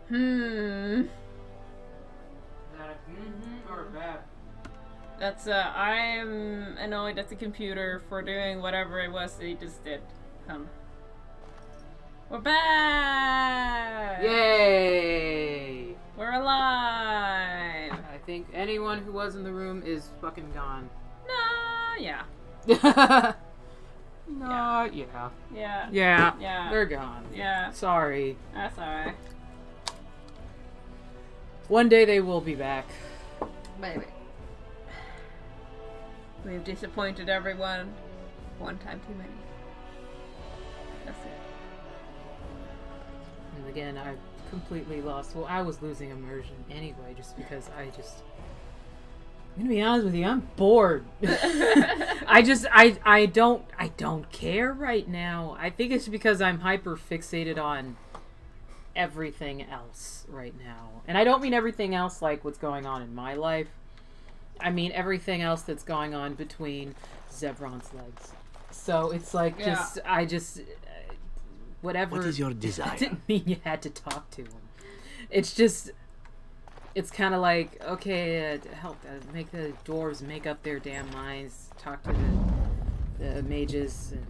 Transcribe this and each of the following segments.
Hmm. Is that a or a bad? That's I'm annoyed at the computer for doing whatever it was they just did. We're back! Yay! We're alive! I think anyone who was in the room is fucking gone. No, yeah. No, yeah. Yeah. Yeah. Yeah. They're gone. Yeah. Sorry. That's alright. One day they will be back. Maybe. We've disappointed everyone. One time too many. That's it. And again, I've completely lost. Well, I was losing immersion anyway, just because I'm gonna be honest with you, I'm bored. I don't care right now. I think it's because I'm hyper fixated on everything else right now. And I don't mean everything else like what's going on in my life. I mean everything else that's going on between Zevron's legs. So it's like, whatever. What is your desire? I didn't mean you had to talk to him. It's just, it's kind of like, okay, help, make the dwarves make up their damn minds, talk to the mages, and,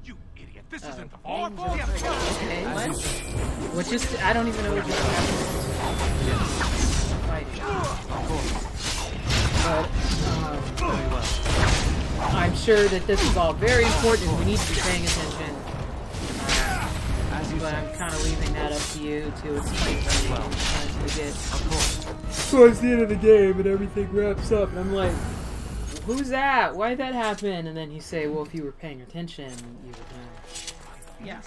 You idiot, this isn't the fort! okay, what? What just, I don't even know what just happened. But, Very well. I'm sure that this is all very important, we need to be paying attention. But I'm kind of leaving that up to you to explain what I'm trying to get. Of course. Towards the end of the game and everything wraps up and I'm like, who's that? Why'd that happen? And then you say, well, if you were paying attention, you would know. Yeah.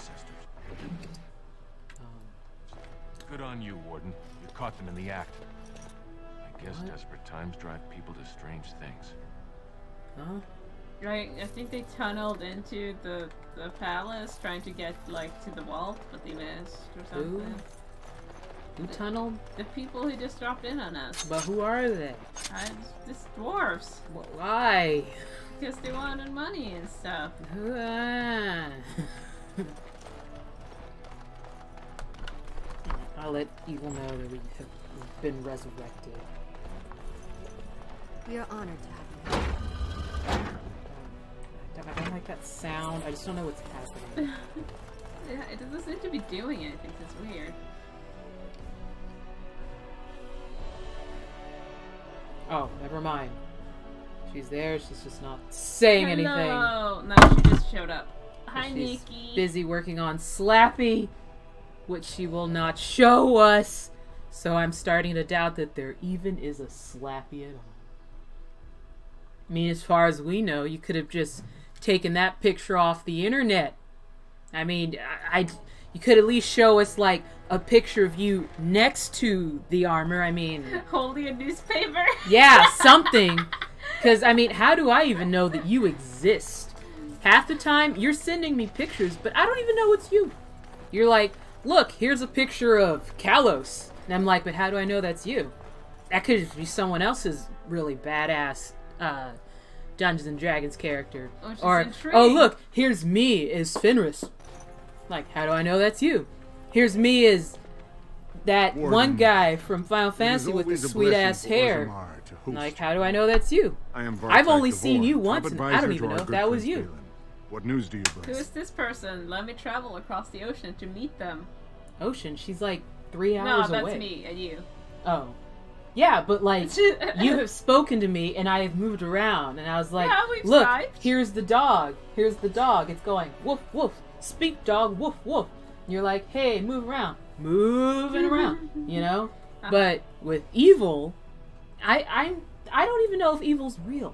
Good on you, Warden. You caught them in the act. I guess What? desperate times drive people to strange things. Huh? Right, I think they tunneled into the palace trying to get, like, to the vault, but they missed or something. Who tunneled? The people who just dropped in on us. But who are they? Just dwarves. Why? Because they wanted money and stuff. I'll let evil know that we have been resurrected. We are honored to have you. I don't like that sound. I just don't know what's happening. Yeah, it doesn't seem to be doing anything. It's weird. Oh, never mind. She's there. She's just not saying anything. No, she just showed up. Hi, She's Nikki. busy working on Slappy, which she will not show us. So I'm starting to doubt that there even is a Slappy at all. I mean, as far as we know, you could have just taken that picture off the internet. I mean, you could at least show us, like, a picture of you next to the armor. I mean... holding a newspaper? Yeah, something. Because, I mean, how do I even know that you exist? Half the time, you're sending me pictures, but I don't even know it's you. You're like, look, here's a picture of Kalos. And I'm like, but how do I know that's you? That could just be someone else's really badass Dungeons and Dragons character. Or, oh look, here's me as Fenris. Like, how do I know that's you? Here's me as that Warden, one guy from Final Fantasy with the sweet ass hair. Like, how do I know that's you? I've only seen you once, and I don't even know if that was you. What news do you Who bring? is this person? Let me travel across the ocean to meet them. Ocean? She's like 3 hours away. No, that's me and you. Oh. Yeah, but like, you have spoken to me and I have moved around and I was like, yeah, we've look, Skyped. Here's the dog. Here's the dog. It's going, woof, woof. Speak, dog, woof, woof. And you're like, hey, move around. Moving around, you know? But with evil, I don't even know if evil's real.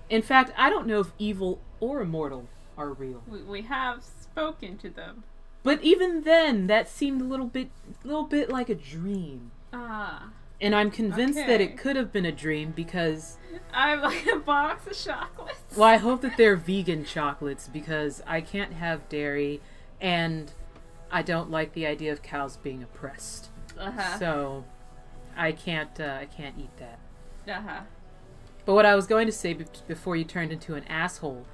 In fact, I don't know if evil or immortal are real. We have spoken to them. But even then, that seemed a little bit like a dream. Ah. And I'm convinced that it could have been a dream because... I'm like a box of chocolates. Well, I hope that they're vegan chocolates because I can't have dairy and I don't like the idea of cows being oppressed. So I can't eat that. But what I was going to say before you turned into an asshole,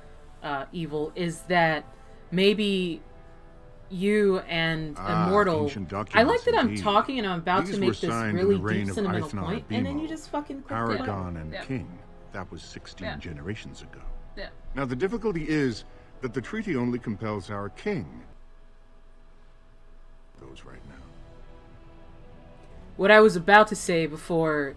Evil, is that maybe you and Ah, Immortal. ancient I like documents that I'm indeed. talking and I'm about These to were make this signed in really the reign deep of sentimental Aethnar point, and then Bimo, you just fucking click Paragon and Yeah. King. That was 16 Yeah. generations ago. Yeah. Now the difficulty is that the treaty only compels our king. Those right now. What I was about to say before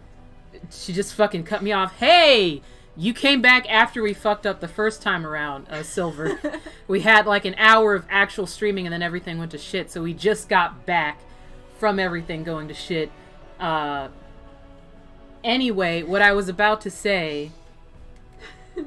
she just fucking cut me off. Hey! You came back after we fucked up the first time around, Silver. We had like an hour of actual streaming and then everything went to shit, so we just got back from everything going to shit. Anyway, what I was about to say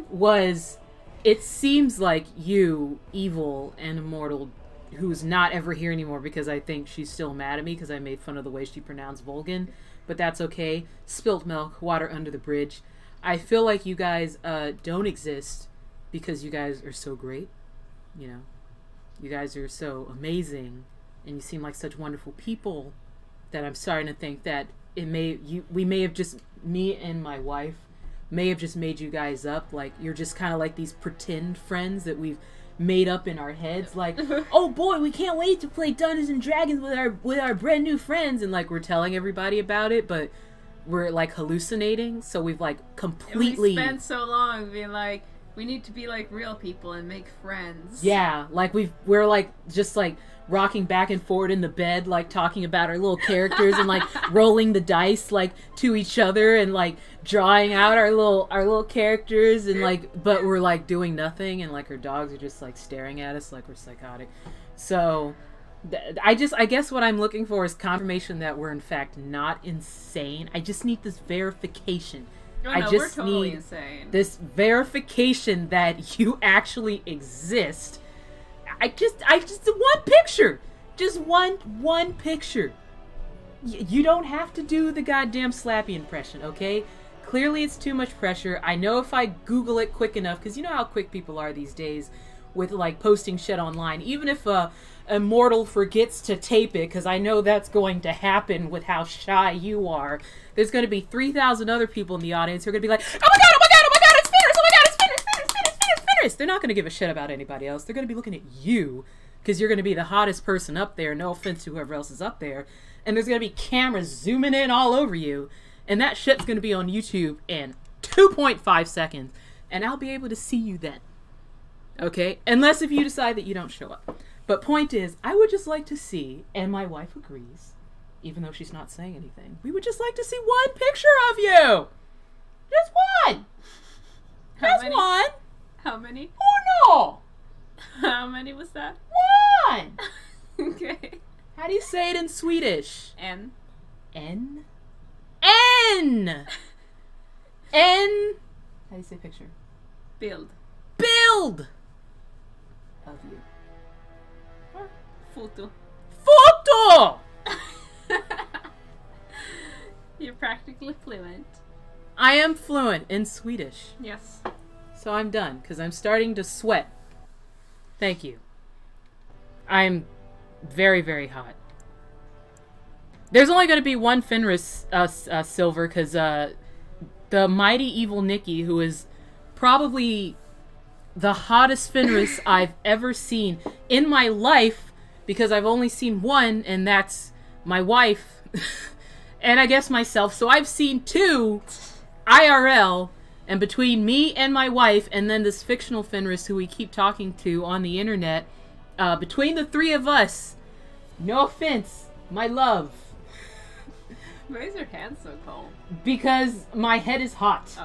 was, it seems like you, Evil and Immortal, who's not ever here anymore because I think she's still mad at me because I made fun of the way she pronounced Vulcan, but that's okay. Spilt milk, water under the bridge. I feel like you guys don't exist because you guys are so great. You know, you guys are so amazing, and you seem like such wonderful people that I'm starting to think that we may have just, me and my wife may have just made you guys up. Like, you're just kind of like these pretend friends that we've made up in our heads. Like, oh boy, we can't wait to play Dungeons and Dragons with our brand new friends, and like we're telling everybody about it, but we're like hallucinating. So we've like completely. We spent so long being like, we need to be like real people and make friends. Yeah, like we're like just like rocking back and forward in the bed, like talking about our little characters and like rolling the dice like to each other and like drawing out our little characters, and like, but we're like doing nothing, and like our dogs are just like staring at us like we're psychotic. So I guess what I'm looking for is confirmation that we're in fact not insane. I just need this verification. Oh, I no, just we're totally need insane. this verification that you actually exist. I just one picture, just one picture. You don't have to do the goddamn Slappy impression, okay? Clearly it's too much pressure. I know if I Google it quick enough, because you know how quick people are these days with like posting shit online. Even if Immortal forgets to tape it, because I know that's going to happen with how shy you are, there's going to be 3,000 other people in the audience who are going to be like, oh my god, oh my god, oh my god, it's Fenris, oh my god, it's Fenris, Fenris, Fenris, Fenris, Fenris. They're not going to give a shit about anybody else. They're going to be looking at you, because you're going to be the hottest person up there, no offense to whoever else is up there, and there's going to be cameras zooming in all over you, and that shit's going to be on YouTube in 2.5 seconds, and I'll be able to see you then. Okay? Unless if you decide that you don't show up. But point is, I would just like to see, and my wife agrees, even though she's not saying anything, we would just like to see one picture of you! Just one! Just one! How many? Oh no! How many was that? One! Okay. How do you say it in Swedish? N. N? N! N. How do you say picture? Build. Build! Of you. Photo. Photo! You're practically fluent. I am fluent in Swedish. Yes. So I'm done, because I'm starting to sweat. Thank you. I'm very, very hot. There's only going to be one Fenris Silver, because the mighty evil Nikki, who is probably the hottest Fenris I've ever seen in my life, because I've only seen one, and that's my wife, and I guess myself. So I've seen two IRL, and between me and my wife, and then this fictional Fenris who we keep talking to on the internet, between the three of us, no offense, my love. Why is your hand so cold? Because my head is hot.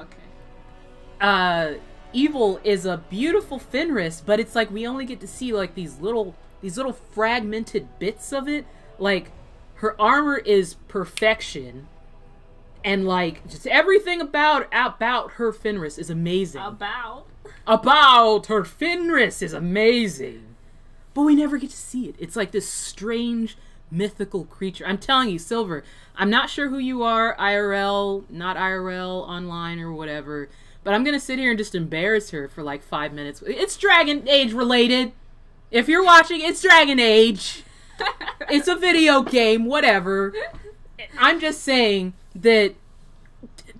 Okay. Evil is a beautiful Fenris, but it's like we only get to see like these little fragmented bits of it. Like, her armor is perfection, and like just everything about her Fenris is amazing. About her Fenris is amazing, but we never get to see it. It's like this strange mythical creature. I'm telling you, Silver, I'm not sure who you are, IRL, not IRL, online or whatever, but I'm gonna sit here and just embarrass her for like 5 minutes. It's Dragon Age related. If you're watching, it's Dragon Age. It's a video game, whatever. I'm just saying that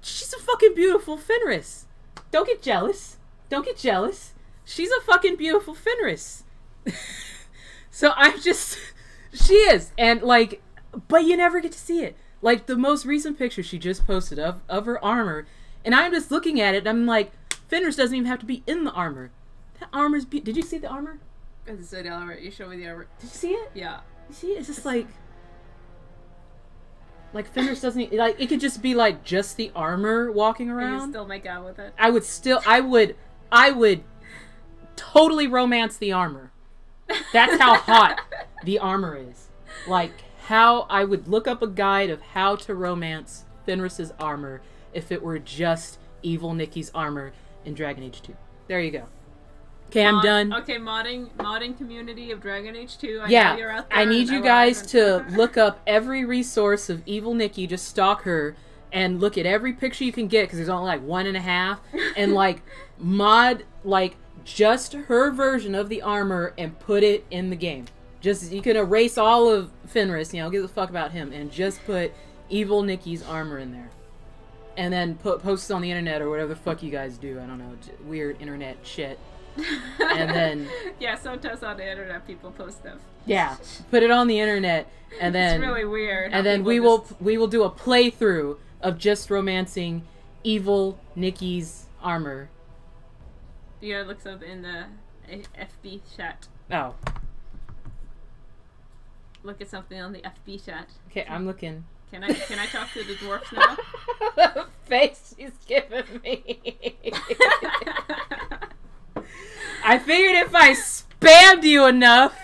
she's a fucking beautiful Fenris. Don't get jealous. Don't get jealous. She's a fucking beautiful Fenris. So I'm just, she is, and like, but you never get to see it. Like the most recent picture she just posted of her armor, and I'm just looking at it, and I'm like, Fenris doesn't even have to be in the armor. That armor's did you see the armor? I said the armor. You showed me the armor. Did you see it? Yeah. You see, it's just like Fenris doesn't like. It could just be like just the armor walking You around. still make out with it. I would totally romance the armor. That's how hot the armor is. Like how I would look up a guide of how to romance Fenris's armor if it were just evil Nikki's armor in Dragon Age 2. There you go. Okay, I'm done. Okay, modding community of Dragon Age 2. I know Yeah, you're out there I need and you alive guys and- to look up every resource of evil Nikki, just stalk her, and look at every picture you can get, because there's only like 1.5, and like mod like just her version of the armor and put it in the game. Just, you can erase all of Fenris, give a fuck about him, and just put evil Nikki's armor in there. And then post it on the internet or whatever the fuck you guys do. I don't know, weird internet shit. And then yeah, sometimes on the internet people post stuff. yeah, put it on the internet, and then It's really weird. how and then people we will do a playthrough of just romancing evil Nikki's armor. You gotta look something in the FB chat. Oh, Look at something on the FB chat. okay, I'm looking. Can I talk to the dwarfs now? The face she's giving me. I figured if I spammed you enough.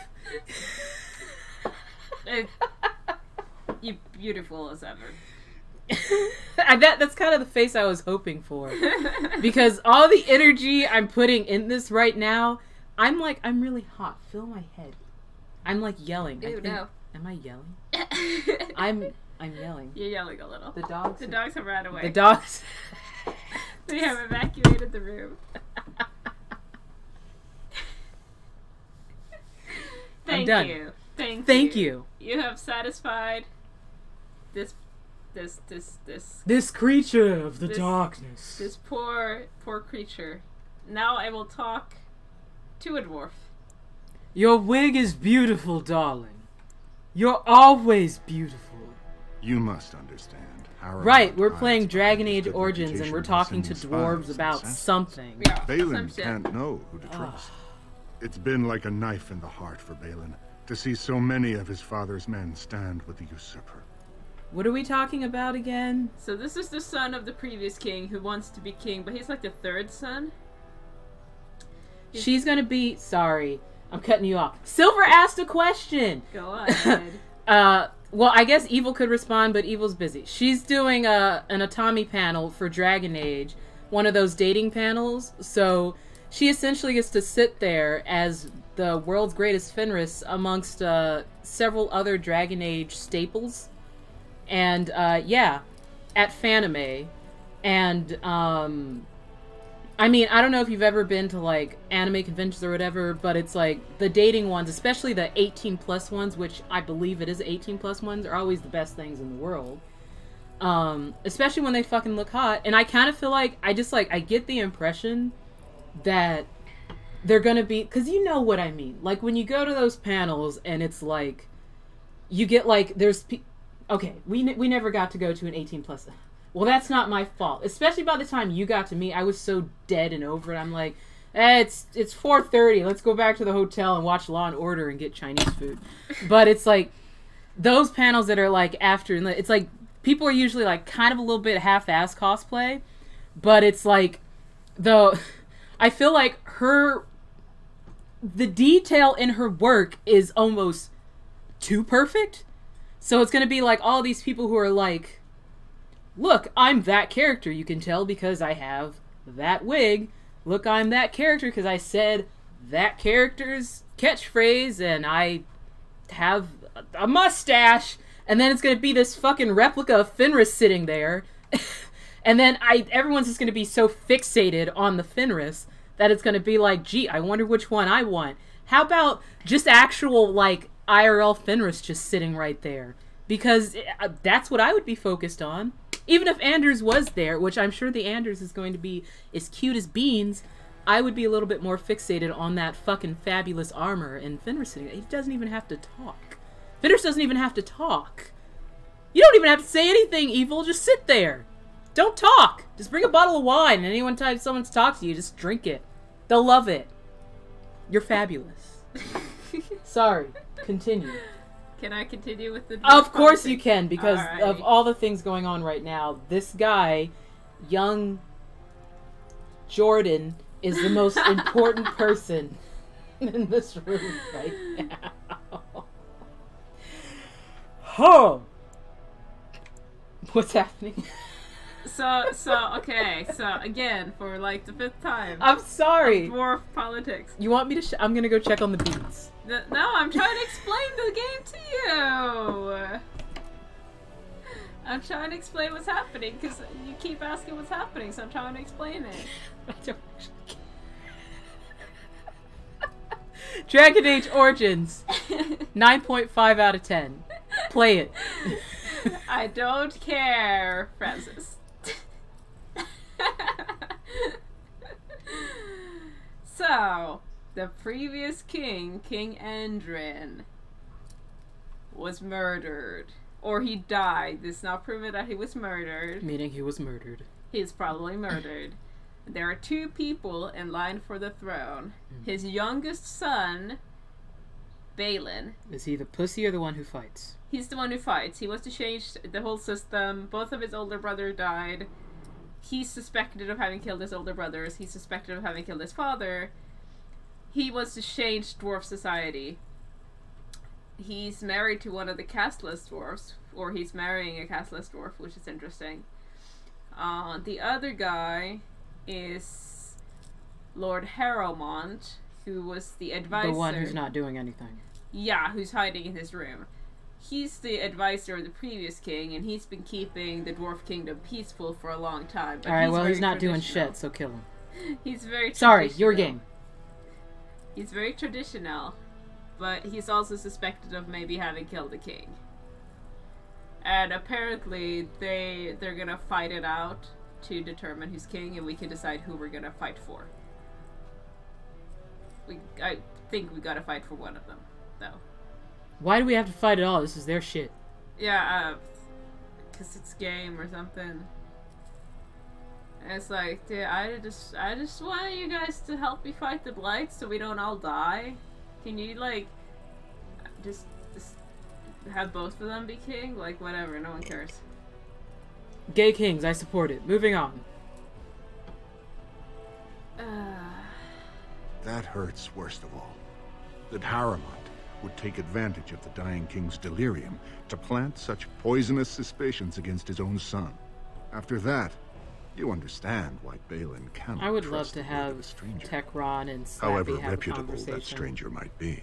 You beautiful as ever. That's kind of the face I was hoping for. Because all the energy I'm putting in this right now, I'm really hot. Fill my head. I'm like yelling. Ew, no. Am I yelling? I'm yelling. You're yelling a little. The dogs. The dogs have ran away. The dogs. They have evacuated the room. Thank done. you. Thank you. You have satisfied this creature of the This- darkness. this poor creature. Now I will talk to a dwarf. Your wig is beautiful, darling. You're always beautiful. You must understand. Our Right, we're eyes playing find Dragon this Age good Origins, and reputation we're of talking to sending dwarves spies and about assassins. something. Yeah, Balin some shit. can't know who to trust. It's been like a knife in the heart for Balin to see so many of his father's men stand with the usurper. What are we talking about again? So this is the son of the previous king who wants to be king, but he's like the third son. She's gonna be... Sorry, I'm cutting you off. Silver asked a question! Go ahead. Well, I guess Evil could respond, but Evil's busy. She's doing an Atami panel for Dragon Age, one of those dating panels, so she essentially gets to sit there as the world's greatest Fenris amongst several other Dragon Age staples. And, yeah, at Fanime. And, I mean, I don't know if you've ever been to, like, anime conventions or whatever, but it's, like, the dating ones, especially the 18-plus ones, which I believe it is 18-plus ones, are always the best things in the world. Especially when they fucking look hot. And I kind of feel like, I get the impression that they're gonna be... Because you know what I mean. Like, when you go to those panels, and it's, like, you get, like, there's... Okay, we never got to go to an 18-plus... Well, that's not my fault. Especially by the time you got to me, I was so dead and over it. I'm like, it's 4:30. Let's go back to the hotel and watch Law and Order and get Chinese food. But it's like, those panels that are like after, it's like, people are usually like kind of a little bit half-ass cosplay. But it's like, I feel like the detail in her work is almost too perfect. So it's going to be like all these people who are like, look, I'm that character, you can tell because I have that wig. Look, I'm that character because I said that character's catchphrase and I have a mustache. And then it's going to be this fucking replica of Fenris sitting there. And then everyone's just going to be so fixated on the Fenris that it's going to be like, gee, I wonder which one I want. How about just actual, like, IRL Fenris just sitting right there? Because that's what I would be focused on. Even if Anders was there, which I'm sure the Anders is going to be as cute as beans, I would be a little bit more fixated on that fucking fabulous armor and Fenris sitting there. He doesn't even have to talk. Fenris doesn't even have to talk. You don't even have to say anything, Evil. Just sit there. Don't talk. Just bring a bottle of wine, and anyone time someone talks to you, just drink it. They'll love it. You're fabulous. Sorry. Continue. Can I continue with the... Of course you can, because Alright. of all the things going on right now, this guy, young Jordan, is the most important person in this room right now. Oh! What's happening? Okay, so again, for like the 5th time. I'm sorry. Dwarf politics. You want me to I'm gonna go check on the beats. No, I'm trying to explain the game to you. I'm trying to explain what's happening, because you keep asking what's happening, so I'm trying to explain it. I don't actually care. Dragon Age Origins. 9.5 out of 10. Play it. I don't care, Francis. So, the previous king, King Endrin, was murdered. Or he died. It's not proven that he was murdered. Meaning he was murdered. He's probably murdered. There are 2 people in line for the throne. His youngest son, Balin. Is he the pussy or the one who fights? He's the one who fights. He wants to change the whole system. Both of his older brother died. He's suspected of having killed his older brothers. He's suspected of having killed his father. He wants to change dwarf society. He's married to one of the casteless dwarfs, or he's marrying a casteless dwarf, which is interesting. The other guy is Lord Harrowmont, who was the advisor. The one who's not doing anything. Yeah, who's hiding in his room. He's the advisor of the previous king, and he's been keeping the dwarf kingdom peaceful for a long time. Alright, well, he's not doing shit, so kill him. He's very Sorry, your game. He's very traditional, but he's also suspected of maybe having killed the king. And apparently they're gonna fight it out to determine who's king, and we can decide who we're gonna fight for. I think we gotta fight for one of them, though. Why do we have to fight at all? This is their shit. Yeah, because it's game or something. And it's like, dude, I just want you guys to help me fight the blight so we don't all die. Can you, like, just have both of them be king? Like, whatever, no one cares. Gay kings, I support it. Moving on. That hurts worst of all. That Harrowmont would take advantage of the dying king's delirium to plant such poisonous suspicions against his own son. After that, you understand why Balin cannot I would love trust to the word have of a stranger, Techron and however Slappy have a reputable conversation. that stranger might be.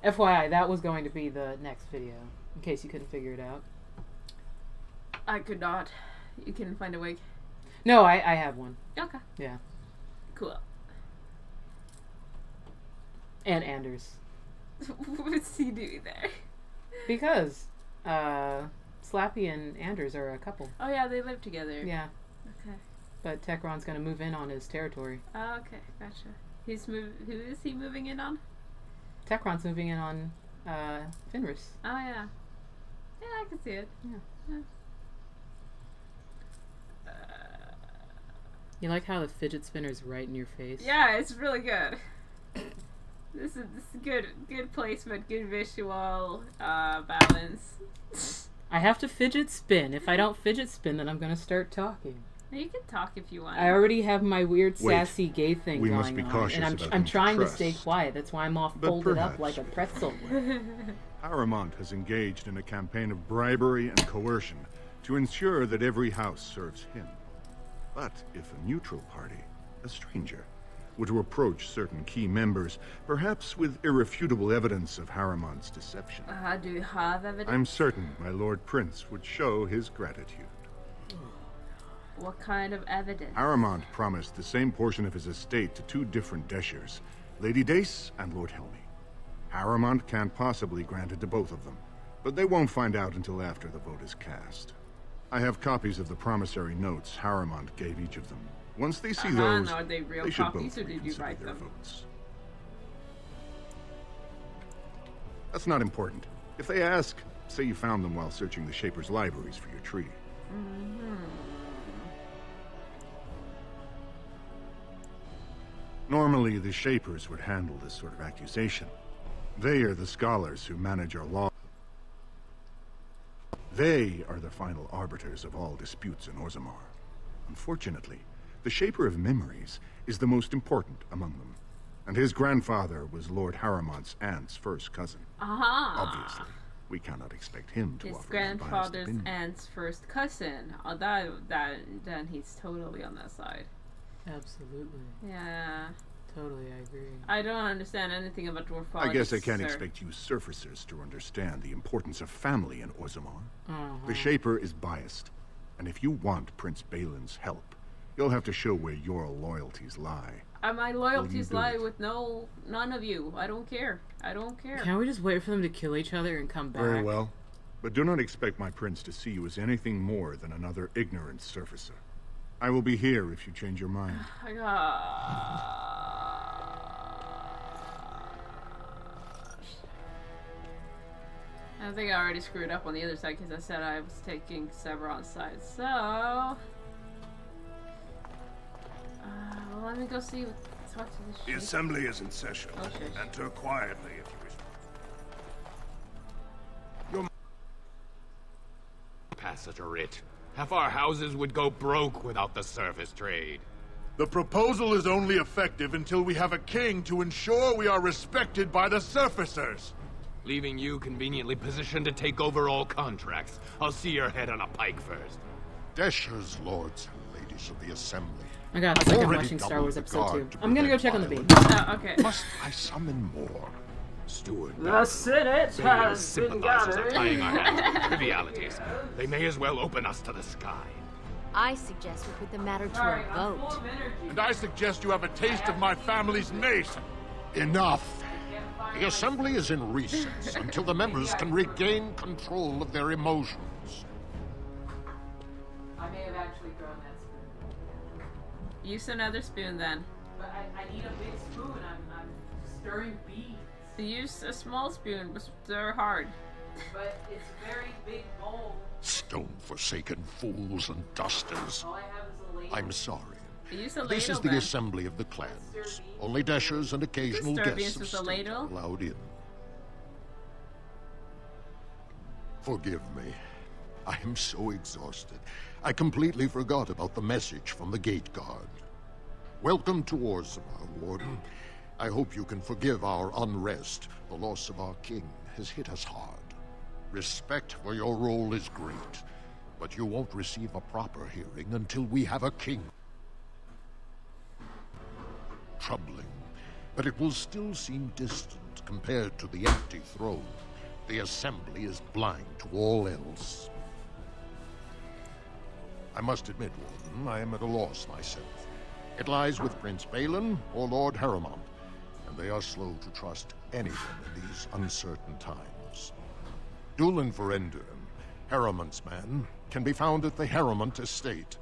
FYI, that was going to be the next video, in case you couldn't figure it out. I could not. You can find a wig. No, I have one. Okay. Yeah. Cool. And Anders. What's he doing there? Because, Slappy and Anders are a couple. Oh yeah, they live together. Yeah. Okay. But Techron's gonna move in on his territory. Oh, okay, gotcha. Who is he moving in on? Techron's moving in on, Fenris. Oh yeah. Yeah, I can see it. Yeah. You like how the fidget spinner's right in your face? Yeah, it's really good. This is good placement, good visual balance. I have to fidget spin. If I don't fidget spin, then I'm gonna start talking. You can talk if you want. I already have my weird Wait, sassy gay thing we going must be on, cautious and about I'm whom to trying to trust. stay quiet. That's why I'm all But folded up perhaps- like a pretzel. Harrowmont has engaged in a campaign of bribery and coercion to ensure that every house serves him. But if a neutral party, a stranger, were to approach certain key members, perhaps with irrefutable evidence of Harrowmont's deception, Do you have evidence? I'm certain my Lord Prince would show his gratitude. What kind of evidence? Harrowmont promised the same portion of his estate to 2 different Deshers, Lady Dace and Lord Helmy. Harrowmont can't possibly grant it to both of them, but they won't find out until after the vote is cast. I have copies of the promissory notes Harrowmont gave each of them. Once they see those, no, are they real should copies, both or did you reconsider write their them? votes. That's not important. If they ask, say you found them while searching the Shaper's libraries for your tree. Normally, the Shapers would handle this sort of accusation. They are the scholars who manage our law. They are the final arbiters of all disputes in Orzammar. Unfortunately, the Shaper of Memories is the most important among them. And his grandfather was Lord Harriman's aunt's first cousin. Obviously, we cannot expect him to His offer unbiased grandfather's opinion. aunt's first cousin. Oh, then he's totally on that side. Absolutely. Yeah. Totally, I agree. I don't understand anything about dwarf I guess I can't expect you surfacers to understand the importance of family in Orzammar. The Shaper is biased, and if you want Prince Balin's help, you'll have to show where your loyalties lie. My loyalties do lie it? with none of you. I don't care. I don't care. Can't we just wait for them to kill each other and come back? Very well. But do not expect my prince to see you as anything more than another ignorant surfacer. I will be here if you change your mind. I think I already screwed up on the other side because I said I was taking Severon's side. So, well, let me go see talk to this. The assembly is in session. Oh, shit. Enter quietly if you wish. Passage a writ. Half our houses would go broke without the service trade. The proposal is only effective until we have a king to ensure we are respected by the surfacers. Leaving you conveniently positioned to take over all contracts. I'll see your head on a pike first. Deshers, lords and ladies of the assembly. I got it's like I'm Already watching Star doubled Wars the episode guard 2. to I'm gonna go prevent check on the violence. baby. Okay. Must I summon more? Steward. The Senate Those sympathizers are tying our hands with trivialities. They may as well open us to the sky. I suggest we put the matter to Sorry, a I'm full vote. of energy. And I suggest you have a taste of my family's mace. Enough! The assembly is in recess until the members can regain control of their emotions. I may have actually thrown that spoon. Use another spoon then. But I need a big spoon. I'm stirring beans. Use a small spoon, but they're hard. But it's a very big bowl. Stone-forsaken fools and dusters. All I have is a ladle. I'm sorry. Use a ladle This is the then. assembly of the clans. Only Deshers and occasional Disturbiance guests of with a state ladle? are allowed in. Forgive me. I am so exhausted. I completely forgot about the message from the gate guard. Welcome to Orzammar, Warden. I hope you can forgive our unrest. The loss of our king has hit us hard. Respect for your role is great, but you won't receive a proper hearing until we have a king. Troubling, but it will still seem distant compared to the empty throne. The assembly is blind to all else. I must admit, Warden, I am at a loss myself. It lies with Prince Balin or Lord Harriman, and they are slow to trust anyone in these uncertain times. Dulin Verender, Harriman's man, can be found at the Harriman estate.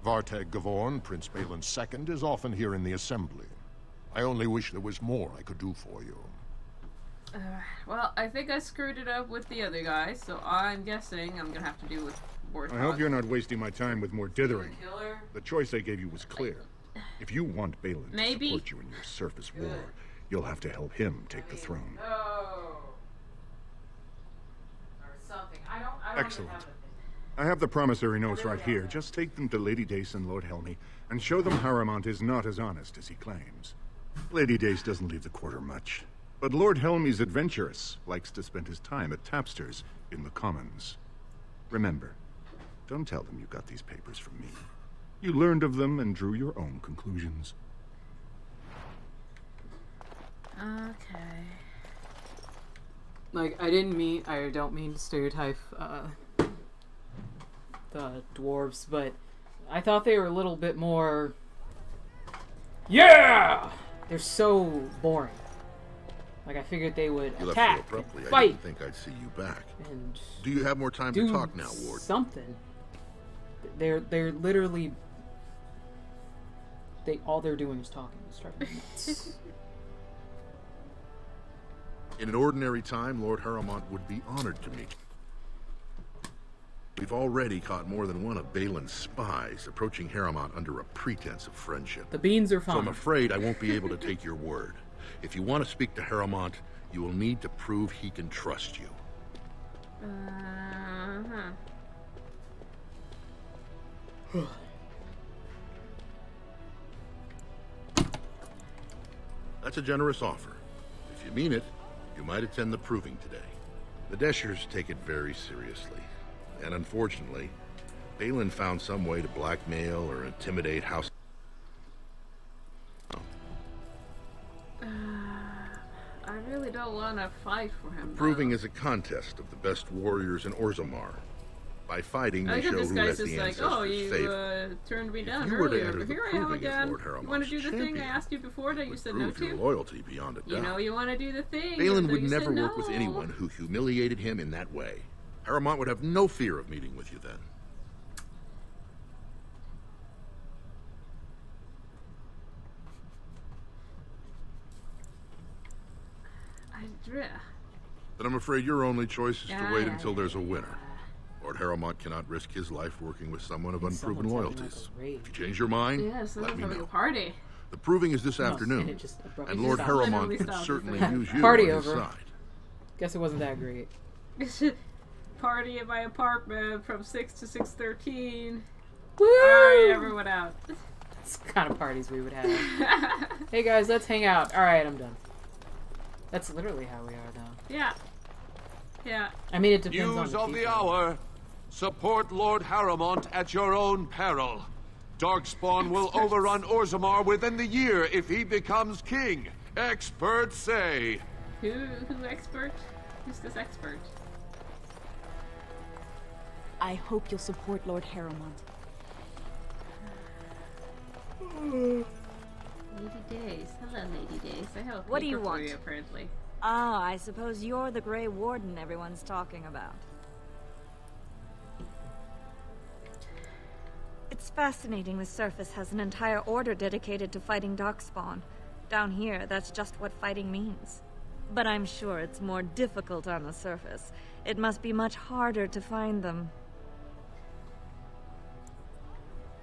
Vartag Gavorn, Prince Balin's second, is often here in the assembly. I only wish there was more I could do for you. Well, I think I screwed it up with the other guy, so I'm guessing I'm gonna have to do with Warthog. I hope you're not wasting my time with more dithering. Killer. The choice I gave you was clear. If you want Balin Maybe. to support you in your surface war, you'll have to help him take the throne. Oh. Or something. I don't Excellent. Even have a I have the promissory notes right here. Just take them to Lady Dace and Lord Helmy, and show them Harriman is not as honest as he claims. Lady Dace doesn't leave the quarter much, but Lord Helmy's adventurous, likes to spend his time at tapsters in the Commons. Remember, don't tell them you got these papers from me. You learned of them and drew your own conclusions. Okay. Like, I don't mean to stereotype, the dwarves, but I thought they were a little bit more... Yeah! They're so boring. Like, I figured they would You left attack, so abruptly, and I fight, didn't think I'd see you back. and Do you have more time do to talk now, Ward? something. They're literally all they're doing is talking. It's driving me nuts. In an ordinary time, Lord Harrowmont would be honored to meet you. We've already caught more than one of Balin's spies approaching Harrowmont under a pretense of friendship. The beans are fine. So I'm afraid I won't be able to take your word. If you want to speak to Harrowmont, you will need to prove he can trust you. That's a generous offer. If you mean it, you might attend the proving today. The Deschers take it very seriously. And unfortunately, Balin found some way to blackmail or intimidate House... I really don't want to fight for him. Proving is a contest of the best warriors in Orzammar. By fighting, they show who has the ancestors oh, you saved. Turned me down you were to earlier, enter but the here I am proving as again. Lord You want to Harrowmont's do the thing I champion, asked you before that you said no prove your to? loyalty beyond a doubt. You know you want to do the thing. Balin so would you never said work with no. anyone who humiliated him in that way. Harrowmont would have no fear of meeting with you then. Then I'm afraid your only choice is to wait until there's a winner. Lord Harrowmont cannot risk his life working with someone of unproven loyalties. If you change your mind, let me know. A party. The proving is this afternoon, and Lord Harrowmont can certainly use you Party on his over. side. Guess it wasn't that great. Party at my apartment from 6 to 6:13. Woo! Alright, everyone out. That's the kind of parties we would have. Hey guys, let's hang out. Alright, I'm done. That's literally how we are now. Yeah. Yeah. I mean, it depends on News the of the people. hour. Support Lord Harrowmont at your own peril. Darkspawn will overrun Orzammar within the year if he becomes king. Experts say. Who expert? Who's this expert? I hope you'll support Lord Harrowmont. Lady Days. Hello, Lady Days. I have a What do you paper for want? you, apparently. Ah, I suppose you're the Grey Warden everyone's talking about. It's fascinating the surface has an entire order dedicated to fighting Darkspawn. Down here, that's just what fighting means. But I'm sure it's more difficult on the surface. It must be much harder to find them.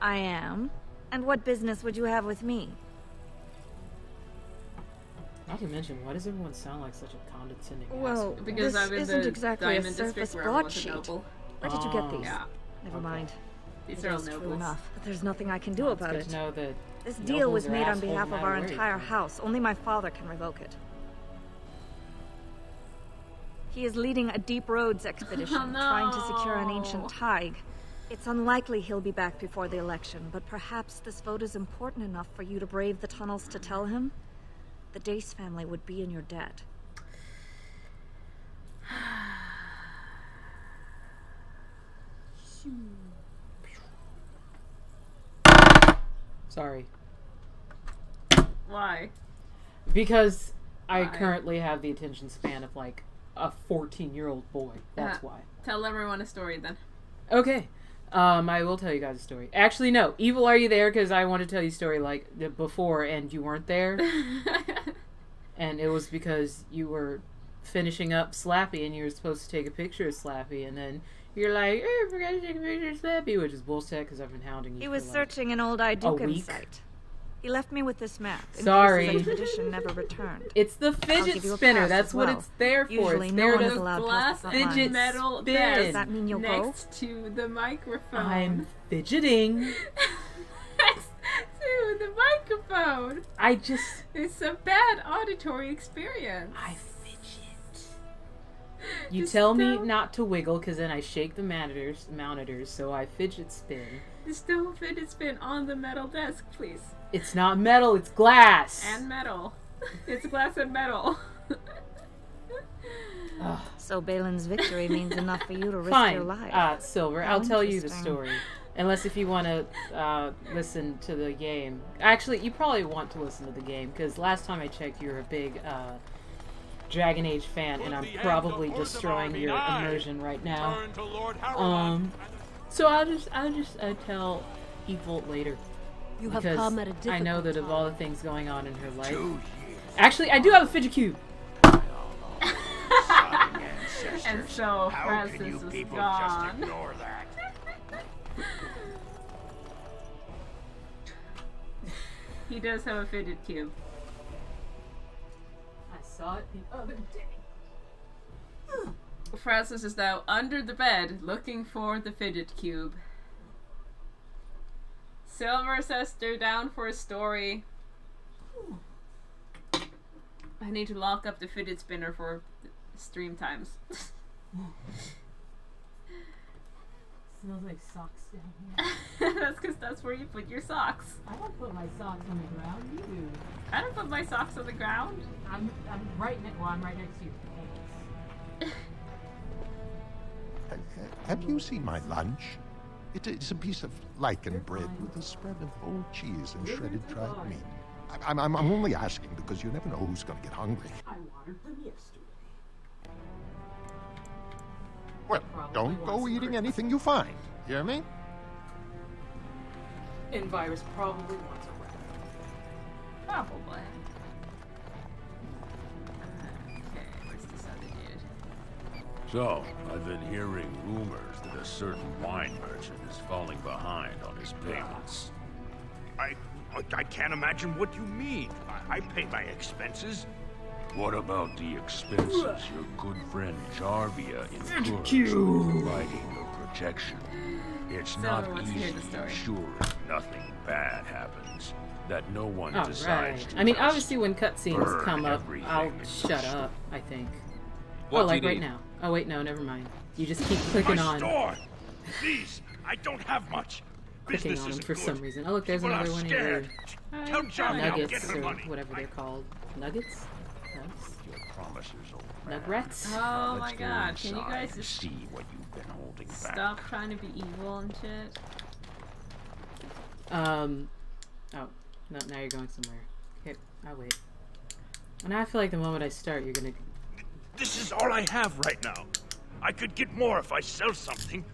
I am. And what business would you have with me? Not to mention, why does everyone sound like such a condescending Well, asshole? Because this I'm in isn't the exactly a Diamond surface District where everyone's a broadsheet. noble. Where did you get Oh. these? Yeah. Never mind. These It are all is true nobles. enough, but there's nothing I can do Well, it's about good it. to know that This deal nobles was are made on assholes behalf no of matter our where you entire come from. house. Only my father can revoke it. He is leading a Deep Roads expedition, Oh, no. trying to secure an ancient Tig. It's unlikely he'll be back before the election, but perhaps this vote is important enough for you to brave the tunnels to tell him? The Dace family would be in your debt. Sorry. Why? Because I Why? currently have the attention span of like a 14-year-old boy. That's why. Tell everyone a story then. Okay. I will tell you guys a story. Actually, no. Evil, are you there? Because I want to tell you a story like before and you weren't there. And it was because you were finishing up Slappy and you were supposed to take a picture of Slappy and then you're like, I forgot to take a picture of Slappy, which is bullshit because I've been hounding you He for was like searching an old a Idukan week. site. He left me with this map. in case Sorry. his expedition never returned. It's the I'll fidget give you a spinner. pass That's as what well. it's there for. Usually It's no there one is to allowed Glass past the front fidget lines. metal spin. desk Does that mean you'll go? next to the microphone. I'm fidgeting. Next to the microphone. I just... It's a bad auditory experience. I fidget. You Just tell me don't- not to wiggle because then I shake the monitors, so I fidget spin. Just don't fidget spin on the metal desk, please. It's not metal, it's glass. And metal. It's glass and metal. Ugh. So Balin's victory means enough for you to risk your Fine, life. Silver, How I'll tell you the interesting. story. Unless if you want to listen to the game. Actually, you probably want to listen to the game, because last time I checked, you're a big Dragon Age fan, and I'm probably destroying your immersion right now. Turn to Lord Harrowmont. So I'll just tell Evil later. You have because come at a difficult I know that of time. all the things going on in her life. 2 years. Actually, I do have a fidget cube. And so How Francis can you is people gone. just ignore that? He does have a fidget cube. I saw it the other day. Francis is now under the bed looking for the fidget cube. Silver says they're down for a story. I need to lock up the fidget spinner for stream times. Smells like socks down here. That's because that's where you put your socks. I don't put my socks on the ground. You do. I don't put my socks on the ground. I'm right next. Well, I'm right next to you. Have you seen my lunch? It's a piece of lichen bread with a spread of old cheese and shredded dried meat. I'm only asking because you never know who's going to get hungry. I watered them yesterday. Well, don't go eating anything you find. Hear me? And Virus probably wants a rat. Probably. Okay, where's this other dude? So, I've been hearing rumors that a certain wine merchant is falling behind on his payments. I can't imagine what you mean. I pay my expenses. What about the expenses your good friend Jarvia incurs providing the protection? It's not wants to hear easy the story. to ensure nothing bad happens, that no one Oh, decides right. to I mean, just obviously when cutscenes burn come up, I'll everything it's shut so up, I think. What oh, do you like right need? now. Oh, wait, no, never mind. You just keep clicking My on. store! Please, I don't have much. Clicking Business on them isn't for good. some reason. Oh, look, there's People another are one here. scared. Tell Jarvia I'll get Nuggets, her or money. whatever they're called. Nuggets? Nugs? Your promises, old man. Nugrats? Oh Let's my go god, can you inside guys and just see what you've been holding back? stop trying to be evil and shit? Oh, no, now you're going somewhere. Okay, I'll wait. And now I feel like the moment I start, you're gonna... This is all I have right now. I could get more if I sell something.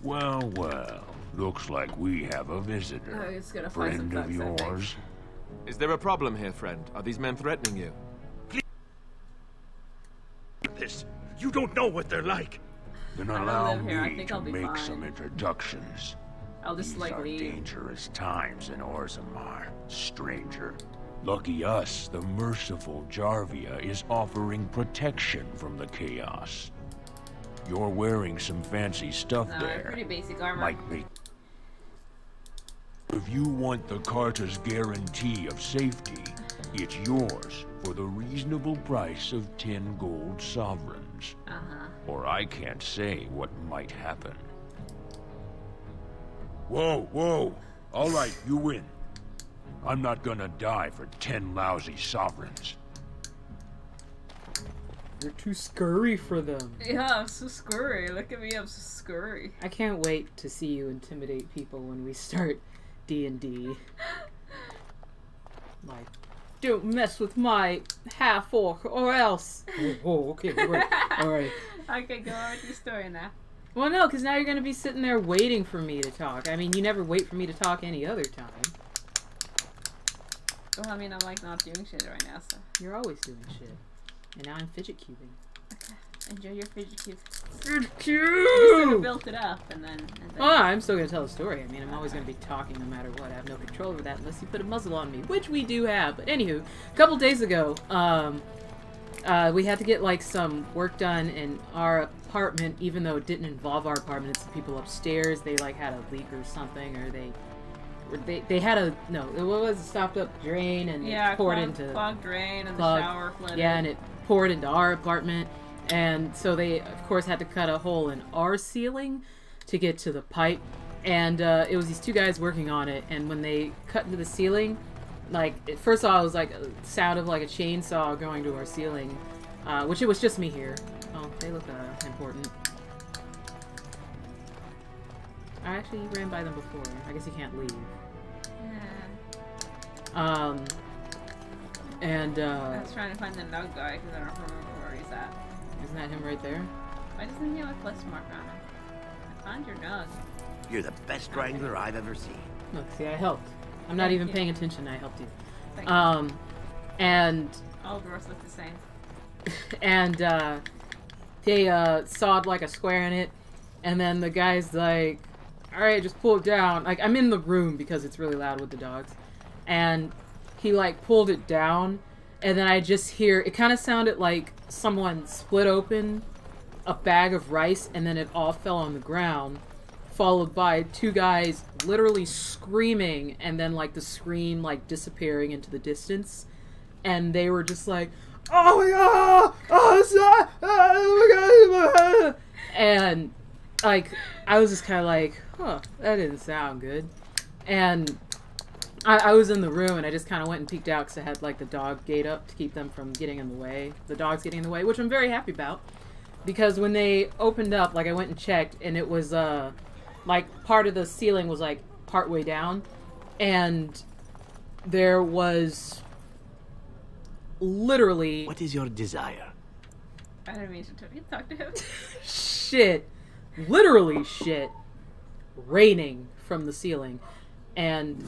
Well, well. Looks like we have a visitor. Oh, he's gonna find some Friend of thugs, I think. yours? Is there a problem here, friend? Are these men threatening you? This. You don't know what they're like. Then I don't allow live here. I me think to I'll be make fine. some introductions. I'll just These like are leave. dangerous times in Orzammar, stranger. Lucky us, the merciful Jarvia is offering protection from the chaos. You're wearing some fancy stuff No, there. pretty basic armor. Might make... If you want the Carter's guarantee of safety, it's yours for the reasonable price of 10 gold sovereigns. Or I can't say what might happen. Whoa, whoa. All right, you win. I'm not gonna die for 10 lousy sovereigns. You're too scurry for them. Yeah, I'm so scurry. Look at me, I'm so scurry. I can't wait to see you intimidate people when we start D&D. Like, don't mess with my half-orc or else. Oh, okay, right. Alright. Okay, go on with your story now. Well, no, because now you're going to be sitting there waiting for me to talk. I mean, you never wait for me to talk any other time. Well, I mean, I'm like not doing shit right now, so. You're always doing shit. And now I'm fidget cubing. Okay. Enjoy your fidget cube. Fidget I just sort of cube! built it up and then. Oh, I'm still going to tell the story. I mean, I'm always going to be talking no matter what. I have no control over that unless you put a muzzle on me, which we do have. But anywho, a couple days ago, we had to get like some work done in our apartment, even though it didn't involve our apartment. It's the people upstairs. They like had a leak or something, or they had a it was a stopped up drain and it poured into clogged drain and clogged, the shower flooded. yeah, and it poured into our apartment, and so they of course had to cut a hole in our ceiling to get to the pipe, and it was these two guys working on it, and when they cut into the ceiling, like first of all it was like a sound of like a chainsaw going to our ceiling, which it was just me here. Oh, they look important. Actually, you ran by them before. I guess you can't leave. Yeah. And I was trying to find the nug guy because I don't remember where he's at. Isn't that him right there? Why doesn't he have a question mark on him? I found your nug. You're the best wrangler I've ever seen. Look, see, I helped. I'm not even paying attention. I helped you. Thank you. And All dwarves look the same. and they sawed like a square in it, and then the guy's like, all right, just pull it down. Like, I'm in the room because it's really loud with the dogs, and he like pulled it down, and then I just hear, it kind of sounded like someone split open a bag of rice, and then it all fell on the ground, followed by two guys literally screaming, and then like the scream like disappearing into the distance, and they were just like, oh my god, oh my god, and like I was just kind of like, huh, that didn't sound good. And I was in the room, and I just kind of went and peeked out because I had like the dog gate up to keep them from getting in the way, the dogs getting in the way, which I'm very happy about, because when they opened up, like I went and checked, and it was like part of the ceiling was like partway down, and there was literally, what is your desire? I didn't mean to talk to him. Shit, literally shit, raining from the ceiling, and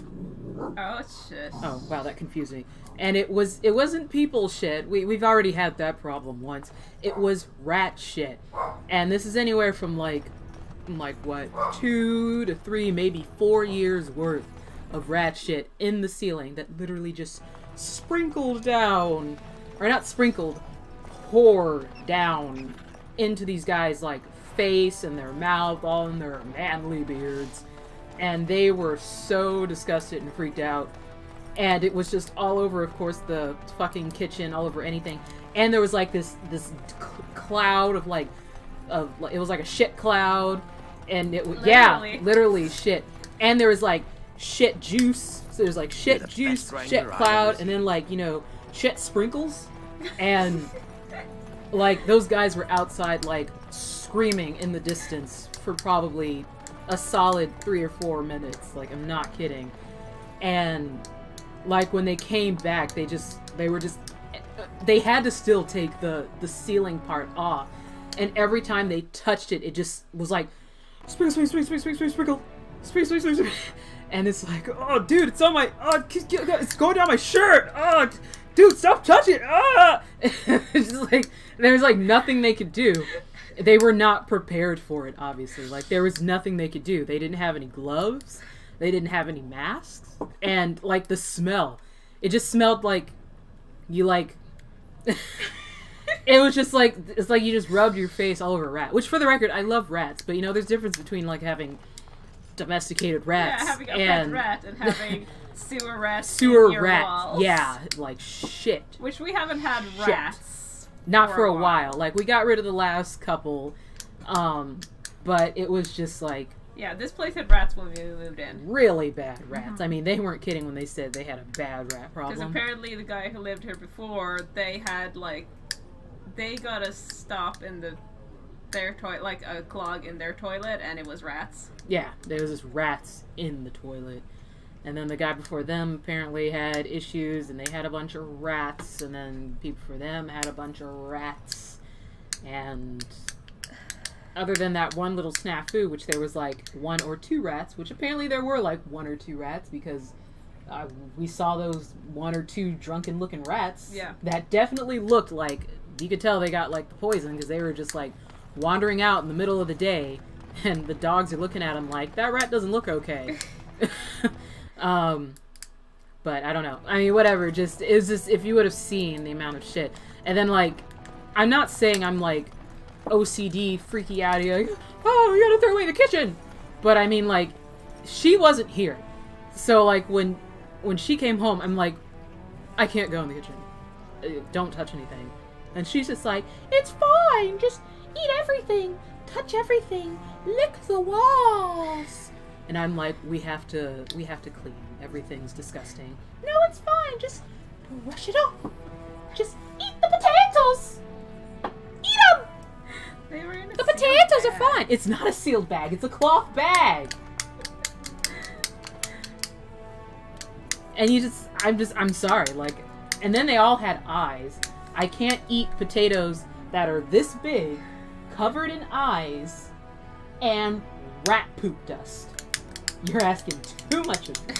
oh shit. Oh wow, that confused me. And it wasn't people shit. We've already had that problem once. It was rat shit, and this is anywhere from like what, 2 to 3, maybe 4 years worth of rat shit in the ceiling that literally just sprinkled down, or not sprinkled, poured down into these guys' like face and their mouth, all in their manly beards, and they were so disgusted and freaked out. And it was just all over, of course, the fucking kitchen, all over anything. And there was like this cloud of like, it was like a shit cloud, and it was, yeah, literally shit. And there was like shit juice. So there's like shit juice, shit cloud, and then like, you know, shit sprinkles. And like those guys were outside like screaming in the distance for probably a solid 3 or 4 minutes. Like, I'm not kidding. And like when they came back, they had to still take the ceiling part off, and every time they touched it, it just was like sprinkle, sprinkle, and it's like, oh dude, it's on my, oh, it's going down my shirt, oh dude, stop touching it, ah! It's just like there's like nothing they could do. They were not prepared for it, obviously. Like, there was nothing they could do. They didn't have any gloves. They didn't have any masks. And, like, the smell. It just smelled like you, like... It was just like... It's like you just rubbed your face all over a rat. Which, for the record, I love rats. But, you know, there's a difference between, like, having domesticated rats. Yeah, having a pet rat and having sewer rats sewer in your rat. walls. Yeah, like, shit. Which we haven't had rats. Not for a while. Like, we got rid of the last couple, but it was just like... Yeah, this place had rats when we moved in. Really bad rats. I mean, they weren't kidding when they said they had a bad rat problem. Because apparently the guy who lived here before, they had, like... They got a stop in their toilet, like a clog in their toilet, and it was rats. Yeah, there was just rats in the toilet. And then the guy before them apparently had issues, and they had a bunch of rats, and then people for them had a bunch of rats. And other than that one little snafu, which there was like 1 or 2 rats, which apparently there were like 1 or 2 rats, because we saw those 1 or 2 drunken looking rats. Yeah. That definitely looked like, you could tell they got like the poison, because they were just like wandering out in the middle of the day, and the dogs are looking at them like, that rat doesn't look okay. But I don't know. I mean, whatever. Just, it was just, if you would have seen the amount of shit. And then, like, I'm not saying I'm, like, OCD, freaky out here, like, oh, you gotta throw away the kitchen! But, I mean, like, she wasn't here. So, like, when she came home, I'm like, I can't go in the kitchen. Don't touch anything. And she's just like, it's fine, just eat everything, touch everything, lick the walls. And I'm like, we have to clean. Everything's disgusting. No, it's fine. Just brush it off. Just eat the potatoes. Eat them. They were in a the potatoes are fine. It's not a sealed bag. It's a cloth bag. And I'm sorry. Like, and then they all had eyes. I can't eat potatoes that are this big, covered in eyes, and rat poop dust. You're asking too much of me.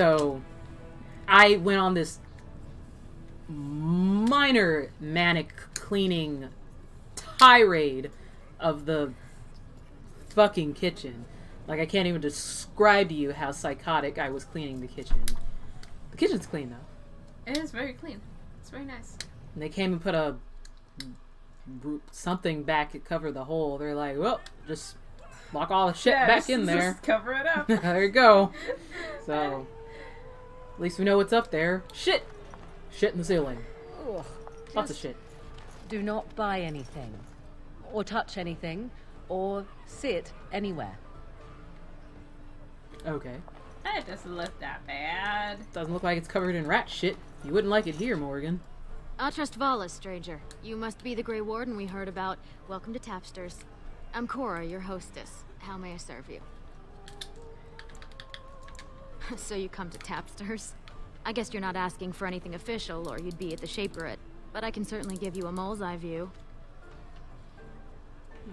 So, I went on this minor manic cleaning tirade of the fucking kitchen. Like, I can't even describe to you how psychotic I was cleaning the kitchen. The kitchen's clean, though. It is very clean. It's very nice. And they came and put a something back to cover the hole. They're like, well, just lock all the shit back in there. Just cover it up. There you go. So, at least we know what's up there. Shit! Shit in the ceiling. Ugh, Lots of shit. Do not buy anything, or touch anything, or sit anywhere. Okay. It doesn't look that bad. Doesn't look like it's covered in rat shit. You wouldn't like it here, Morgan. I'll trust Vala, stranger. You must be the Grey Warden we heard about. Welcome to Tapsters. I'm Cora, your hostess. How may I serve you? So you come to Tapsters? I guess you're not asking for anything official, or you'd be at the Shaperate. But I can certainly give you a mole's eye view.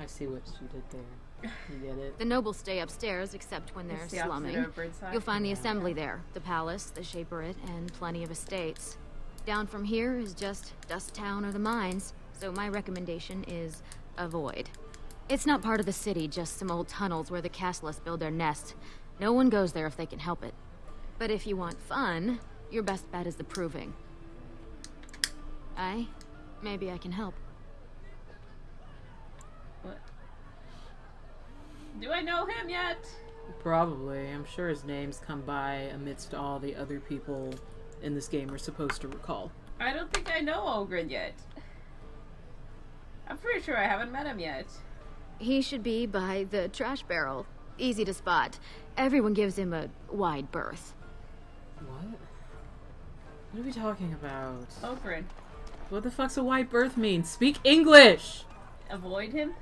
I see what you did there. You get it? The nobles stay upstairs, except when they're It's the opposite slumming. of Birdside. You'll find the assembly there, the palace, the Shaperate, and plenty of estates. Down from here is just Dust Town or the mines, so my recommendation is avoid. It's not part of the city, just some old tunnels where the castlists build their nests. No one goes there if they can help it. But if you want fun, your best bet is the Proving. Maybe I can help. What? Do I know him yet? Probably. I'm sure his name's come by amidst all the other people in this game are supposed to recall. I don't think I know Ogren yet. I'm pretty sure I haven't met him yet. He should be by the trash barrel. Easy to spot. Everyone gives him a wide berth. What? What are we talking about? Ogren. What the fuck's a white berth mean? Speak English! Avoid him?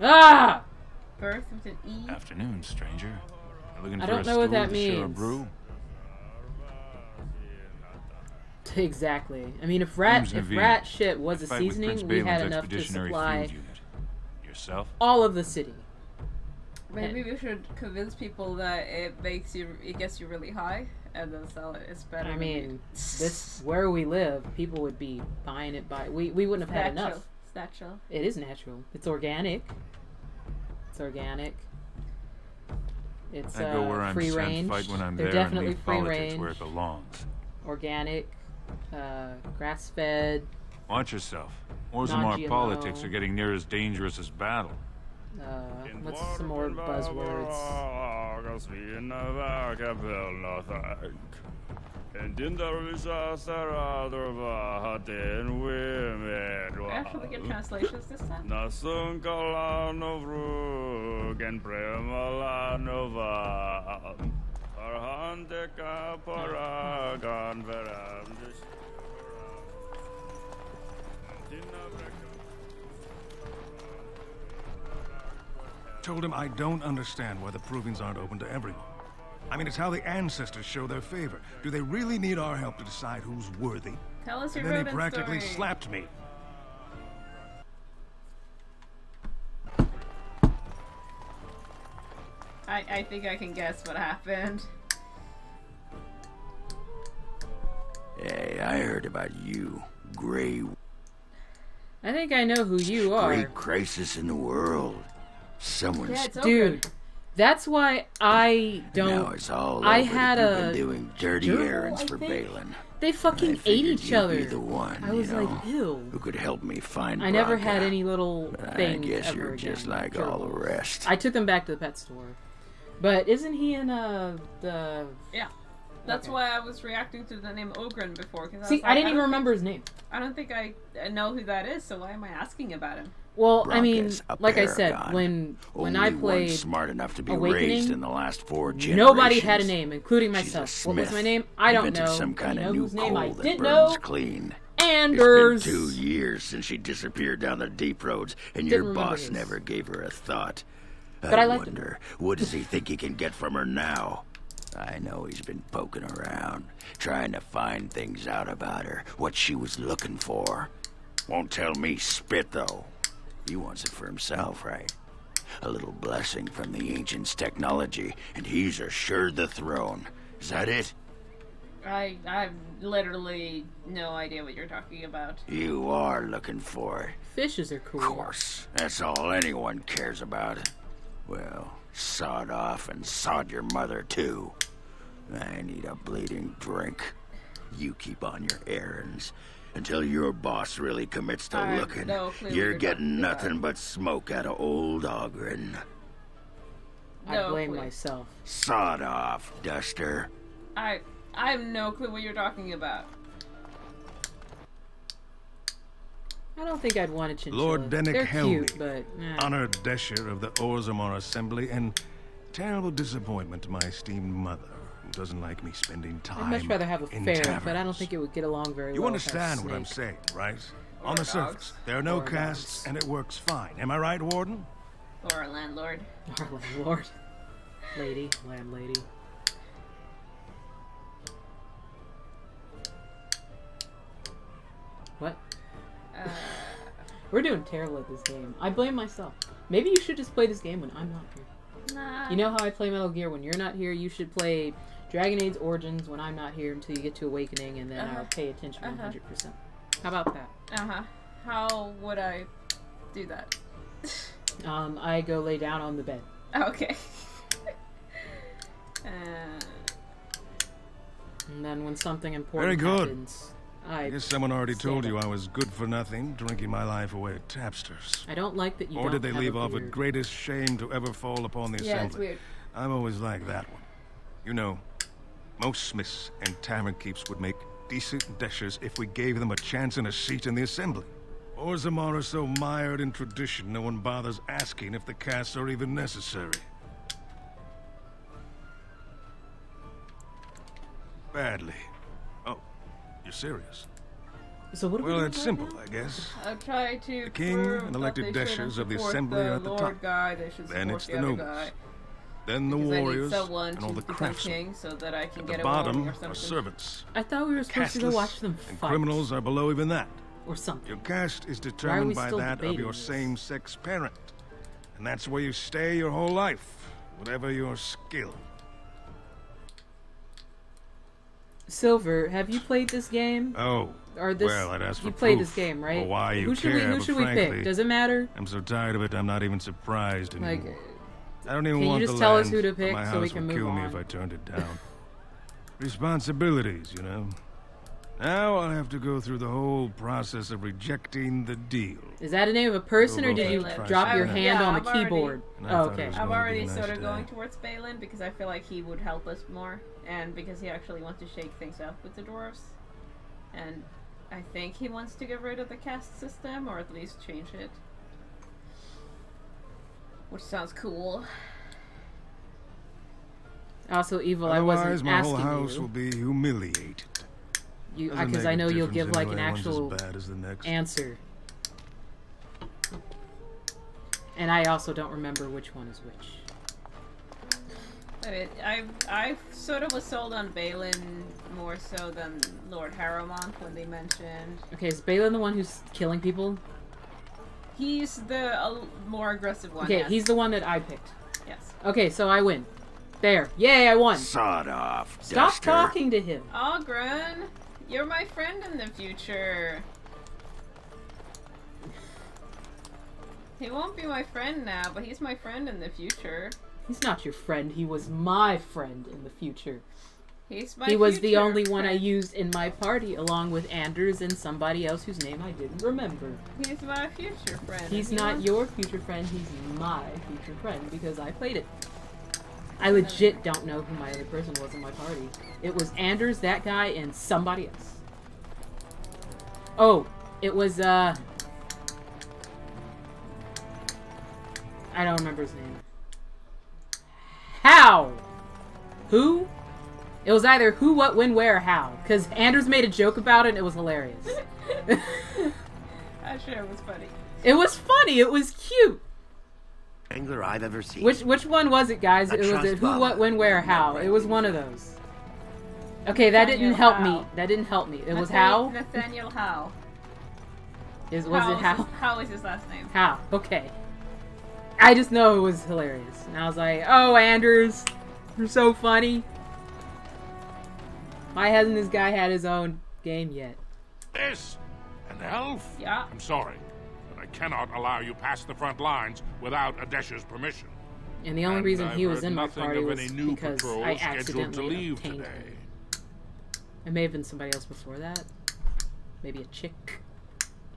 Ah! Birth with an E? Afternoon, stranger. Looking I for don't a know what stool that to share a means. brew? Exactly. I mean, if rat shit was a Fight with Prince seasoning, we had Balin's enough to expeditionary supply field unit. Yourself? all of the city. Maybe we should convince people that it gets you really high, and then sell it. It's better. I mean, this where we live, people would be buying it by. We wouldn't have had enough. It's natural. It is natural. It's organic. It's organic. It's I go where I'm free sent, range. fight when I'm They're there, and definitely leave free politics range. where it belongs. Organic, grass fed. Watch yourself. Orzammar Non-GMO. politics are getting near as dangerous as battle. What's some more buzzwords? Actually get translations this time? Told him I don't understand why the provings aren't open to everyone. I mean, it's how the ancestors show their favor. Do they really need our help to decide who's worthy? Tell us your And then he rodent practically story. slapped me. I think I can guess what happened. Hey, I heard about you. Grey... I think I know who you are. Great crisis in the world. Someone's... Yeah, it's Dude, that's why I don't... Now it's all I over had that you've a... been doing dirty journal, errands I for think? Balin. They fucking I ate figured each you'd other. be the one, I was you know, like, ew. who could help me find I never Braga. had any little But thing I guess ever you're again. just like Sure all the was. rest. I took them back to the pet store. But isn't he in the... Yeah. That's Okay. why I was reacting to the name Ogren before. Cause See, was I like, didn't even don't remember think- his name. I don't think I know who that is, so why am I asking about him? Well, I mean, Braga's a like I said, paragon. when Only I one played smart enough to be Awakening, raised in the last 4 generations. nobody had a name, including She's a myself. What was smith. my name? I don't Invented know. some But kind you of know new whose name I coal that did burns know? clean. Anders. It's been 2 years since she disappeared down the deep roads, and Didn't your remember boss his. never gave her a thought. But I liked wonder, what does he think he can get from her now? I know he's been poking around, trying to find things out about her, what she was looking for. Won't tell me spit, though. He wants it for himself, right? A little blessing from the ancients' technology, and he's assured the throne. Is that it? I have literally no idea what you're talking about. You are looking for it. Fishes are cool. Of course. That's all anyone cares about. Well, sod off and sod your mother, too. I need a bleeding drink. You keep on your errands. Until your boss really commits to looking, you're getting nothing but smoke out of old Ogren. I blame myself. Sod off, Duster. I have no clue what you're talking about. I don't think I'd want a chinchilla. Lord Dennick They're Helmy, cute, but honored Desher of the Orzammar Assembly, and terrible disappointment to my esteemed mother, who doesn't like me spending time I'd much rather have a in fair, taverns. but I don't think it would get along very well. You understand what I'm saying, right? On the surface, there are no castes, and it works fine. Am I right, Warden? Or a landlord. Our landlord. Lady, landlady. What? We're doing terrible at this game. I blame myself. Maybe you should just play this game when I'm not here. Nah. You know how I play Metal Gear? When you're not here, you should play Dragon Age Origins when I'm not here until you get to Awakening, and then I'll pay attention 100%. How about that? How would I do that? I go lay down on the bed. Okay. And then when something important Very good. happens, I guess someone already told you I was good for nothing, drinking my life away at Tapster's. I don't like that you Or don't did they have leave a off beard. with greatest shame to ever fall upon the Yeah, assembly? it's weird. I've always liked that one. You know, most smiths and tavern keeps would make decent dishers if we gave them a chance and a seat in the assembly. Orzammar are so mired in tradition, no one bothers asking if the castes are even necessary. Badly. Oh, you're serious? So what? Well, that's simple, I guess. I'll try to The king prove and that elected they shouldn't deshers of the support assembly are at the Lord top. guy, they should Then support it's the the other nobles. guy. Then the Because I need warriors someone and all to the become craftsmen. king so that I can At get the a warming bottom or are something. servants. I thought we were supposed to go Casteless, watch them and fight. criminals are below even that. Or something. Your caste is Why are determined we by still that of debating your this? same-sex parent. And that's where you stay your whole life, whatever your skill. Silver, have you played this game? Oh, Or this? well, I'd ask for You played proof. this game, right? Or why you who should care, we? Who but should we frankly, pick? Does it matter? I'm so tired of it, I'm not even surprised anymore. Like, I don't even can you want just the tell us land, who to but pick my so we house can would move kill me on? if I turned it down. Responsibilities, you know. Now I'll have to go through the whole process of rejecting the deal. Is that a name of a person, or We'll did you both try drop your something hand else. on the I've already- keyboard? And I Oh, thought it okay. was I'm going to be already a nice sort of day. going towards Balin because I feel like he would help us more, and because he actually wants to shake things up with the dwarves. And I think he wants to get rid of the caste system, or at least change it. Which sounds cool. Also, evil. I Otherwise, wasn't my whole asking house you. will be humiliated. Doesn't Because make I a know you'll difference give like an anyway, one's actual as bad as the next. answer. And I also don't remember which one is which. I mean, I sort of was sold on Balin more so than Lord Harrowmont when they mentioned. Okay, is Balin the one who's killing people? He's the more aggressive one. Okay, yes. he's the one that I picked. Yes. Okay, so I win. There. Yay, I won. Sod off, Stop Duster. talking to him. Ogren, you're my friend in the future. He won't be my friend now, but he's my friend in the future. He's not your friend. He was my friend in the future. He's my He was the future only one I friend. used in my party, along with Anders and somebody else whose name I didn't remember. He's my future friend. He's and he not wants- your future friend, he's my future friend, because I played it. I legit don't know who my other person was in my party. It was Anders, that guy, and somebody else. Oh, it was, I don't remember his name. How? Who? It was either who, what, when, where, or how. Because Anders made a joke about it and it was hilarious. I'm sure it was funny. It was funny. It was cute. Angler I've ever seen. Which one was it, guys? I It was trust it who, Bob. what, when, where, how. It was one of those. Okay, that didn't Nathaniel help Howe. me. That didn't help me. It was Nathaniel- how? Nathaniel Howe. Was it Howe how? His, Howe is his last name. How? Okay. I just know it was hilarious. And I was like, oh, Anders, you're so funny. Why hasn't this guy had his own game yet? This? An elf? Yeah. I'm sorry, but I cannot allow you past the front lines without Adesh's permission. And the only reason he was heard in my nothing party of was any new because patrols I scheduled to accidentally leave obtained today. him. It may have been somebody else before that. Maybe a chick.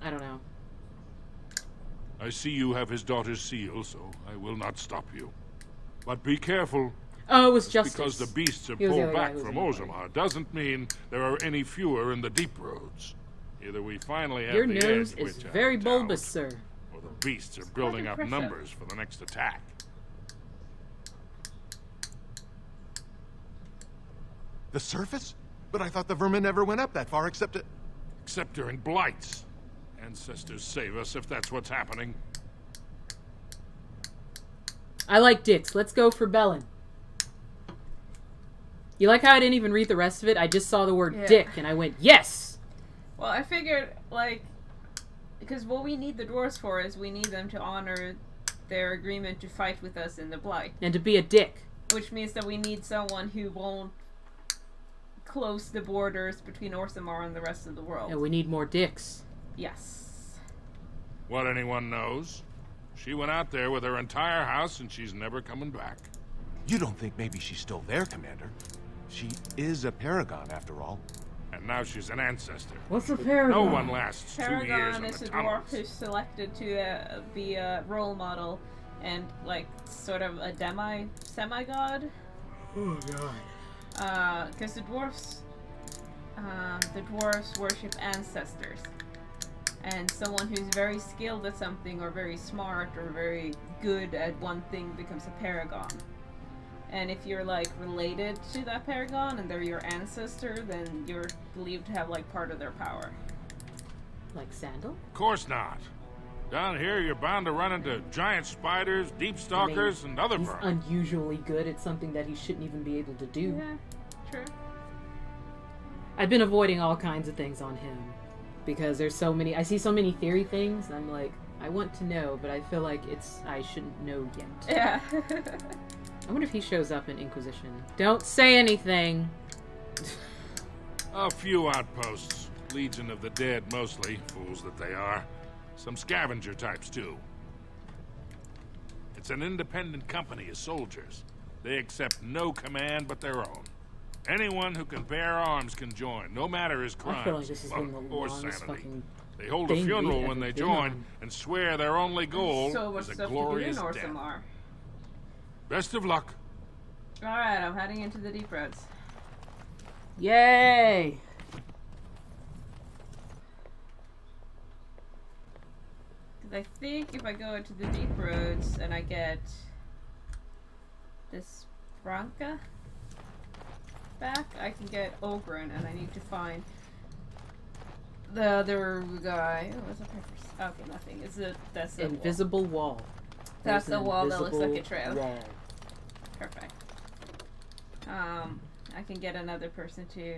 I don't know. I see you have his daughter's seal, so I will not stop you. But be careful. Oh, it was Just Justice. because the beasts have He was the pulled other guy back who was from in the party. Orzammar doesn't mean there are any fewer in the deep roads. Either we finally have Your the nose edge, is which I very doubt, bulbous, sir. or the beasts are building up impressive. numbers for the next attack. The surface? But I thought the vermin never went up that far except during blights. Ancestors save us if that's what's happening. I like dicks. Let's go for Bellin. You like how I didn't even read the rest of it? I just saw the word dick and I went, yes! Well, I figured, like, because what we need the dwarves for is we need them to honor their agreement to fight with us in the Blight. And to be a dick. Which means that we need someone who won't close the borders between Orzammar and the rest of the world. And we need more dicks. Yes. What anyone knows? She went out there with her entire house and she's never coming back. You don't think maybe she's still there, Commander? She is a paragon, after all. And now she's an ancestor. What's a paragon? No one lasts 2 years Paragon in is the a tunnels. dwarf who's selected to be a role model and, like, sort of a semi-god. Oh, God. Because the dwarves worship ancestors. And someone who's very skilled at something or very smart or very good at one thing becomes a paragon. And if you're, like, related to that paragon and they're your ancestor, then you're believed to have, like, part of their power. Like Sandal? Of course not. Down here, you're bound to run into giant spiders, deep stalkers, and other He's vermin. unusually good at something that he shouldn't even be able to do. Yeah, true. I've been avoiding all kinds of things on him. Because there's so many... I see so many theory things, and I'm like, I want to know, but I feel like I shouldn't know yet. Yeah. I wonder if he shows up in Inquisition. Don't say anything! A few outposts. Legion of the Dead, mostly. Fools that they are. Some scavenger types, too. It's an independent company of soldiers. They accept no command but their own. Anyone who can bear arms can join, no matter his crimes. I feel like this has been the or longest sanity. fucking They hold a thing funeral we've when ever they been join on. and swear their only goal So much is a stuff glorious to do in death. Orzammar. Best of luck. Alright, I'm heading into the deep roads. Yay! Because I think if I go into the deep roads and I get this Branca back, I can get Ogren, and I need to find the other guy. Oh, what's up here for? Okay, nothing. That's the Invisible wall. That's There's the an wall that looks like a invisible trail. wall. Perfect. I can get another person to.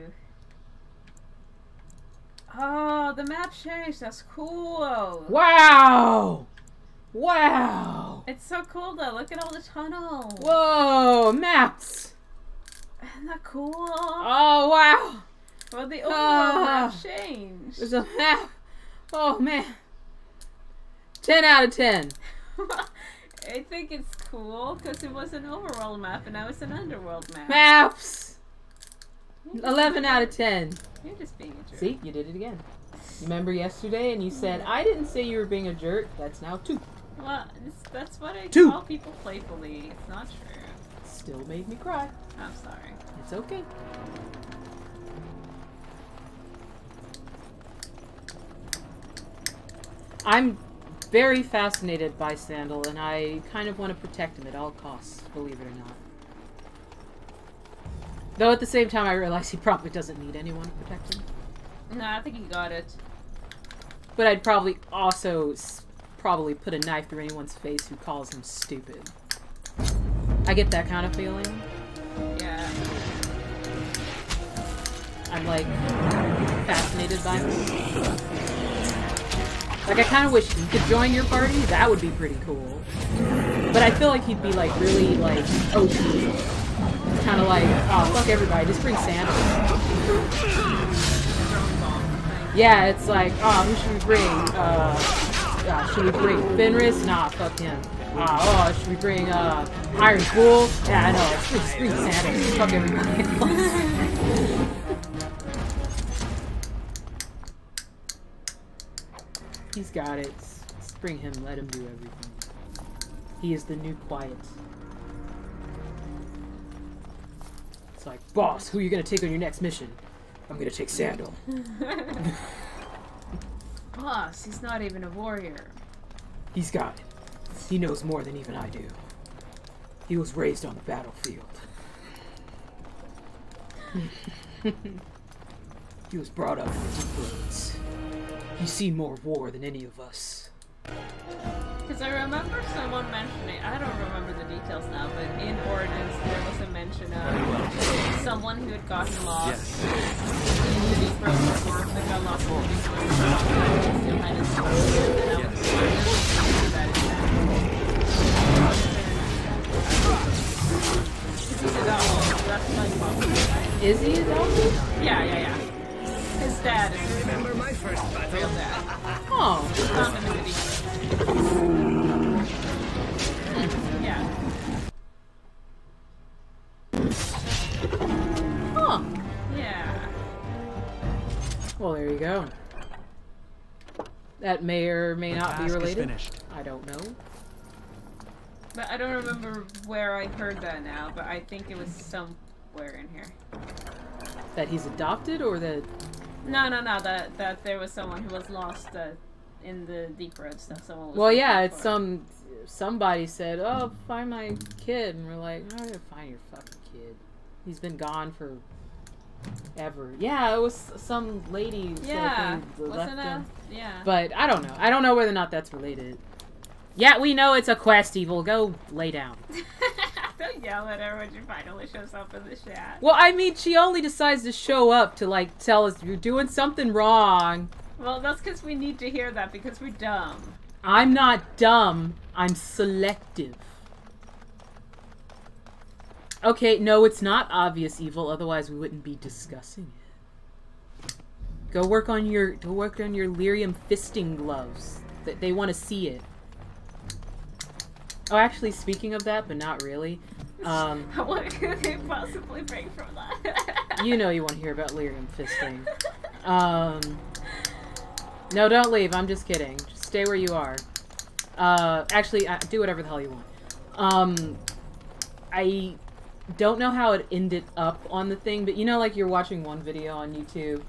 Oh, the map changed. That's cool. Wow! Wow! It's so cool though. Look at all the tunnels. Whoa! Maps! Isn't that cool? Oh, wow! Well, the overall map changed. There's a map. Oh, man. 10 out of 10. I think it's cool because it was an overworld map and now it's an underworld map. Maps! 11 out of 10. You're just being a jerk. See? You did it again. Remember yesterday and you said, I didn't say you were being a jerk. That's now 2. Well, that's what I 2. call people playfully. It's not true. Still made me cry. I'm sorry. It's okay. I'm very fascinated by Sandal, and I kind of want to protect him at all costs, believe it or not. Though at the same time, I realize he probably doesn't need anyone to protect him. No, I think you got it. But I'd probably also probably put a knife through anyone's face who calls him stupid. I get that kind of feeling. Yeah. I'm like fascinated by him. Like I kind of wish he could join your party. That would be pretty cool. But I feel like he'd be like really like OP. Kind of like, oh fuck everybody, just bring Sandal. Yeah, it's like, oh, who should we bring? Should we bring Fenris? Nah, fuck him. Should we bring Iron Bull? Yeah, I know. Let's bring Santa. Fuck everybody else. He's got it. Let's bring him. Let him do everything. He is the new quiet. It's like, boss, who are you gonna take on your next mission? I'm gonna take Sandal. Boss, he's not even a warrior. He's got it. He knows more than even I do. He was raised on the battlefield. He was brought up in the deep woods. He's seen more war than any of us. Because I remember someone mentioning, I don't remember the details now, but in Ordinance there was a mention of someone who had gotten lost in the deep road before, that got lost in the deep road and still had his soul, and that was that is adopted. That's like possible. Is he adopted? Yeah. His dad is Remember my first battle? real dad. Oh. Found him in the deep road. Yeah. Huh. Yeah. Well, there you go. That may or may not be related. Finished. I don't know. But I don't remember where I heard that now, but I think it was somewhere in here. That he's adopted, or that... No, that there was someone who was lost in the deep road stuff. Someone was Well, yeah, it's somebody said, oh, find my kid, and we're like, how do you find your fucking kid? He's been gone for ever. Yeah, it was some lady. Yeah, left him. Yeah. But I don't know. I don't know whether or not that's related. Yeah, we know it's a quest, Evil. Go lay down. Don't yell at her when she finally shows up in the chat. Well, I mean, she only decides to show up to, like, tell us you're doing something wrong. Well, that's because we need to hear that, because we're dumb. I'm not dumb. I'm selective. Okay, no, it's not obvious, Evil. Otherwise, we wouldn't be discussing it. Go work on your lyrium fisting gloves. They want to see it. Oh, actually, speaking of that, but not really. What could they possibly bring from that? You know you want to hear about lyrium fisting. No, don't leave. I'm just kidding. Just stay where you are. Actually, do whatever the hell you want. I don't know how it ended up on the thing, but you know, like, you're watching one video on YouTube,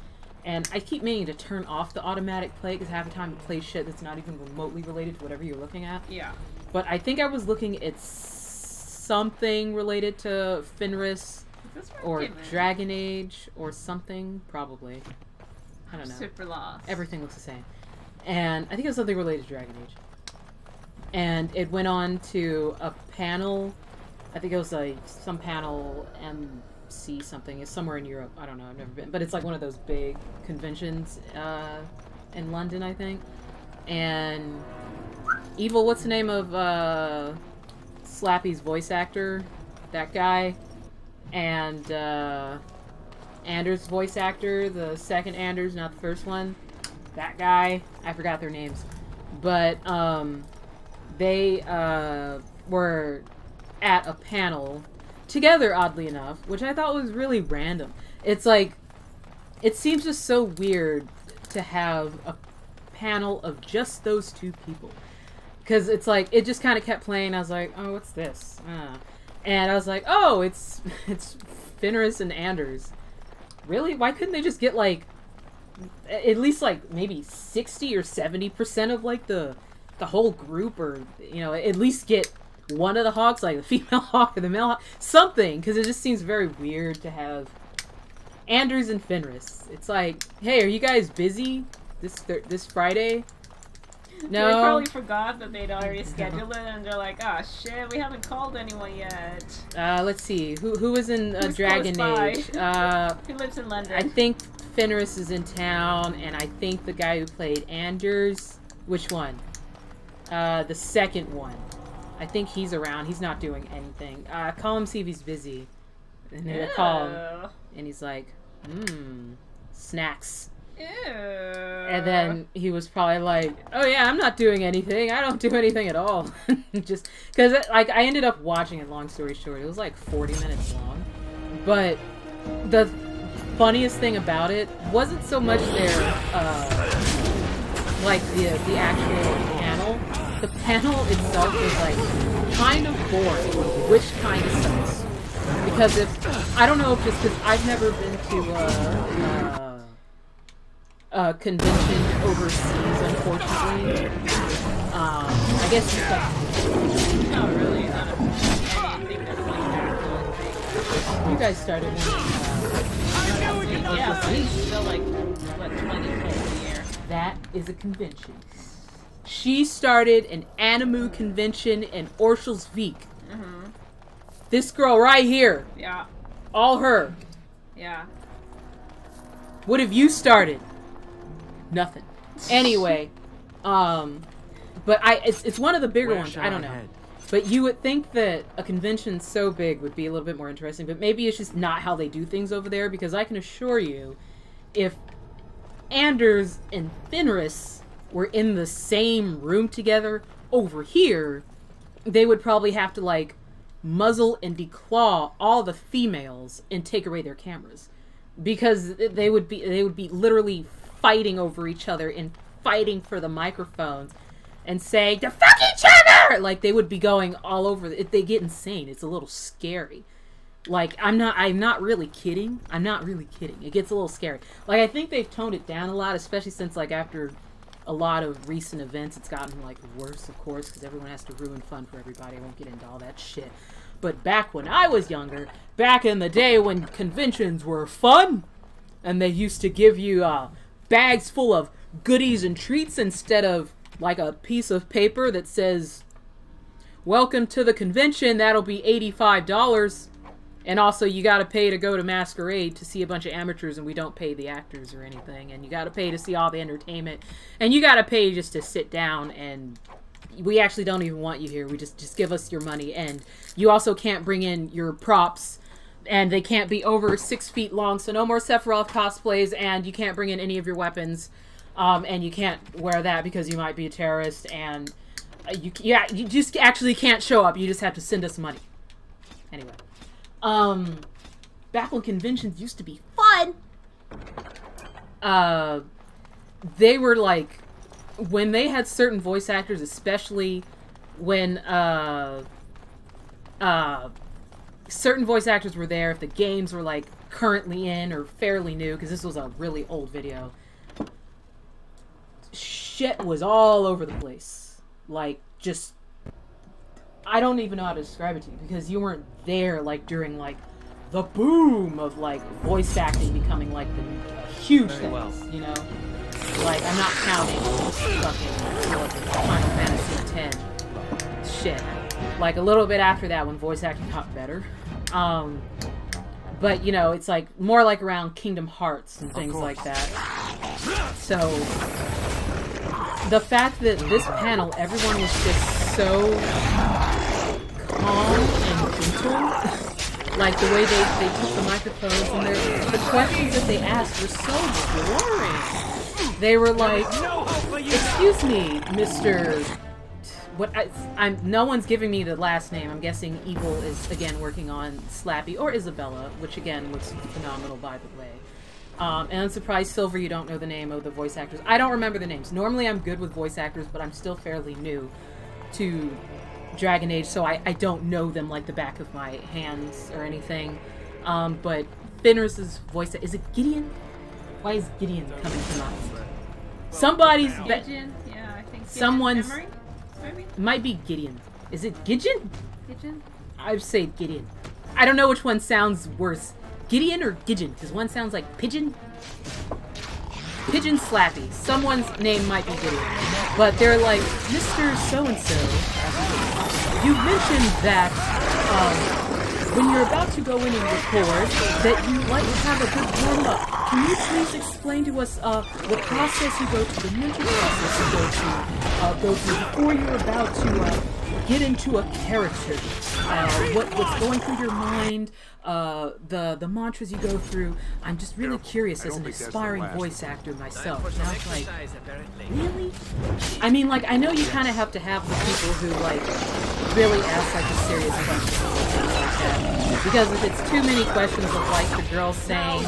and I keep meaning to turn off the automatic play, because half the time it plays shit that's not even remotely related to whatever you're looking at. Yeah. But I think I was looking at something related to Fenris or Dragon Age or something, probably. I don't know. Super lost. Everything looks the same. And I think it was something related to Dragon Age. And it went on to a panel. I think it was like some panel MC something. It's somewhere in Europe. I don't know. I've never been. But it's like one of those big conventions in London, I think. And Evil, what's the name of Slappy's voice actor? That guy. And Anders' voice actor, the second Anders, not the first one. That guy. I forgot their names. But they were at a panel together, oddly enough, which I thought was really random. It's like, it seems just so weird to have a panel of just those two people. Because it's like, it just kind of kept playing. I was like, oh, what's this? And I was like, oh, it's Fenris and Anders. Really? Why couldn't they just get, like, at least, like, maybe 60 or 70% of, like, the whole group? Or, you know, at least get one of the Hawks, like the female Hawk or the male Hawk. Something, because it just seems very weird to have Anders and Fenris. It's like, hey, are you guys busy this Friday? No. They probably forgot that they'd already scheduled it, and they're like, oh shit, we haven't called anyone yet. Let's see. Who was in Dragon Age? Who lives in London? I think Fenris is in town, and I think the guy who played Anders... Which one? The second one. I think he's around. He's not doing anything. Call him, see if he's busy. And then I call him, and he's like, snacks. Ew. And then he was probably like, oh yeah, I'm not doing anything. I don't do anything at all. Just because like I ended up watching it, long story short. It was like 40 minutes long. But the funniest thing about it wasn't so much their like the actual panel. The panel itself was like kind of boring, which kind of sucks. Because if I don't know if just because I've never been to a convention overseas, unfortunately. I guess it's like not really. Anything that's like you guys started still like what 20K a year. That is a convention. She started an Animu convention in Orzammar. This girl right here. Yeah. All her. Yeah. What have you started? Nothing. Anyway, but it's one of the bigger ones. I don't know. But you would think that a convention so big would be a little bit more interesting, but maybe it's just not how they do things over there, because I can assure you, if Anders and Fenris were in the same room together over here, they would probably have to like muzzle and declaw all the females and take away their cameras, because they would be literally fighting over each other and fighting for the microphones and saying to fuck each other. Like they would be going all over. They get insane. It's a little scary. Like I'm not really kidding. I'm not really kidding. It gets a little scary. Like I think they've toned it down a lot, especially since like after a lot of recent events, it's gotten like worse, of course, because everyone has to ruin fun for everybody. I won't get into all that shit. But back when I was younger, back in the day when conventions were fun, and they used to give you bags full of goodies and treats instead of like a piece of paper that says, welcome to the convention, that'll be $85. And also you gotta pay to go to Masquerade to see a bunch of amateurs, and we don't pay the actors or anything. And you gotta pay to see all the entertainment. And you gotta pay just to sit down, and we actually don't even want you here. We just give us your money. And you also can't bring in your props, and they can't be over 6 feet long, so no more Sephiroth cosplays, and you can't bring in any of your weapons. And you can't wear that because you might be a terrorist, and you just actually can't show up. You just have to send us money. Anyway. Back when conventions used to be fun, they were like, when they had certain voice actors, especially when, certain voice actors were there, if the games were like currently in or fairly new, because this was a really old video, shit was all over the place. Like, just, I don't even know how to describe it to you, because you weren't there, like, during, like, the boom of, like, voice acting becoming, like, the huge things, you know? Like, I'm not counting fucking Final Fantasy X shit. Like, a little bit after that, when voice acting got better. But, you know, it's, like, more like around Kingdom Hearts and things like that. So, the fact that this panel, everyone was just so calm and gentle. Like, the way they took the microphones, and the questions that they asked were so boring. They were like, excuse me, Mr. What? No one's giving me the last name. I'm guessing Evil is, again, working on Slappy, or Isabella, which, again, looks phenomenal, by the way. And I'm surprised, Silver, you don't know the name of the voice actors. I don't remember the names. Normally I'm good with voice actors, but I'm still fairly new to Dragon Age, so I don't know them like the back of my hands or anything. But Fenris's voice... Is it Gideon? Why is Gideon coming to mind? Somebody's... Gideon? Yeah, I think someone's... Emery? Maybe? Might be Gideon. Is it Gideon? Gideon? I'd say Gideon. I don't know which one sounds worse. Gideon or Gideon? Because one sounds like pigeon. Pigeon Slappy. Someone's name might be Gideon. But they're like, Mr. So-and-so, you mentioned that when you're about to go in and record, that you like to have a good warm-up. Can you please explain to us what process you go to, the mental process you go to, go through before you're about to get into a character. What's going through your mind, the mantras you go through. I'm just really curious as an aspiring voice actor myself. And I was like, really? I mean, like, I know you kind of have to have the people who, like, really ask, like, the serious questions and things like that. Because if it's too many questions of, like, the girl saying,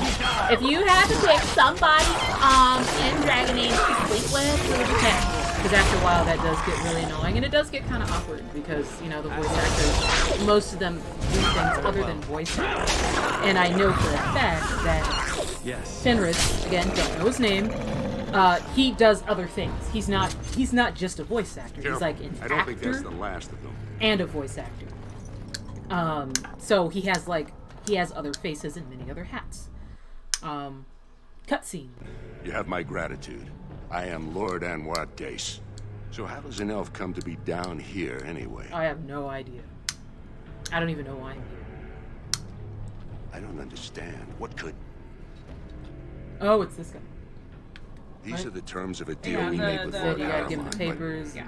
if you had to pick somebody in Dragon Age to sleep with, who would you pick? Because after a while that does get really annoying, and it does get kind of awkward because, you know, the voice actors, most of them do things other than voice acting. And I know for a fact that Fenris, again, don't know his name, he does other things. He's not just a voice actor. He's like an actor. I don't think that's the last of them. And a voice actor. So he has other faces and many other hats. Cutscene. You have my gratitude. I am Lord Anwar Dace. So how does an elf come to be down here anyway? I have no idea. I don't even know why I'm here. I don't understand. What could... Oh, it's this guy. These are the terms of a deal we made with Lord You gotta give him Ahriman, the papers. Yeah.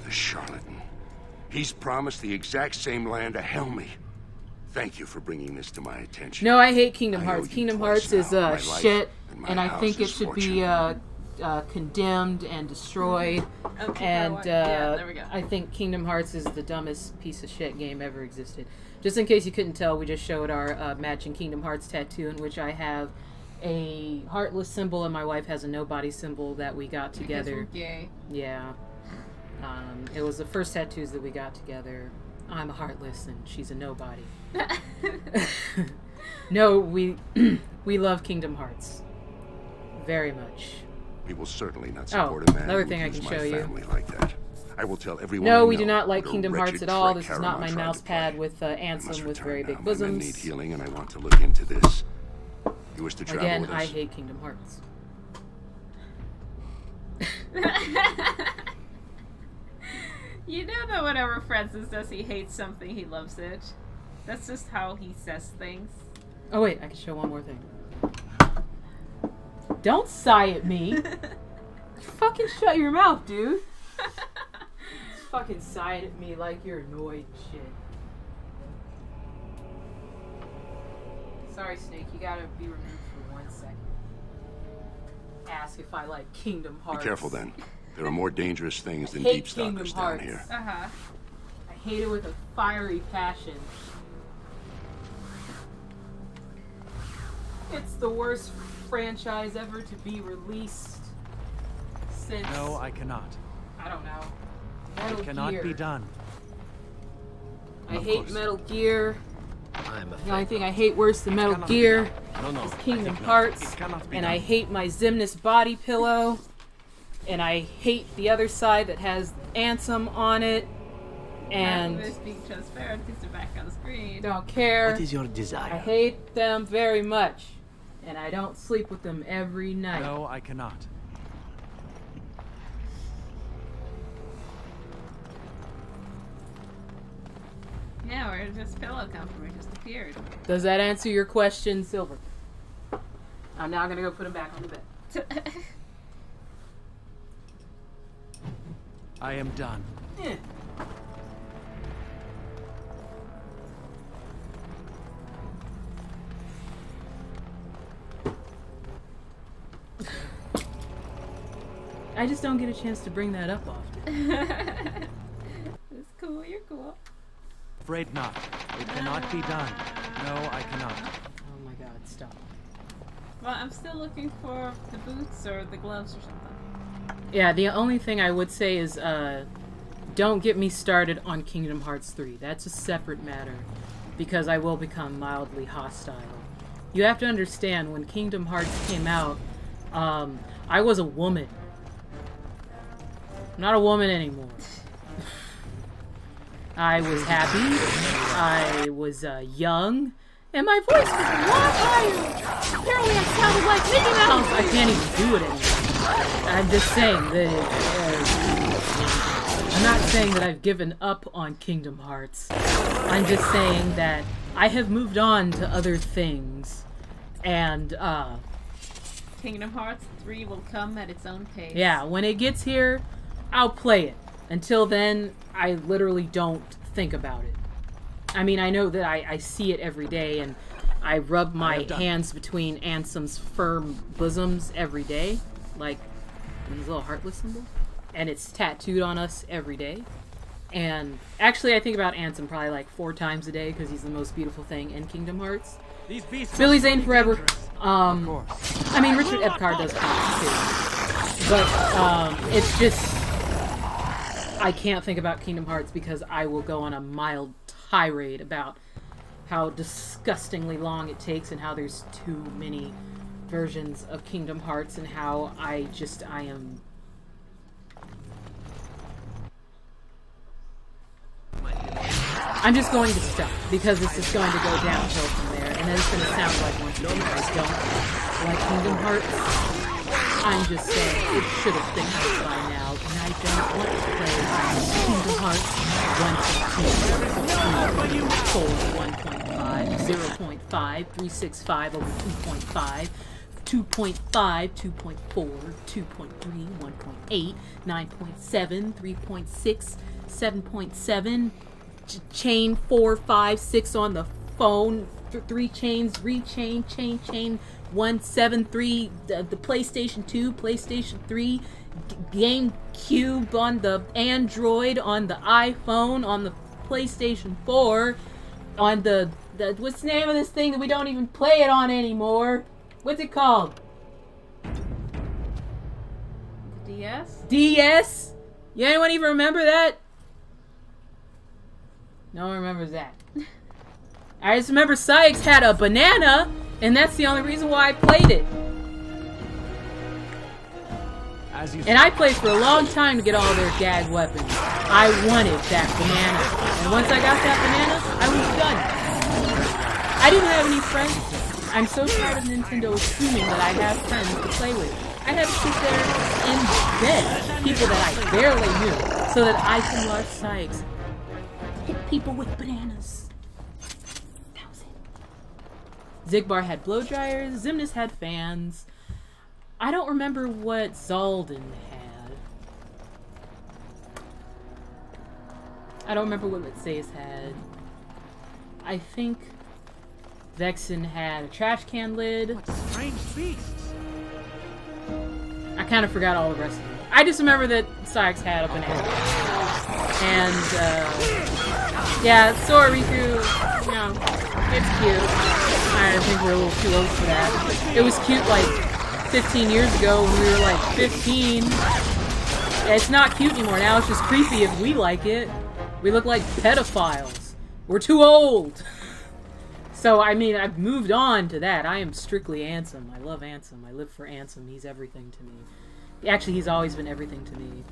The charlatan. He's promised the exact same land to Helmy. Thank you for bringing this to my attention. No, I hate Kingdom Hearts. Kingdom Hearts is shit, and I think it should be condemned and destroyed. Okay, and yeah, there we go. I think Kingdom Hearts is the dumbest piece of shit game ever existed. Just in case you couldn't tell, we just showed our matching Kingdom Hearts tattoo, in which I have a heartless symbol and my wife has a nobody symbol that we got together. Because we're gay. Yeah. It was the first tattoos that we got together. I'm a heartless and she's a nobody. No, we love Kingdom Hearts very much. We will certainly not support a man another who thing I uses can my show you. family like that. I will tell everyone. No, I we know do not like what a Kingdom Hearts wretched at all. trick This is not my Ahriman tried mouse to play. pad with Ansem with very big bosoms. My men need healing, and I want to look into this. You wish to travel Again, with us? I hate Kingdom Hearts. You know that whenever Francis says he hates something, he loves it. That's just how he says things. Oh wait, I can show one more thing. Don't sigh at me. Fucking shut your mouth, dude. Just fucking sighing at me like you're annoyed and shit. Sorry, Snake, you gotta be removed for 1 second. Ask if I like Kingdom Hearts. Be careful then. There are more dangerous things than hate deep stalkers Kingdom down here. Uh-huh. I hate it with a fiery passion. It's the worst franchise ever to be released since... No, I cannot. I don't know. Metal It cannot Gear. be done. I hate Metal Gear. I'm The only thing I hate worse than Metal Gear is Kingdom Hearts. And I hate my Zimnus body pillow. And I hate the other side that has Ansem on it. And This being transparent because they're back on the screen. don't care. What is your desire? I hate them very much. And I don't sleep with them every night. No, I cannot. Yeah, where did this pillow come from? It just appeared. Does that answer your question, Silver? I'm now gonna go put him back on the bed. I am done. Eh. I just don't get a chance to bring that up often. It's cool, you're cool. Afraid not. It cannot be done. No, I cannot. Oh my god, stop. Well, I'm still looking for the boots or the gloves or something. Yeah, the only thing I would say is, don't get me started on Kingdom Hearts 3. That's a separate matter, because I will become mildly hostile. You have to understand, when Kingdom Hearts came out, I was a woman. I'm not a woman anymore. I was happy, I was young, and my voice was a lot higher. Apparently I sounded like Mickey Mouse. I can't even do it anymore. I'm just saying that I'm not saying that I've given up on Kingdom Hearts. I'm just saying that I have moved on to other things. And Kingdom Hearts 3 will come at its own pace. yeah, when it gets here, I'll play it. Until then, I literally don't think about it. I mean, I know that I see it every day, and I rub my hands between Ansem's firm bosoms every day, like these little heartless symbols, and it's tattooed on us every day. And actually, I think about Ansem probably like 4 times a day because he's the most beautiful thing in Kingdom Hearts. Billy Zane forever. I mean, Richard Epcar does pop too, but it's just I can't think about Kingdom Hearts because I will go on a mild tirade about how disgustingly long it takes and how there's too many versions of Kingdom Hearts and how I am. I'm just going to stop because it's just going to go downhill from there, and then it's going to sound like once again I don't like Kingdom Hearts. I'm just saying it should have been out by now, and I don't want to play Kingdom Hearts 1.2, 1.4, 1.5, 0.5, 365 over 2.5, 2.5, 2.4, 2.3, 1.8, 9.7, 3.6, 7.7, chain 4, 5, 6 on the phone, 3 chains, rechain, chain 173, the PlayStation 2, PlayStation 3, GameCube on the Android, on the iPhone, on the PlayStation 4, on the what's the name of this thing that we don't even play it on anymore? What's it called? DS? DS? Yeah, anyone even remember that? No one remembers that. I just remember Sykes had a banana, and that's the only reason why I played it. And I played for a long time to get all their gag weapons. I wanted that banana. And once I got that banana, I was done. I didn't have any friends. I'm so tired of Nintendo assuming that I have friends to play with. I had to sit there in bed, people that I barely knew, so that I can watch Sykes hit people with bananas. That was it. Zigbar had blow dryers. Xemnas had fans. I don't remember what Zaldin had. I don't remember what Letseus had. I think Vexen had a trash can lid. What strange beasts! I kind of forgot all the rest of it. I just remember that Sykes had a banana. And, yeah, Sora Riku, you know, it's cute. I think we're a little too old for that. It was cute, like, 15 years ago when we were, like, 15. It's not cute anymore. Now it's just creepy if we like it. We look like pedophiles. We're too old. So, I mean, I've moved on to that. I am strictly Ansem. I love Ansem. I live for Ansem. He's everything to me. Actually, he's always been everything to me.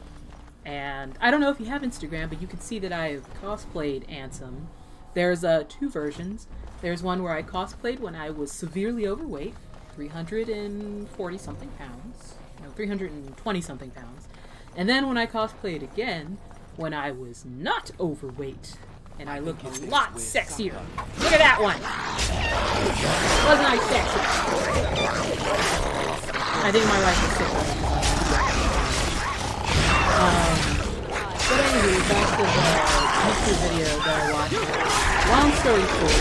And I don't know if you have Instagram, but you can see that I've cosplayed Ansem. There's 2 versions. There's one where I cosplayed when I was severely overweight, 340-something pounds. No, 320-something pounds. And then when I cosplayed again, when I was not overweight, and I look a lot sexier. Look at that one! Wasn't I sexy? I think my wife is sick of it. But anyway, back to the YouTube video that I watched. Long story short,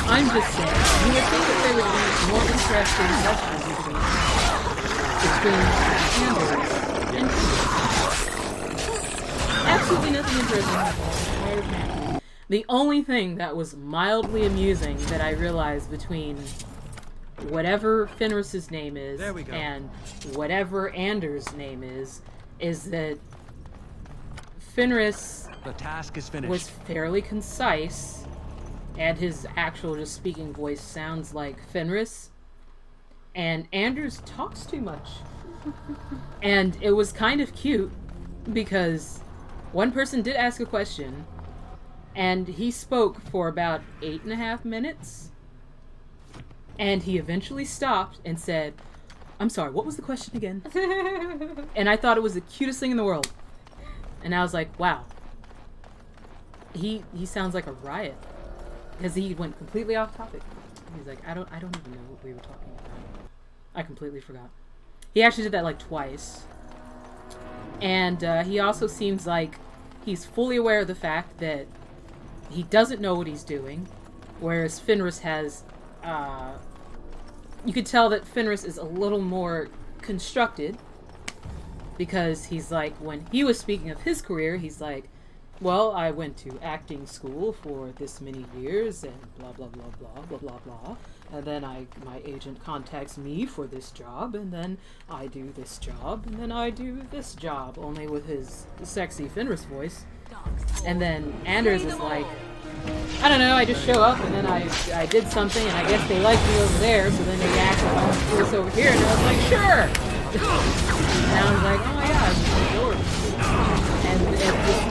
I'm just saying, you would think that there would be more interesting questions between Anders and Peter. Absolutely nothing interesting happened. The only thing that was mildly amusing that I realized between whatever Fenris's name is and whatever Anders' name is that Fenris the task is finished. Was fairly concise, and his actual just speaking voice sounds like Fenris, and Anders talks too much. And it was kind of cute because one person did ask a question, and he spoke for about 8.5 minutes, and he eventually stopped and said, "I'm sorry, what was the question again?" And I thought it was the cutest thing in the world. And I was like, wow. He sounds like a riot. Because he went completely off topic. He's like, I don't even know what we were talking about. I completely forgot. He actually did that like twice. And he also seems like he's fully aware of the fact that he doesn't know what he's doing, whereas Fenris has, you could tell that Fenris is a little more constructed, because he's like, when he was speaking of his career, he's like, well, I went to acting school for this many years, and blah, blah, blah, blah, blah, blah, blah. And then my agent contacts me for this job, and then I do this job, and then I do this job, only with his sexy Fenris voice. And then Anders is like, I don't know, I just show up, and then I did something, and I guess they like me over there, so then they asked if I want to do this over here, and I was like, sure! And I was like, oh my god, it's adorable. And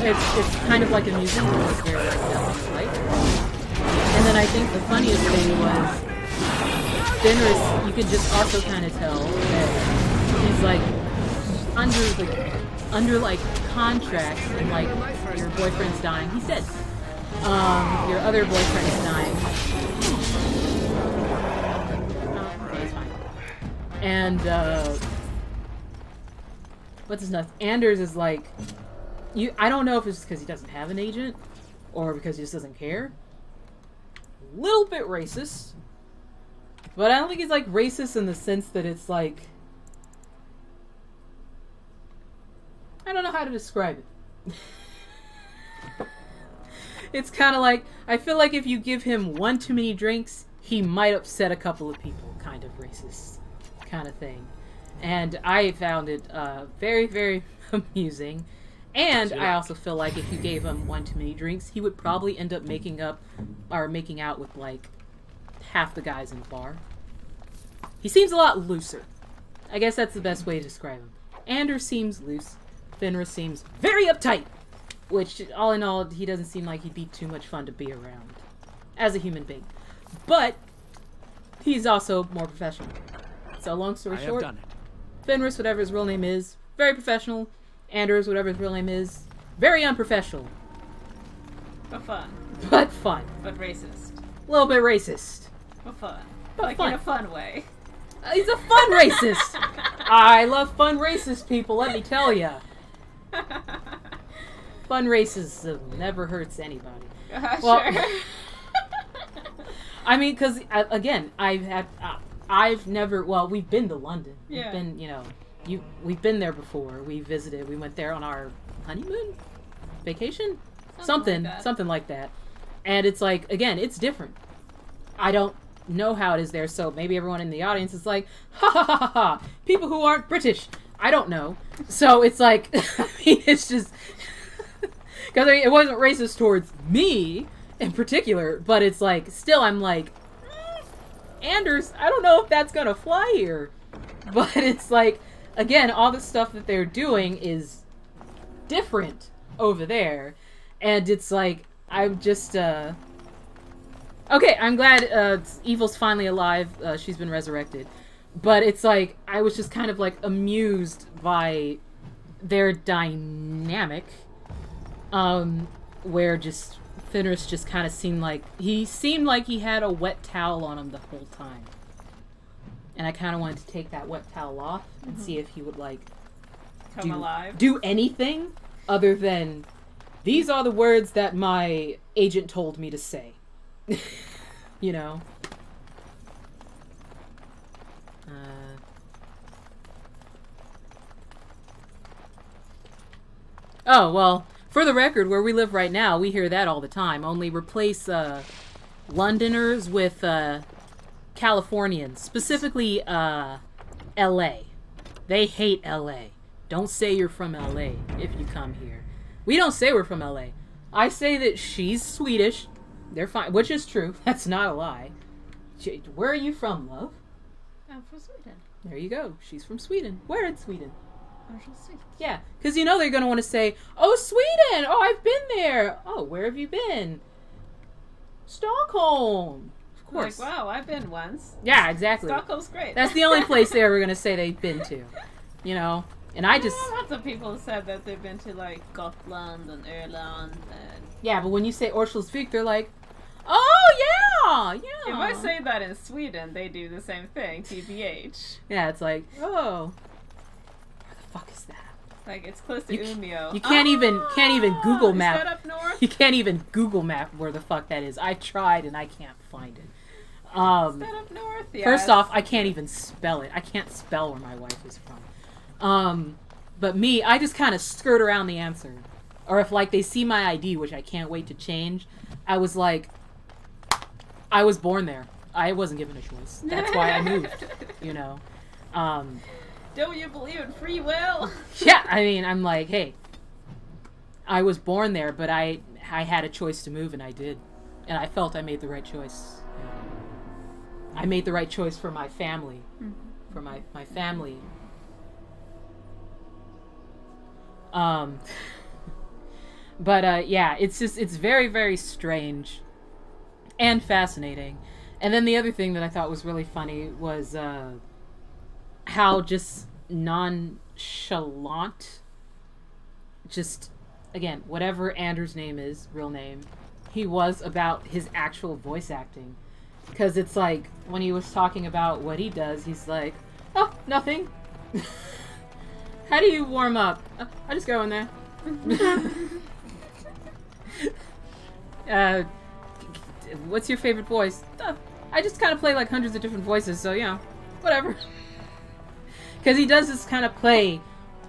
it's kind of like amusing, because it's very like. And then I think the funniest thing was Fenris, you could just also kind of tell that he's like under like contract, and like your boyfriend's dying. He's dead. Your other boyfriend is dying. Okay, it's fine. And what's his nuts? Anders is like, I don't know if it's because he doesn't have an agent or because he just doesn't care. Little bit racist. But I don't think he's like racist in the sense that it's like, I don't know how to describe it. It's kind of like, I feel like if you give him one too many drinks, he might upset a couple of people, kind of racist kind of thing. And I found it very, very amusing. And I also feel like if you gave him one too many drinks, he would probably end up making out with like half the guys in the bar. He seems a lot looser. I guess that's the best way to describe him. Anders seems loose. Fenris seems very uptight. Which, all in all, he doesn't seem like he'd be too much fun to be around. As a human being. But, he's also more professional. So, long story short, Fenris, whatever his real name is, very professional. Anders, whatever his real name is, very unprofessional. But fun. But fun. But racist. A little bit racist. But fun. But like fun. in a fun way. He's a fun racist! I love fun racist people, let me tell ya. Fun racism never hurts anybody. Well, sure. I mean, because, again, I've never, well, we've been to London. Yeah. We've been, you know, we've been there before. We visited. We went there on our honeymoon? Vacation? Something like that. And it's like, again, it's different. I don't know how it is there, so maybe everyone in the audience is like, ha ha ha ha ha, people who aren't British. I don't know. So it's like, I mean, it's just, because I mean, it wasn't racist towards me in particular, but it's like, still I'm like, Anders, I don't know if that's gonna fly here. But it's like, again, all the stuff that they're doing is different over there. And it's like, I'm just, okay, I'm glad Evil's finally alive. She's been resurrected. But it's like, I was just kind of like amused by their dynamic. Where just Fenris just kind of seemed like he had a wet towel on him the whole time. And I kind of wanted to take that wet towel off and see if he would like come alive. Do anything other than, these are the words that my agent told me to say. You know? Oh, well, for the record, where we live right now, we hear that all the time. Only replace Londoners with Californians. Specifically, L.A. They hate L.A. Don't say you're from L.A. if you come here. We don't say we're from L.A. I say that she's Swedish. They're fine, which is true. That's not a lie. Where are you from, love? I'm from Sweden. There you go. She's from Sweden. Where in Sweden? Sweden. Yeah, because you know they're going to want to say, oh, Sweden! Oh, I've been there! Oh, where have you been? Stockholm! Of course. Like, wow, I've been once. Yeah, exactly. Stockholm's great. That's the only place they're ever going to say they've been to. You know? And I just... lots of people said that they've been to, like, Gotland and Ireland and... Yeah, but when you say Örnsköldsvik, they're like, oh, yeah! If I say that in Sweden, they do the same thing, TBH. Yeah, it's like, oh... Where the fuck is that? Like, it's close to Umeå. You can't even Google map. Is that up north? You can't even Google map where the fuck that is. I tried and I can't find it. Is that up north? Yeah. First off, I can't even spell it. I can't spell where my wife is from. But me, I just kind of skirt around the answer. Or if, like, they see my ID, which I can't wait to change, I was like, I was born there. I wasn't given a choice. That's why I moved, you know. Don't you believe in free will? Yeah, I mean, I'm like, hey, I was born there, but I had a choice to move, and I did. And I felt I made the right choice. I made the right choice for my family. Mm-hmm. For my family. But yeah, it's very, very strange and fascinating. And then the other thing that I thought was really funny was how just nonchalant, just, again, whatever Anders' name is, real name, he was about his actual voice acting. Because it's like, when he was talking about what he does, he's like, oh, nothing. How do you warm up? I just go in there. What's your favorite voice? I just kind of play like hundreds of different voices, so you know, whatever. Because he does this kind of play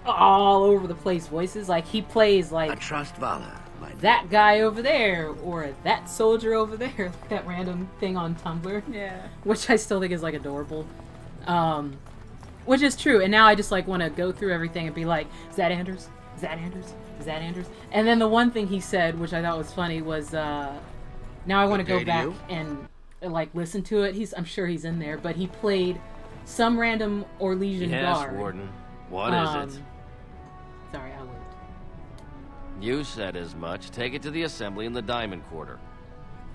all over the place voices. Like, he plays like a trust Vala, that guy over there, or that soldier over there. That random thing on Tumblr. Yeah. Which I still think is like adorable. Which is true. And now I just like want to go through everything and be like, is that Anders? Is that Anders? Is that Anders? And then the one thing he said, which I thought was funny, was now I want to go back and like listen to it. I'm sure he's in there, but he played some random Orlesian guard. Yes, Warden. What is it? Sorry, I'll wait. You said as much. Take it to the assembly in the Diamond Quarter.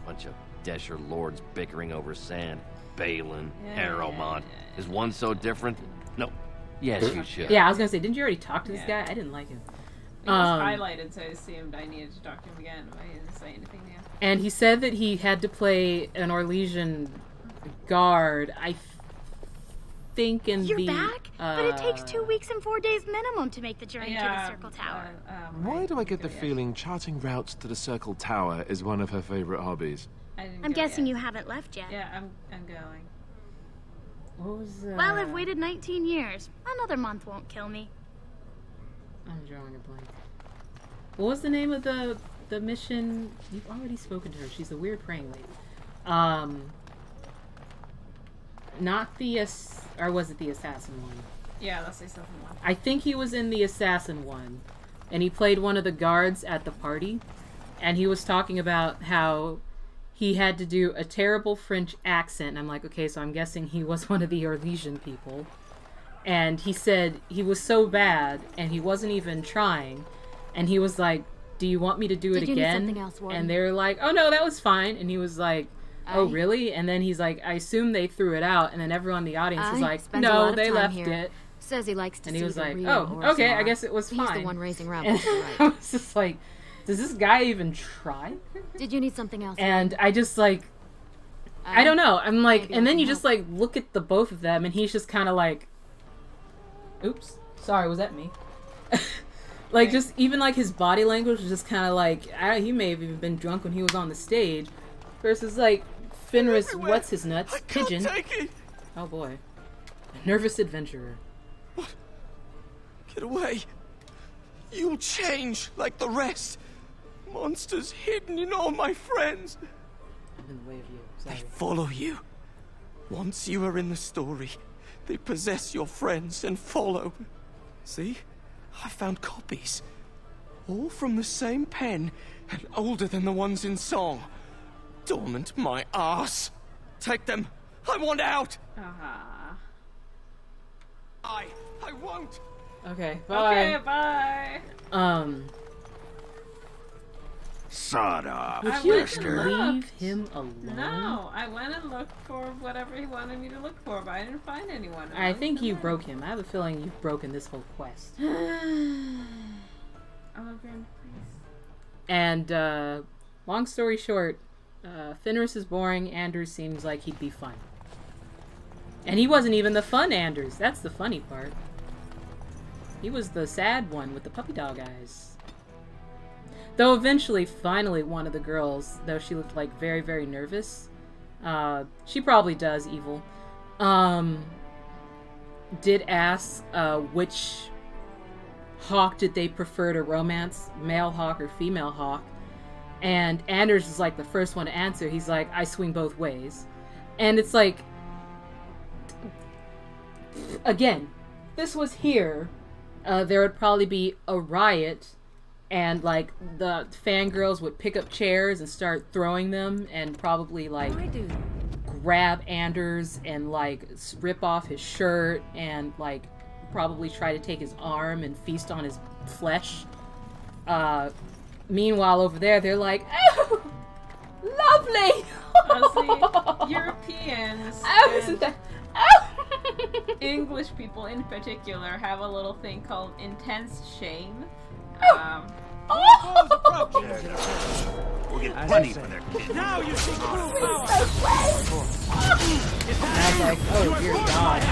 Bunch of Desher lords bickering over sand. Balin, Harrowmont. Is one so different? No. Yes, you should. Yeah, I was gonna say, didn't you already talk to this guy? I didn't like him. He was highlighted, so I assumed I needed to talk to him again, but I didn't say anything new. And he said that he had to play an Orlesian guard, I think in You're the... back? But it takes 2 weeks and 4 days minimum to make the journey to the Circle Tower. Why do I get the feeling charting routes to the Circle Tower is one of her favorite hobbies? I'm guessing you haven't left yet. Yeah, I'm going. What was Well, I've waited 19 years. Another month won't kill me. I'm drawing a blank. What was the name of the mission? You've already spoken to her. She's a weird praying lady. Not the or was it the assassin one? Yeah, that's the assassin one. I think he was in the assassin one, and he played one of the guards at the party, and he was talking about how he had to do a terrible French accent. And I'm like, okay, so I'm guessing he was one of the Orlesian people. And he said he was so bad, and he wasn't even trying. And he was like, do you want me to do it again? And they were like, oh no, that was fine. And he was like, oh really? And then he's like, I assume they threw it out. And then everyone in the audience was like, no, they left it. Says he likes to and he see was the like, real oh, okay, I guess it was He's fine. the one raising And rebels, right? I was just like, does this guy even try? Did you need something else? And I just like, I don't know. I'm like, and then you just like look at the both of them, and he's just kind of like, oops, sorry, was that me? Like, just even like his body language was just kind of like, he may have even been drunk when he was on the stage, versus like Fenris, what's his nuts, Pigeon. Take it. Oh boy, a nervous adventurer. What? Get away! You'll change like the rest. Monsters hidden in all my friends. I'm in the way of you. They follow you. Once you are in the story, they possess your friends and follow. See? I found copies. All from the same pen and older than the ones in song. Dormant my ass. Take them. I want out. I won't. Okay, bye. Okay, bye. Sod off. Would you leave him alone? No, I went and looked for whatever he wanted me to look for, but I didn't find anyone. I think you broke him. I have a feeling you've broken this whole quest. Oh, Grand, please. And, long story short, Fenris is boring. Anders seems like he'd be fun. And he wasn't even the fun Anders. That's the funny part. He was the sad one with the puppy dog eyes. Though eventually, finally, one of the girls, though she looked like very, very nervous, she probably does evil, did ask which hawk did they prefer to romance, male hawk or female hawk. And Anders is like the first one to answer. He's like, I swing both ways. And it's like, again, this was here. There would probably be a riot, and like the fangirls would pick up chairs and start throwing them, and probably like grab Anders and like rip off his shirt, and like probably try to take his arm and feast on his flesh. Meanwhile, over there, they're like, oh, lovely! Honestly, Europeans and English people in particular have a little thing called intense shame. We'll get plenty for their kids. Now you see I was like, oh dear God,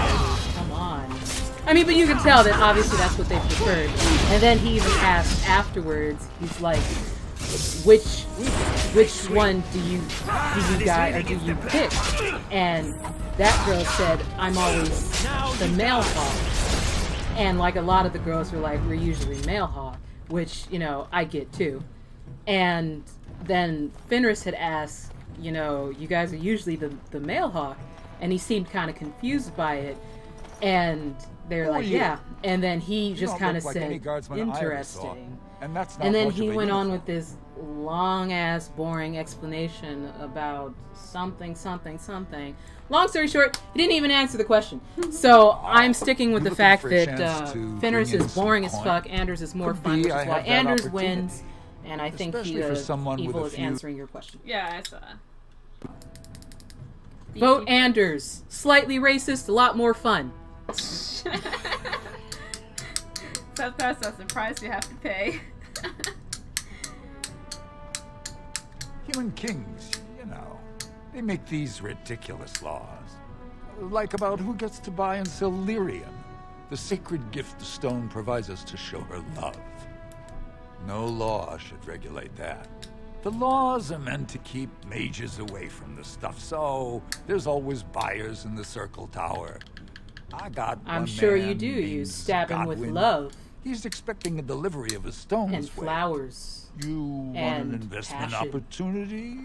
come on. I mean, but you can tell that obviously that's what they preferred. And then he even asked afterwards, he's like, which one do you pick? And that girl said, I'm always the male hawk. And like a lot of the girls were like, we're usually male hawk, which, you know, I get too. And then Fenris had asked, you know, you guys are usually the male hawk. And he seemed kind of confused by it. And they're like, yeah. And then he just kind of said, interesting. And then he went on with this long-ass, boring explanation about something. Long story short, he didn't even answer the question. So I'm sticking with the fact that Fenris is boring as fuck, Anders is more fun, which is why Anders wins. And I think evil is answering your question. Yeah, I saw. Vote Anders. Slightly racist, a lot more fun. Sometimes that's the price you have to pay. Human kings, you know, they make these ridiculous laws. Like about who gets to buy and sell lyrium, the sacred gift the stone provides us to show her love. No law should regulate that. The laws are meant to keep mages away from the stuff, so there's always buyers in the Circle Tower. I'm sure you do. You stab him with love. He's expecting a delivery of his stones. And flowers. You want an investment opportunity?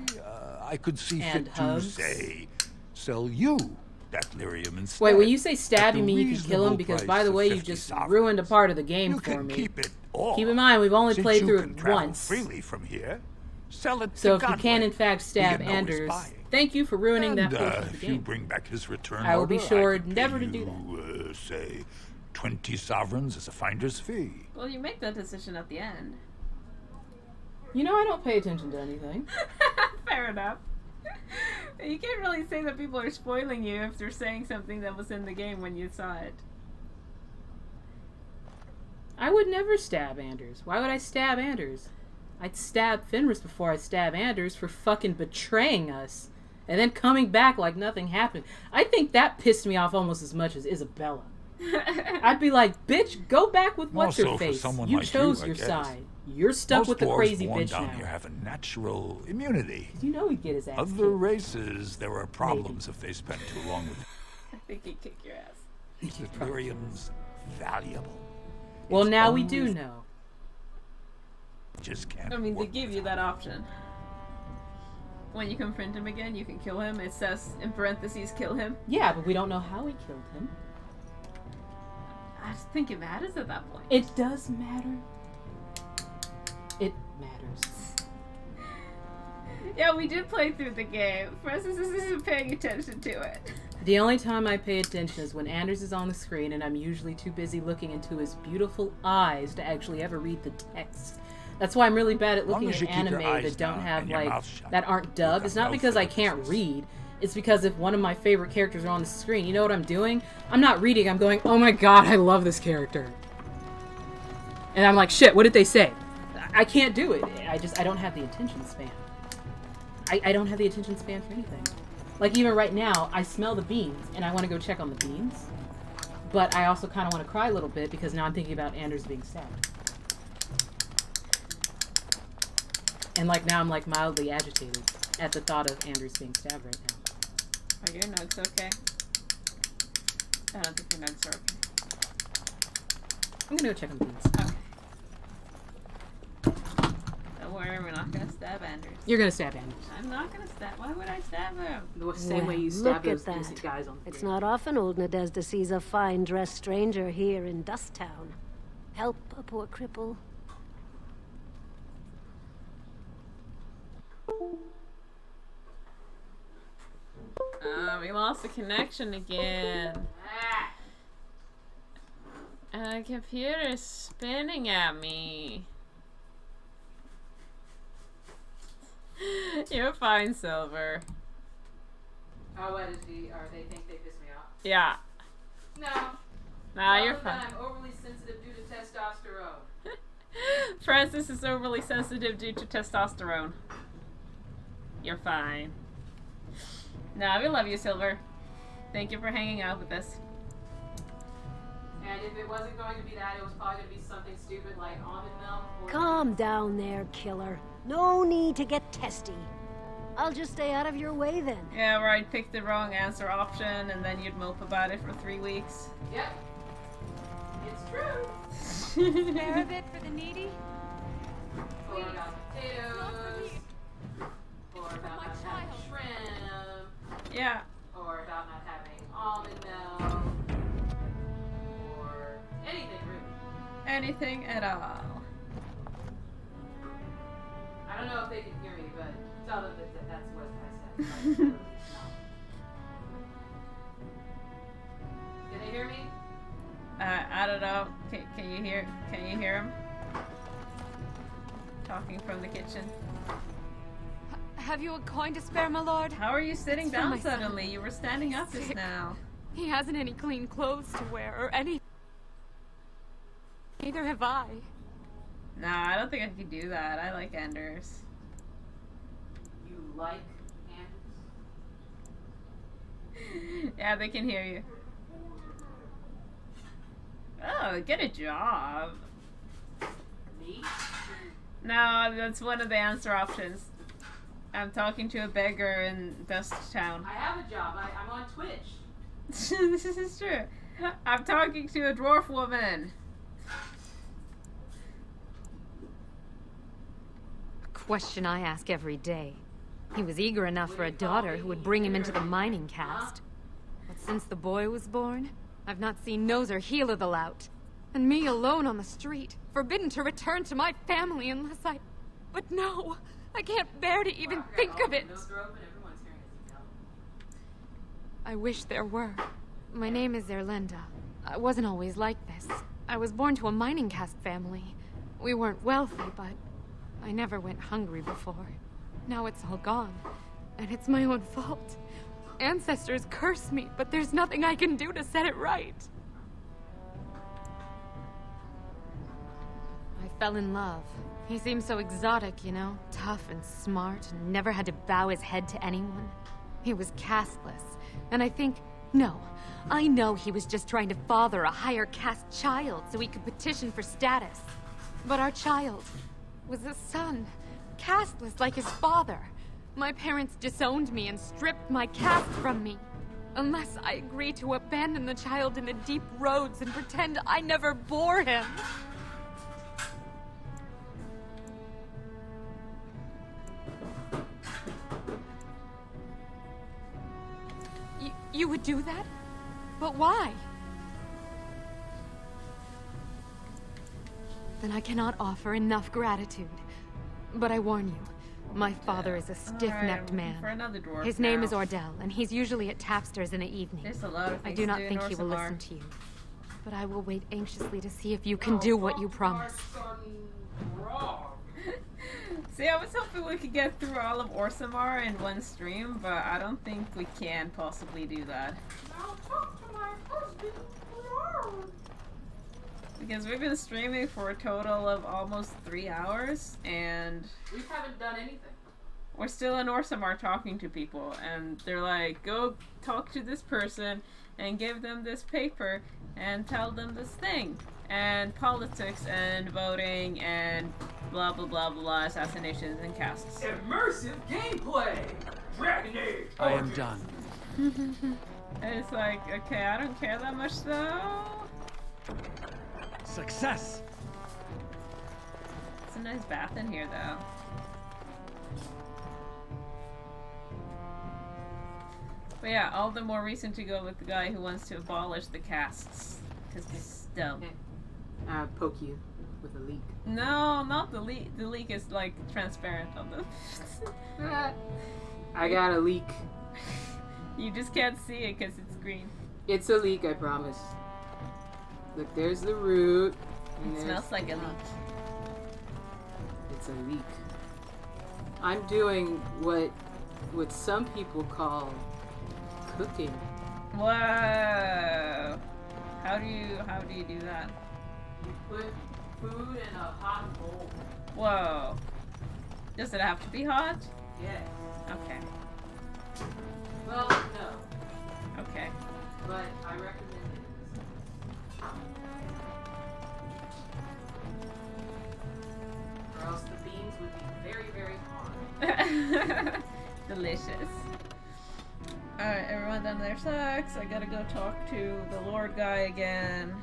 I could see fit to, say, sell you that lyrium instead. Wait, when you say stab, you mean you can kill him? Because, by the way, you just ruined a part of the game for me. Keep it all. Keep in mind, we've only played through it once. Freely from here. Sell it so if you can, in fact, stab Anders, thank you for ruining that portion of the game. If you bring back his return I will be sure order, never to do that. Say, 20 sovereigns as a finder's fee. Well, you make that decision at the end. You know, I don't pay attention to anything. Fair enough. You can't really say that people are spoiling you if they're saying something that was in the game when you saw it. I would never stab Anders. Why would I stab Anders? I'd stab Fenris before I stab Anders for fucking betraying us. And then coming back like nothing happened. I think that pissed me off almost as much as Isabella. I'd be like, bitch, go back with what's-her-face. You like chose your side. You're stuck with the crazy bitch down now. Here have a natural immunity. You know he'd get his ass Other kicked. races, there are problems if they spend too long with I think he'd kick your ass. Lyrium's valuable. Well, now we do know. Just can't. I mean, they give you that option. When you confront him again, you can kill him. It says, in parentheses, kill him. Yeah, but we don't know how he killed him. I just think it matters at that point. It does matter. It matters. Yeah, we did play through the game. Francis isn't paying attention to it. The only time I pay attention is when Anders is on the screen and I'm usually too busy looking into his beautiful eyes to actually ever read the text. That's why I'm really bad at looking at anime that don't have, like, that aren't dubbed. It's not because I can't read. It's because if one of my favorite characters are on the screen, you know what I'm doing? I'm not reading, I'm going, oh my god, I love this character. And I'm like, shit, what did they say? I can't do it. I don't have the attention span. I don't have the attention span for anything. Like, even right now, I smell the beans, and I want to go check on the beans. But I also kind of want to cry a little bit because now I'm thinking about Anders being stabbed. And like now I'm like mildly agitated at the thought of Anders being stabbed right now. Are your nugs okay? I don't think your nugs are okay. I'm gonna go check on Beans. Okay. Don't worry, we're not gonna stab Anders. You're gonna stab Anders. I'm not gonna stab. Why would I stab him? The same way you stab look those at innocent that. guys on the It's not often old Nadezhda sees a fine-dressed stranger here in Dust Town. Help a poor cripple. We lost the connection again. Computer's spinning at me. You're fine, Silver. Oh, what is he? Or they think they pissed me off? Yeah. No. Nah, you're fine. I'm overly sensitive due to testosterone. Francis is overly sensitive due to testosterone. You're fine. Nah, we love you, Silver. Thank you for hanging out with us. And if it wasn't going to be that, it was probably going to be something stupid like almond milk or... Calm down there, killer. No need to get testy. I'll just stay out of your way then. Yeah, where I'd pick the wrong answer option and then you'd mope about it for 3 weeks. Yep. It's true. Spare a bit for the needy? Or about potatoes. Or about not having shrimp. Yeah. Or about not having almond milk. Or anything really. Anything at all. I don't know if they can hear me, but tell them that that's what I said. Can they hear me? I don't know. Can you hear him? Talking from the kitchen. Have you a coin to spare, my lord? How are you sitting It's for down my son. suddenly? You were standing up just now. He hasn't any clean clothes to wear or any. Neither have I. Nah, I don't think I could do that. I like Anders. You like Anders? Yeah, they can hear you. Oh, get a job. Me? No, that's one of the answer options. I'm talking to a beggar in Dust Town. I have a job. I'm on Twitch. This is true. I'm talking to a dwarf woman. A question I ask every day. He was eager enough for a daughter who would bring him into the mining caste. But since the boy was born, I've not seen nose or heel of the lout. And me alone on the street, forbidden to return to my family unless I... But no, I can't bear to even think of it. I wish there were. My name is Erlinda. I wasn't always like this. I was born to a mining caste family. We weren't wealthy, but I never went hungry before. Now it's all gone, and it's my own fault. Ancestors curse me, but there's nothing I can do to set it right. I fell in love. He seemed so exotic, you know, tough and smart, and never had to bow his head to anyone. He was casteless, and I know he was just trying to father a higher caste child so he could petition for status. But our child was a son, casteless like his father. My parents disowned me and stripped my caste from me. Unless I agree to abandon the child in the deep roads and pretend I never bore him. You would do that? But why? Then I cannot offer enough gratitude. But I warn you, my father is a stiff-necked man. For another dwarf His name now. is Ordell, and he's usually at Tapsters in the evening. There's a lot of I things do to not do in think he will Orzammar. listen to you. But I will wait anxiously to see if you can do what you promised. See, I was hoping we could get through all of Orzammar in one stream, but I don't think we can possibly do that. Because we've been streaming for a total of almost 3 hours, and We haven't done anything. we're still in Orzammar talking to people, and they're like, go talk to this person, and give them this paper and tell them this thing. And politics and voting and blah blah blah blah, assassinations and castes. Immersive gameplay! Dragon Age! I am done. And it's like, okay, I don't care that much though. Success! It's a nice bath in here though. But yeah, all the more reason to go with the guy who wants to abolish the castes. Because he's dumb. I'll poke you with a leak. No, not the leak. The leak is like transparent on the... I got a leak. You just can't see it because it's green. It's a leak, I promise. Look, there's the root. It smells like a leek. It's a leek. I'm doing what some people call cooking. Whoa! How do you do that? You put food in a hot bowl. Whoa! Does it have to be hot? Yes. Okay. Well, no. Okay. But I recommend it. Or else the beans would be very, very hard. Delicious. Alright, everyone done their sex. I gotta go talk to the Lord guy again.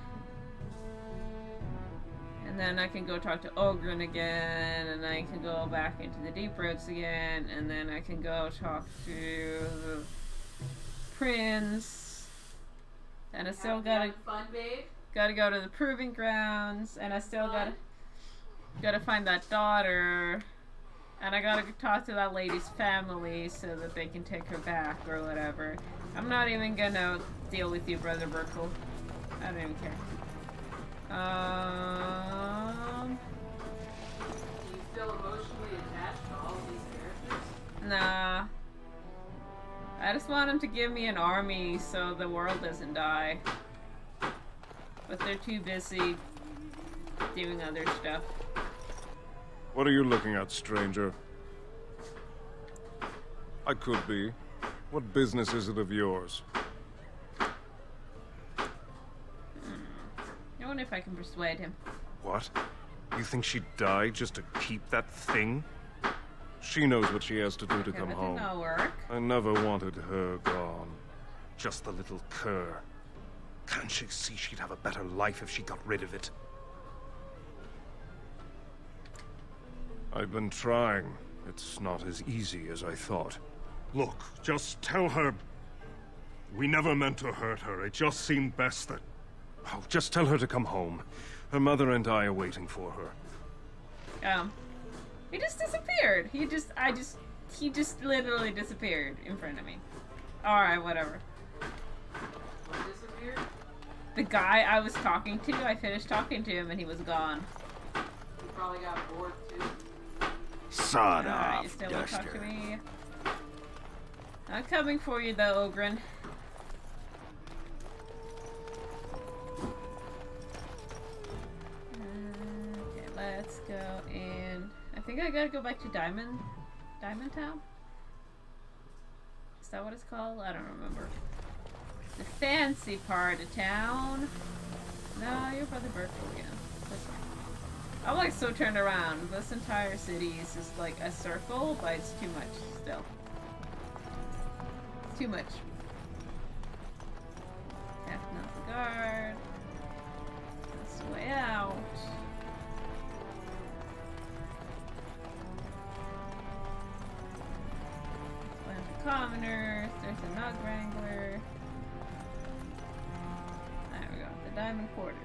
And then I can go talk to Ogren again, and I can go back into the Deep Roots again, and then I can go talk to the Prince. And I still gotta go to the Proving Grounds, and I still gotta find that daughter, and I gotta talk to that lady's family so that they can take her back or whatever. I'm not even gonna deal with you, Brother Burkle. I don't even care. Do you feel emotionally attached to all of these characters? Nah. I just want them to give me an army so the world doesn't die. But they're too busy doing other stuff. What are you looking at, stranger? I could be. What business is it of yours? I wonder if I can persuade him. What? You think she'd die just to keep that thing? She knows what she has to do to come home. That'll work. I never wanted her gone. Just the little cur. Can't she see she'd have a better life if she got rid of it? I've been trying. It's not as easy as I thought. Look, just tell her... We never meant to hurt her. It just seemed best that... Oh, just tell her to come home. Her mother and I are waiting for her. He just disappeared. He just literally disappeared in front of me. Alright, whatever. What disappeared? The guy I was talking to, I finished talking to him and he was gone. He probably got bored too. Sod Alright, off, you still won't talk to Duster. me. I'm coming for you though, Ogren. Okay, let's go in. I think I gotta go back to Diamond Town? Is that what it's called? I don't remember. The fancy part of town. No, you're Brother Burkle again. This way. I'm like so turned around. This entire city is just like a circle, but it's too much still. It's too much. Captain of the guard. That's the way out. Land of commoners. There's a Nug Wrangler. There we go. The Diamond Quarter.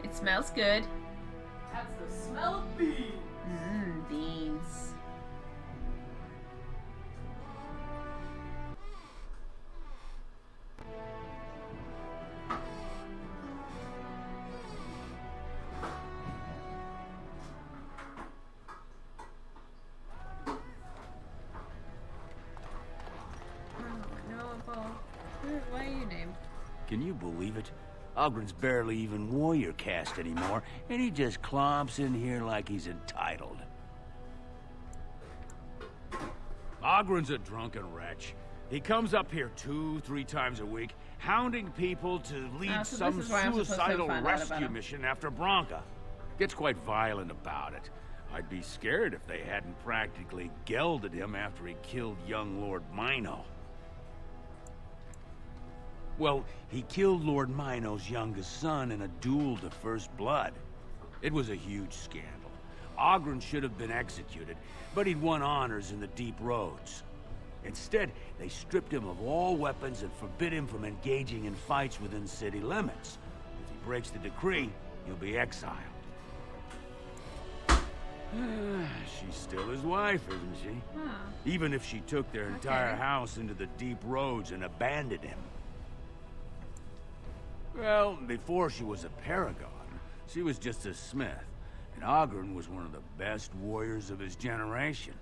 It smells good. That's the smell of beans. Mmm, beans. Why are you named? Can you believe it? Ogren's barely even warrior caste anymore, and he just clomps in here like he's entitled. Ogren's a drunken wretch. He comes up here 2-3 times a week, hounding people to lead some suicidal rescue mission after Branca. Gets quite violent about it. I'd be scared if they hadn't practically gelded him after he killed young Lord Mino. Well, he killed Lord Mino's youngest son in a duel to first blood. It was a huge scandal. Ogren should have been executed, but he'd won honors in the deep roads. Instead, they stripped him of all weapons and forbid him from engaging in fights within city limits. If he breaks the decree, he'll be exiled. She's still his wife, isn't she? Huh. Even if she took their entire house into the deep roads and abandoned him. Well, before she was a paragon, she was just a smith. And Ogren was one of the best warriors of his generation.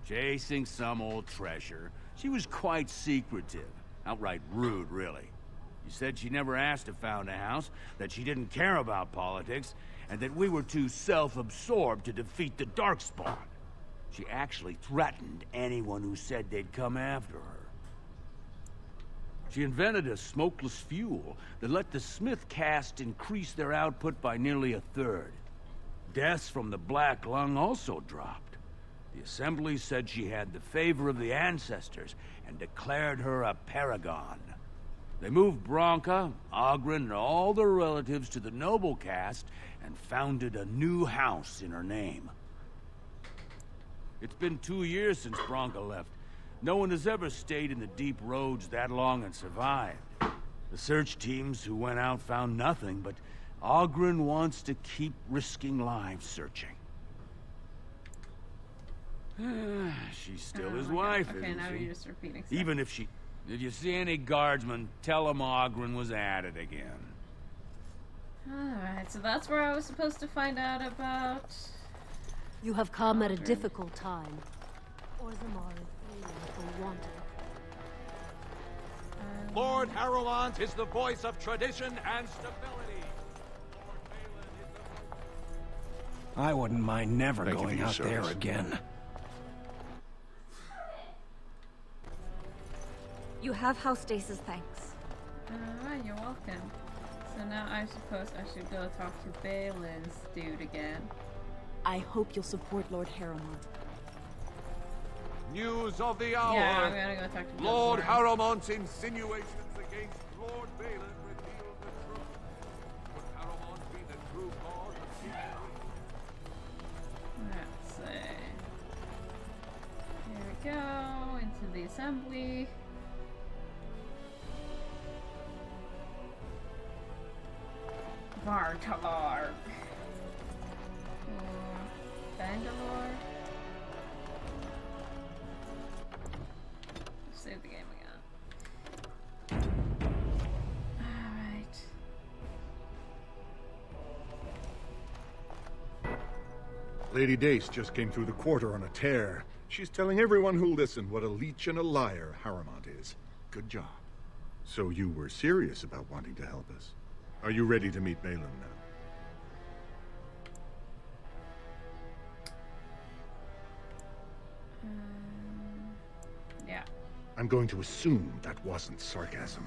Chasing some old treasure, she was quite secretive. Outright rude, really. She said she never asked to found a house, that she didn't care about politics, and that we were too self-absorbed to defeat the Darkspawn. She actually threatened anyone who said they'd come after her. She invented a smokeless fuel that let the Smith caste increase their output by nearly 1/3. Deaths from the Black Lung also dropped. The Assembly said she had the favor of the ancestors and declared her a paragon. They moved Branca, Ogren, and all their relatives to the noble caste and founded a new house in her name. It's been 2 years since Branca left. No one has ever stayed in the deep roads that long and survived. The search teams who went out found nothing, but Ogren wants to keep risking lives searching. She's still his wife, okay, isn't now she? you're just repeating stuff. Even if she... If you see any guardsmen, tell them Ogren was at it again. Alright, so that's where I was supposed to find out about... You have come at a difficult time. Orzammar is failing for wanting. Lord Harrowmont is the voice of tradition and stability. I wouldn't mind never Thank you going for your out there service. again. You have house stasis, thanks. You're welcome. So now I suppose I should go talk to Balin's dude again. I hope you'll support Lord Harrowmont. News of the hour. Yeah, I'm gonna go talk to Lord Balan. Harrowmont's insinuations against Lord Balin reveal the truth. Would Harrowmont be the true cause of King's Let's see. Here we go, into the assembly. Vartalar. Bangalore. Save the game again. Alright. Lady Dace just came through the quarter on a tear. She's telling everyone who'll listen what a leech and a liar Harrowmont is. Good job. So you were serious about wanting to help us. Are you ready to meet Balin now? Yeah. I'm going to assume that wasn't sarcasm.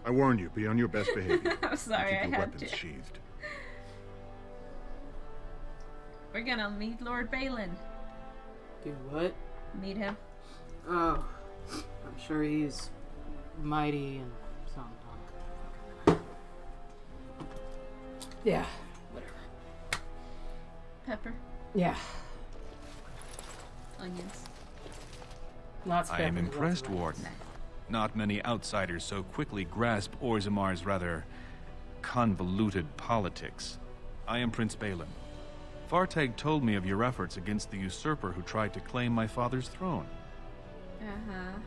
I warn you, be on your best behavior. I'm sorry, and keep I your had weapons to. sheathed. We're gonna meet Lord Balin. Do what? Meet him. Oh, I'm sure he's mighty and something. Yeah, whatever. Pepper. Yeah. Onions. Lots of I am peppers, impressed, lots of Warden. Not many outsiders so quickly grasp Orzammar's rather convoluted politics. I am Prince Balin. Fartag told me of your efforts against the usurper who tried to claim my father's throne. Uh-huh.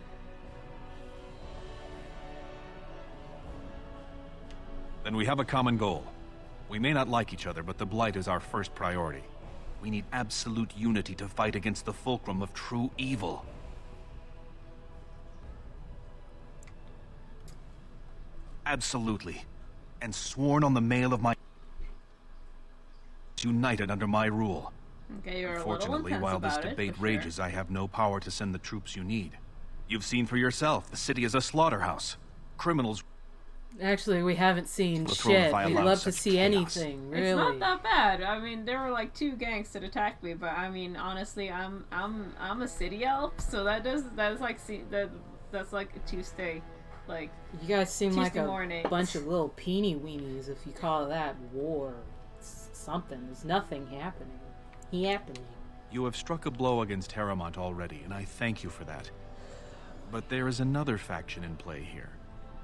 Then we have a common goal. We may not like each other, but the Blight is our first priority. We need absolute unity to fight against the fulcrum of true evil. Absolutely. And sworn on the mail of my... united under my rule. Okay, you're Unfortunately, a little while intense this about debate it, for rages, sure. I have no power to send the troops you need. You've seen for yourself, the city is a slaughterhouse. Criminals... Actually, we haven't seen The throne if shit. I We'd allowed love to such see chaos. anything, really. It's not that bad. I mean, there were like 2 gangs that attacked me, but I mean, honestly, I'm a city elf, so that's like a Tuesday, like. You guys seem like Tuesday a morning. bunch of little peeny weenies if you call that war. It's something. There's nothing happening. You have struck a blow against Harrowmont already, and I thank you for that. But there is another faction in play here.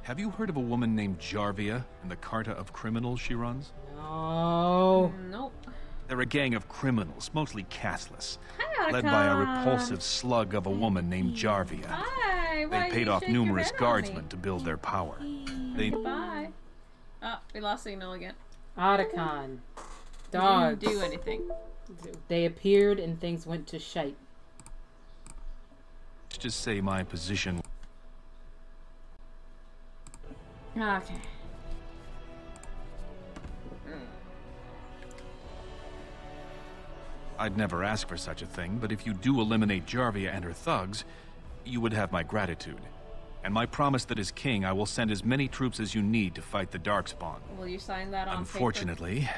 Have you heard of a woman named Jarvia and the Carta of Criminals she runs? No. Nope. They're a gang of criminals, mostly castless, Hi, led by a repulsive slug of a woman named Jarvia. Hi. They paid off numerous guardsmen to build their power. They... Bye. Oh, we lost signal again. Otacon. Dogs. Didn't do anything. They appeared and things went to shite. Let's just say my position... Okay. I'd never ask for such a thing, but if you do eliminate Jarvia and her thugs, you would have my gratitude. And my promise that as king, I will send as many troops as you need to fight the Darkspawn. Will you sign that on Unfortunately,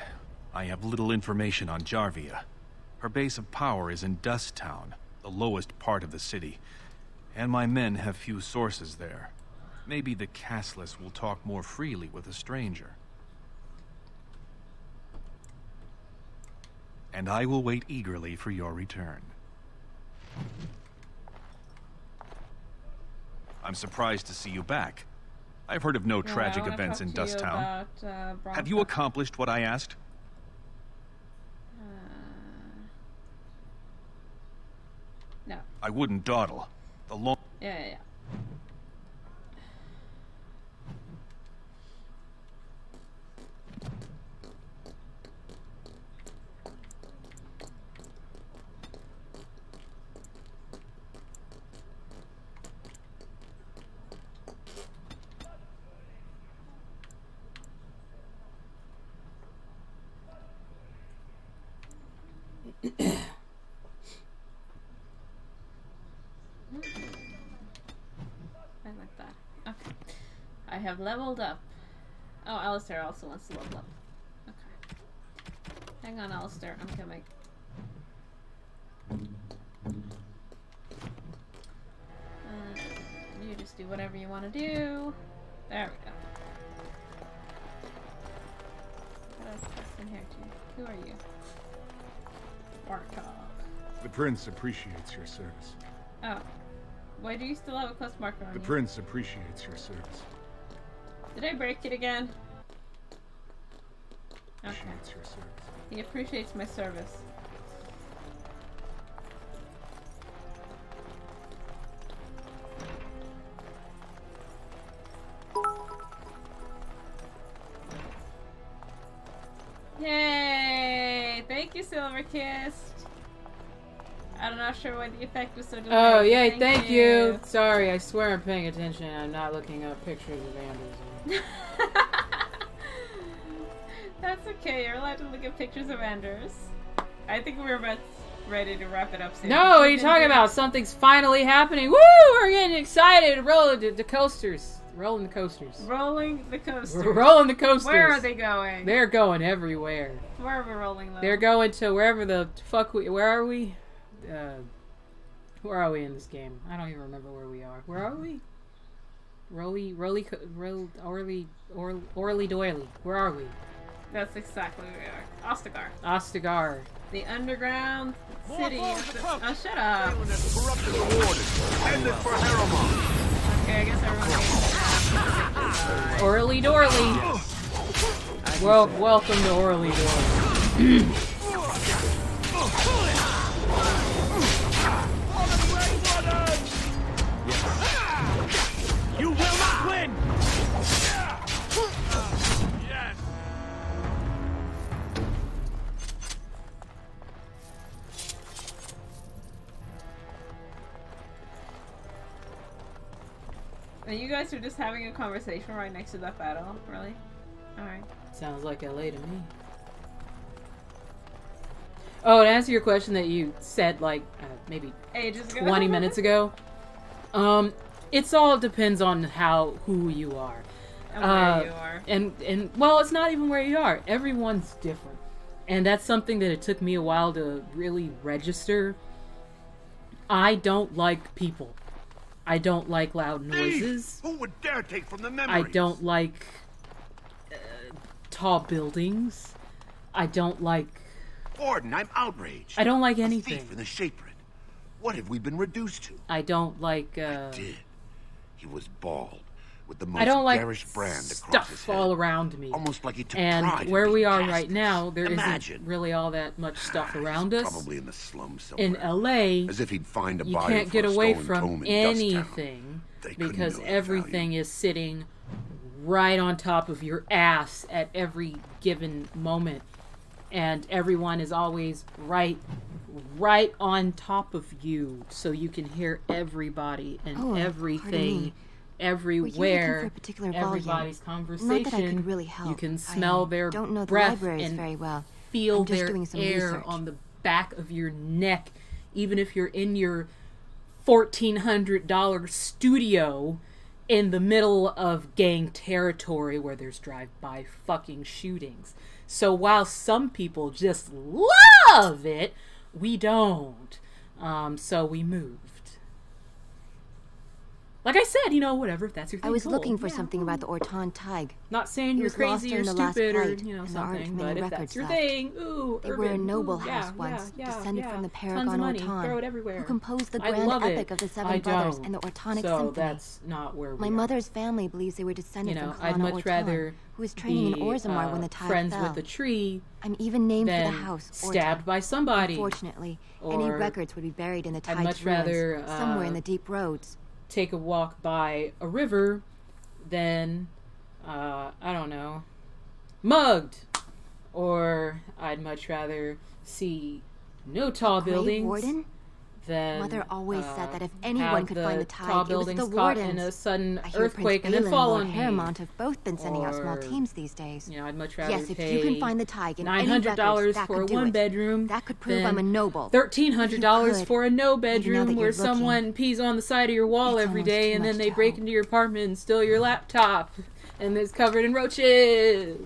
I have little information on Jarvia. Her base of power is in Dust Town, the lowest part of the city, and my men have few sources there. Maybe the castless will talk more freely with a stranger. And I will wait eagerly for your return. I'm surprised to see you back. I've heard of no tragic events in Dust Town. Have you accomplished what I asked? No. I wouldn't dawdle. The long... Yeah. I like that. Okay. I have leveled up. Oh, Alistair also wants to level up. Okay. Hang on, Alistair. I'm coming. You just do whatever you want to do. There we go. What else is in here too? Who are you? Barkov. The prince appreciates your service. Oh. Why do you still have a quest marker on The you? prince appreciates your service. Did I break it again? Okay. Appreciates your service. He appreciates my service. Yay! Thank you, Silverkist. I'm not sure why the effect was so delayed. Oh, yay, thank you. Sorry, I swear I'm paying attention. I'm not looking up pictures of vandalism. That's okay, you're allowed to look at pictures of Anders. I think we're about ready to wrap it up soon. No, what are you talking about? Something's finally happening. Woo! We're getting excited. Roll the coasters. Rolling the coasters. Rolling the coasters. We're rolling the coasters. Where are they going? They're going everywhere. Where are we rolling them? They're going to wherever the fuck we... Where are we? Where are we in this game? I don't even remember where we are. Where are we? Orly doily. Where are we? That's exactly where we are. Ostagar. Ostagar. The underground city. Oh, shut up. Okay, I guess everyone's Orly Dorly. Well, welcome to Orly Dorly. You will not win! Yes! And you guys are just having a conversation right next to that battle? Really? Alright. Sounds like LA to me. Oh, to answer your question that you said, like, maybe ages ago. 20 minutes ago, it's all depends on who you are. And where you are. And, well, it's not even where you are. Everyone's different. And that's something that it took me a while to really register. I don't like people. I don't like loud noises. Who would dare take from the memories? I don't like tall buildings. I don't like... Warden, I'm outraged. I don't like A anything. thief in the Shapered. What have we been reduced to? I don't like... I did. He was bald, with the most I don't like garish brand across his stuff head. all around me. Almost like he took and pride in where we being are cast. right now, there Imagine. isn't really all that much stuff around us. Probably in the slums somewhere. In LA, as if he'd find a you buyer can't for get a away stolen from tome in anything because everything is sitting right on top of your ass at every given moment, and everyone is always right on top of you, so you can hear everybody and everything. Everywhere, everybody's conversation. Not that I could really help. You can smell their don't know the breath libraries and very well. feel I'm just their doing some air research. on the back of your neck, even if you're in your $1,400 studio in the middle of gang territory where there's drive-by fucking shootings. So while some people just love it, we don't. So we moved. Like I said, whatever, if that's your thing. I was cool. looking for something about the Orton Tig. Not saying He you're was lost crazy or during the last stupid or, fight, and there aren't something, many but if records that's your left. thing, ooh, They were a urban, noble ooh, house once, descended from the tons of Paragon money, Orton, throw it everywhere. who composed the I grand love epic it. of the Seven I Brothers don't. and the Ortonic So Symphony. that's not where we My are. mother's family believes they were descended from I'd Kalana much Orton, rather who was training in be, Orzammar when the tide friends fell. with a tree I'm even named for than the house, stabbed Orton. by somebody. Unfortunately, any Or records would be buried in the I'd tide's much ruins, rather somewhere in the deep roads. take a walk by a river than I don't know, mugged. Or I'd much rather see no tall Grave buildings Warden? than Mother always said that if anyone have could the find the tall tide, it was buildings the caught wardens. in a sudden I hear earthquake Prince and then Balin fall and on Lord me. Harrowmont have both been sending out small Or, teams these days. I'd much rather Yes, if pay you can find the Tig in any $900 records, that for a could do one it. bedroom. That could prove than I'm a noble. $1,300 could, for a no maybe now bedroom that where you're someone pees on the side of your wall every almost day too and then much they to break into your apartment and steal your laptop and it's covered in roaches.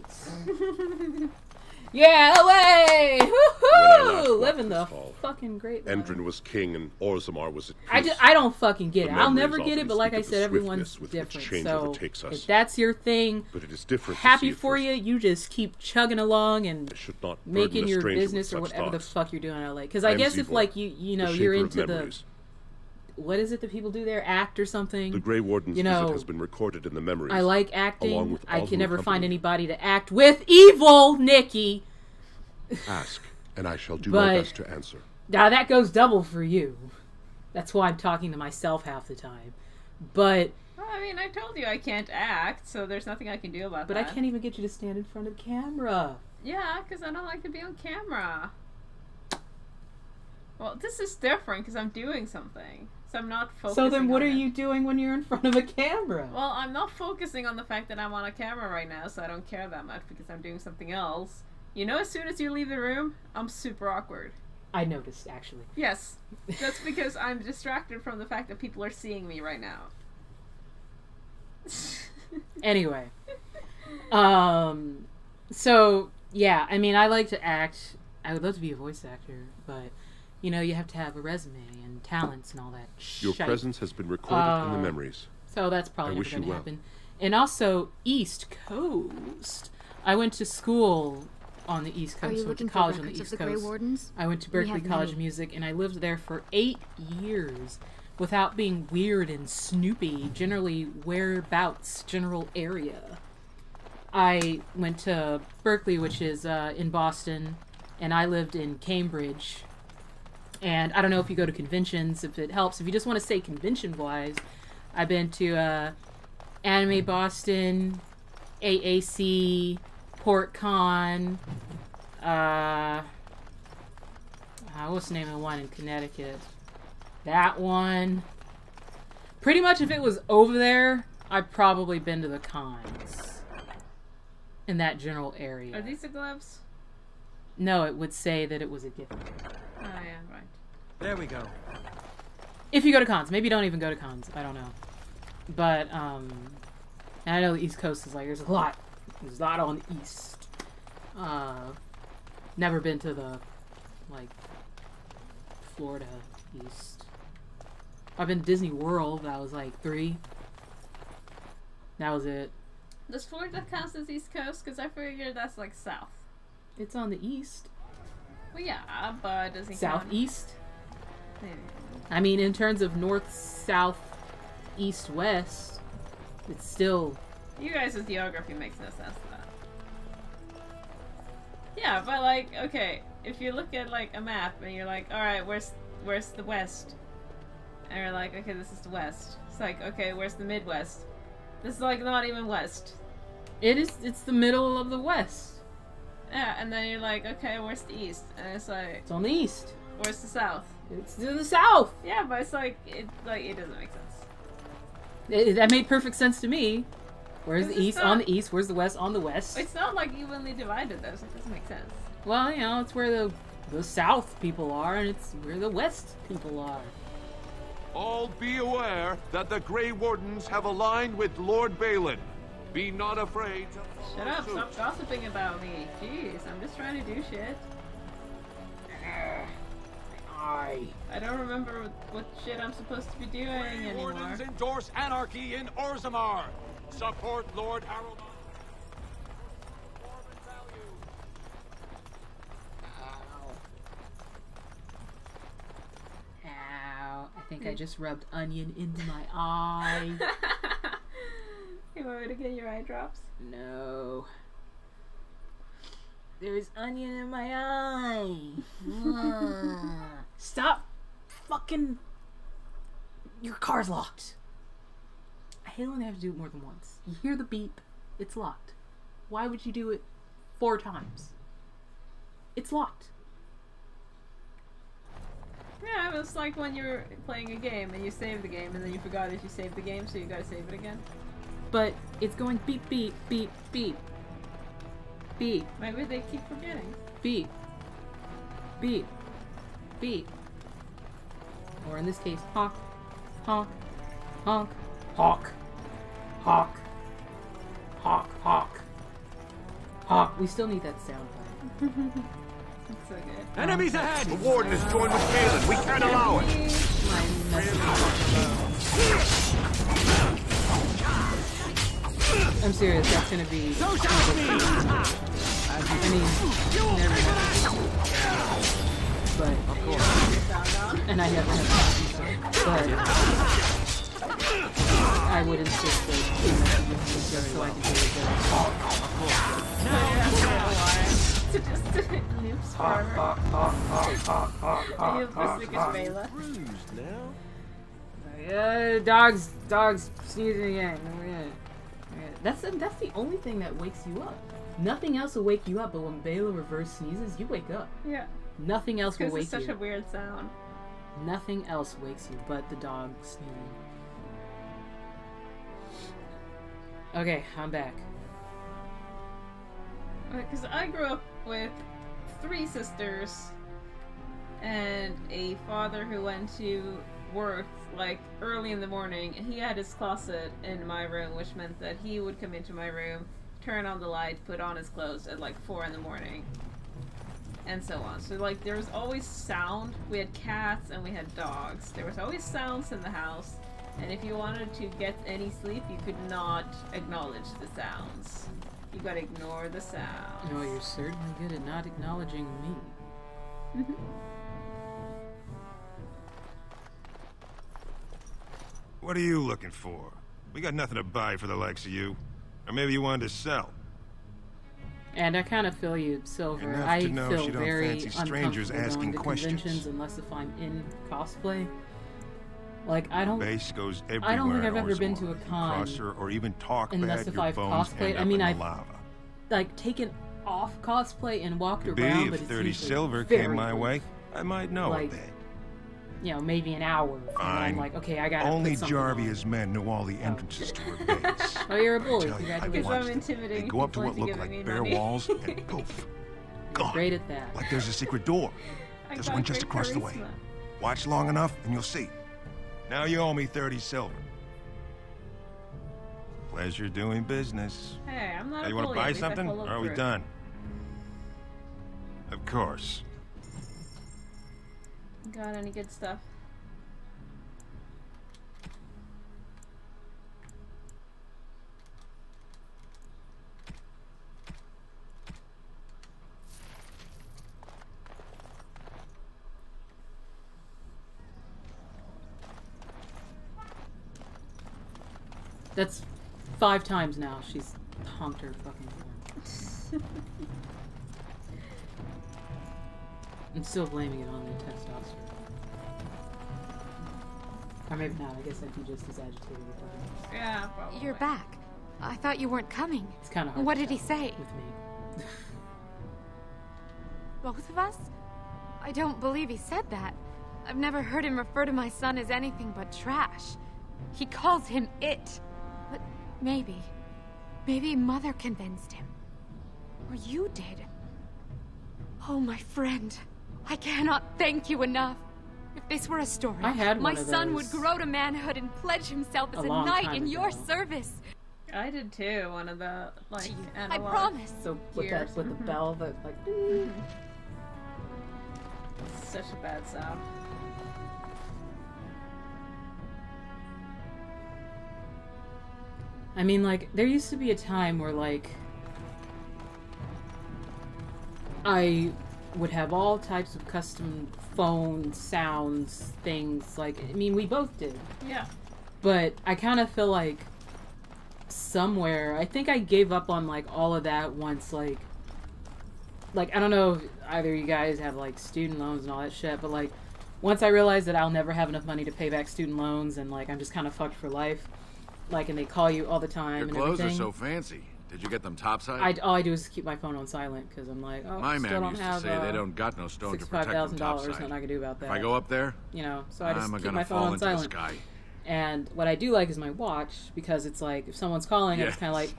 Yeah, LA! Woohoo! Living the fucking great life. Endrin was king and Orzammar was at peace. I don't fucking get it. The I'll never memories get it, often but like I speak of the said, everyone's swiftness with which different. change So overtakes us. if that's your thing, But it is different to happy see it for first. you. You just keep chugging along and not burden making a your stranger with business or such whatever the thoughts. fuck you're doing in LA. Because I I am guess if Zivor, like you know the you're shaper of into the memories. what is it that people do there? Act or something? The Grey Warden's you know, visit has been recorded in the memories. I like along acting. with I all can who never accompany find you. anybody to act with. Evil Nikki. Ask, and I shall do But- my best to answer. Now that goes double for you. That's why I'm talking to myself half the time. But Well, I mean, I told you I can't act, so there's nothing I can do about but that. I can't even get you to stand in front of the camera. Yeah, because I don't like to be on camera. Well, this is different because I'm doing something. So I'm not focusing So then what on are it. you doing when you're in front of a camera? Well, I'm not focusing on the fact that I'm on a camera right now, so I don't care that much because I'm doing something else. You know, as soon as you leave the room, I'm super awkward. I noticed, actually. Yes. That's because I'm distracted from the fact that people are seeing me right now. Anyway. So, yeah, I mean, I like to act. I would love to be a voice actor, but, you know, you have to have a resume and talents and all that Your shite. presence has been recorded in the memories. So that's probably I never wish going you to well. happen. And also, East Coast. I went to school on the East Are Coast. you Went looking to for college on the records of East the Grey Coast. Wardens? I went to We Berkeley have College many. of Music, and I lived there for 8 years without being weird and snoopy. Generally, whereabouts, general area. I went to Berkeley, which is in Boston, and I lived in Cambridge. And I don't know if you go to conventions, if it helps. If you just want to say convention-wise, I've been to Anime Boston, AAC, PortCon, what's the name of the one in Connecticut? That one. Pretty much if it was over there, I've probably been to the cons. In that general area. Are these the gloves? No, it would say that it was a gift. Oh, yeah, right. There we go. If you go to cons. Maybe don't even go to cons. I don't know. But, and I know the East Coast is like, there's a lot. There's a lot on the East. Never been to the, like, Florida East. I've been to Disney World. That was like 3. That was it. Does Florida count as East Coast? Because I figured that's like south. It's on the east. Well, yeah, but does it count? Southeast? Maybe. I mean, in terms of north, south, east, west, it's still... You guys' geography makes no sense to that. Yeah, but like, okay, if you look at like a map and you're like, alright, where's the west? And you're like, okay, this is the west. It's like, okay, where's the Midwest? This is like not even west. It's the middle of the west. Yeah, and then you're like, okay, where's the east? And it's like... It's on the east. Where's the south? It's to the south! Yeah, but it's like, it doesn't make sense. That made perfect sense to me. Where's the east on the east? Where's the west on the west? It's not like evenly divided though, so it doesn't make sense. Well, you know, it's where the south people are, and it's where the west people are. All be aware that the Grey Wardens have aligned with Lord Balin. Be not afraid to follow Shut up, suit. stop gossiping about me. Jeez, I'm just trying to do shit. I don't remember what shit I'm supposed to be doing anymore. Wardens endorse anarchy in Orzammar. Support Lord Harrowmont. Ow. I think I just rubbed onion into my eye. You want me to get your eye drops? No. There's onion in my eye. Stop fucking... Your car's locked. I hate when they have to do it more than once. You hear the beep, it's locked. Why would you do it 4 times? It's locked. Yeah, it was like when you're playing a game and you save the game and then you forgot that you saved the game, so you gotta save it again. But it's going beep, beep, beep, beep. Beep. Maybe they keep forgetting. Beep. Beep. Beep. Or in this case, honk. Honk. Honk. Honk. Honk. Honk. Honk. Honk. We still need that sound bite. That's so good. Enemies ahead! The Warden has joined with Balin. We can't allow it. I'm serious, that's gonna be... I mean, never mind. But, of course. And I never have copies, but I would insist that he messages just so I can hear it. To just noops forever. Dogs sneezing again. That's the only thing that wakes you up. Nothing else will wake you up, but when Bela reverse sneezes, you wake up. Yeah. Nothing else will wake you. It's such a weird sound. Nothing else wakes you but the dog sneezing. Okay, I'm back. Because I grew up with 3 sisters and a father who went to work like early in the morning, and he had his closet in my room, which meant that he would come into my room, turn on the light, put on his clothes at like 4 in the morning, and so on. So like there was always sound. We had cats and we had dogs. There was always sounds in the house, and if you wanted to get any sleep, you could not acknowledge the sounds. You gotta ignore the sounds. No, you're certainly good at not acknowledging me. What are you looking for? We got nothing to buy for the likes of you. Or maybe you wanted to sell. And I kind of feel you, Silver. Enough I to know feel she don't very fancy strangers uncomfortable asking going to questions. conventions unless if I'm in cosplay. Like, I don't... Base goes everywhere. I don't think I've ever been to a con cross her or even talk unless bad, if your I've bones cosplayed. end I up mean, in the I've lava. like taken off cosplay and walked Could be around, if but it's 30 usually silver very came my brief. way, I might know Like, a bit. You know, maybe an hour. And Fine. I'm like, okay, I gotta Only put something Jarvia's men know all the entrances to her base. Oh, you're a bully. Tell you, Congratulations. I've watched them. They go up to what look like bare walls and poof. You're great at that. Like there's a secret door. There's one just across the way. Watch long enough and you'll see. Now you owe me 30 silver. Pleasure doing business. Hey, I'm not Hey, a you want to bully, buy at least I something? followed Or are we through. done? Of course. Got any good stuff? That's 5 times now she's honked her fucking horn. I'm still blaming it on the testosterone. Or maybe not, I guess I'd be just as agitated with her. Yeah, probably. You're back. I thought you weren't coming. It's kind of hard. What to did he tell say? with me? Both of us? I don't believe he said that. I've never heard him refer to my son as anything but trash. He calls him it. But maybe Mother convinced him. Or you did. Oh, my friend. I cannot thank you enough. If this were a story, I had my one of son those would grow to manhood and pledge himself as a a long knight time in your ago. service. I did too. One of the like I analog promise. So with gears. that, with the bell that like. Such a bad sound. I mean, like, there used to be a time where, like, I would have all types of custom phone sounds, things, like, I mean, we both did. Yeah. But I kind of feel like somewhere, I think I gave up on, like, all of that once, like, I don't know if either of you guys have, like, student loans and all that shit, but, like, once I realized that I'll never have enough money to pay back student loans and, like, I'm just kind of fucked for life. Like, and they call you all the time Your and clothes everything. are so fancy. Did you get them topside? All I do is keep my phone on silent because I'm like, oh, My still man don't used to have say they don't got no stone to protect them $65,000. topside. Nothing I can do about that. If I go up there, you know, so I just I'm keep gonna my phone fall on into the silent. sky. And what I do like is my watch because it's like if someone's calling, it's kind of like.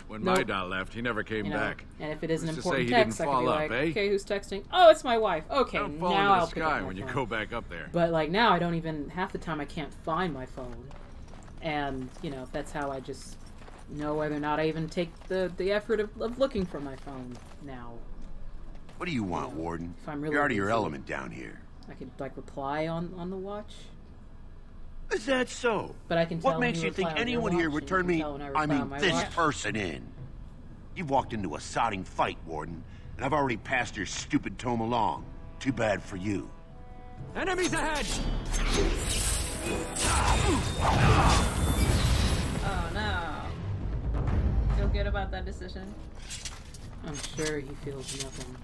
When nope. my dad left, he never came You know, back. And if it is an Used to say important he text, I didn't can be fall like, up, eh? okay, who's texting? Oh, it's my wife. Okay, Don't fall now I'll into the pick up sky my when you phone. go back up there. But like now, I don't even half the time I can't find my phone, and you know that's how I just know whether or not I even take the effort of looking for my phone now. What do you want, Warden? If I'm really You're out of your busy, element down here. I could like reply on the watch. Is that so? But I can tell What when makes you think reply on your anyone here watch, would and turn you can me, tell when I I reply on mean, my this watch. person in? You've walked into a sodding fight, Warden, and I've already passed your stupid tome along. Too bad for you. Enemies ahead! Oh no. Feel good about that decision? I'm sure he feels nothing.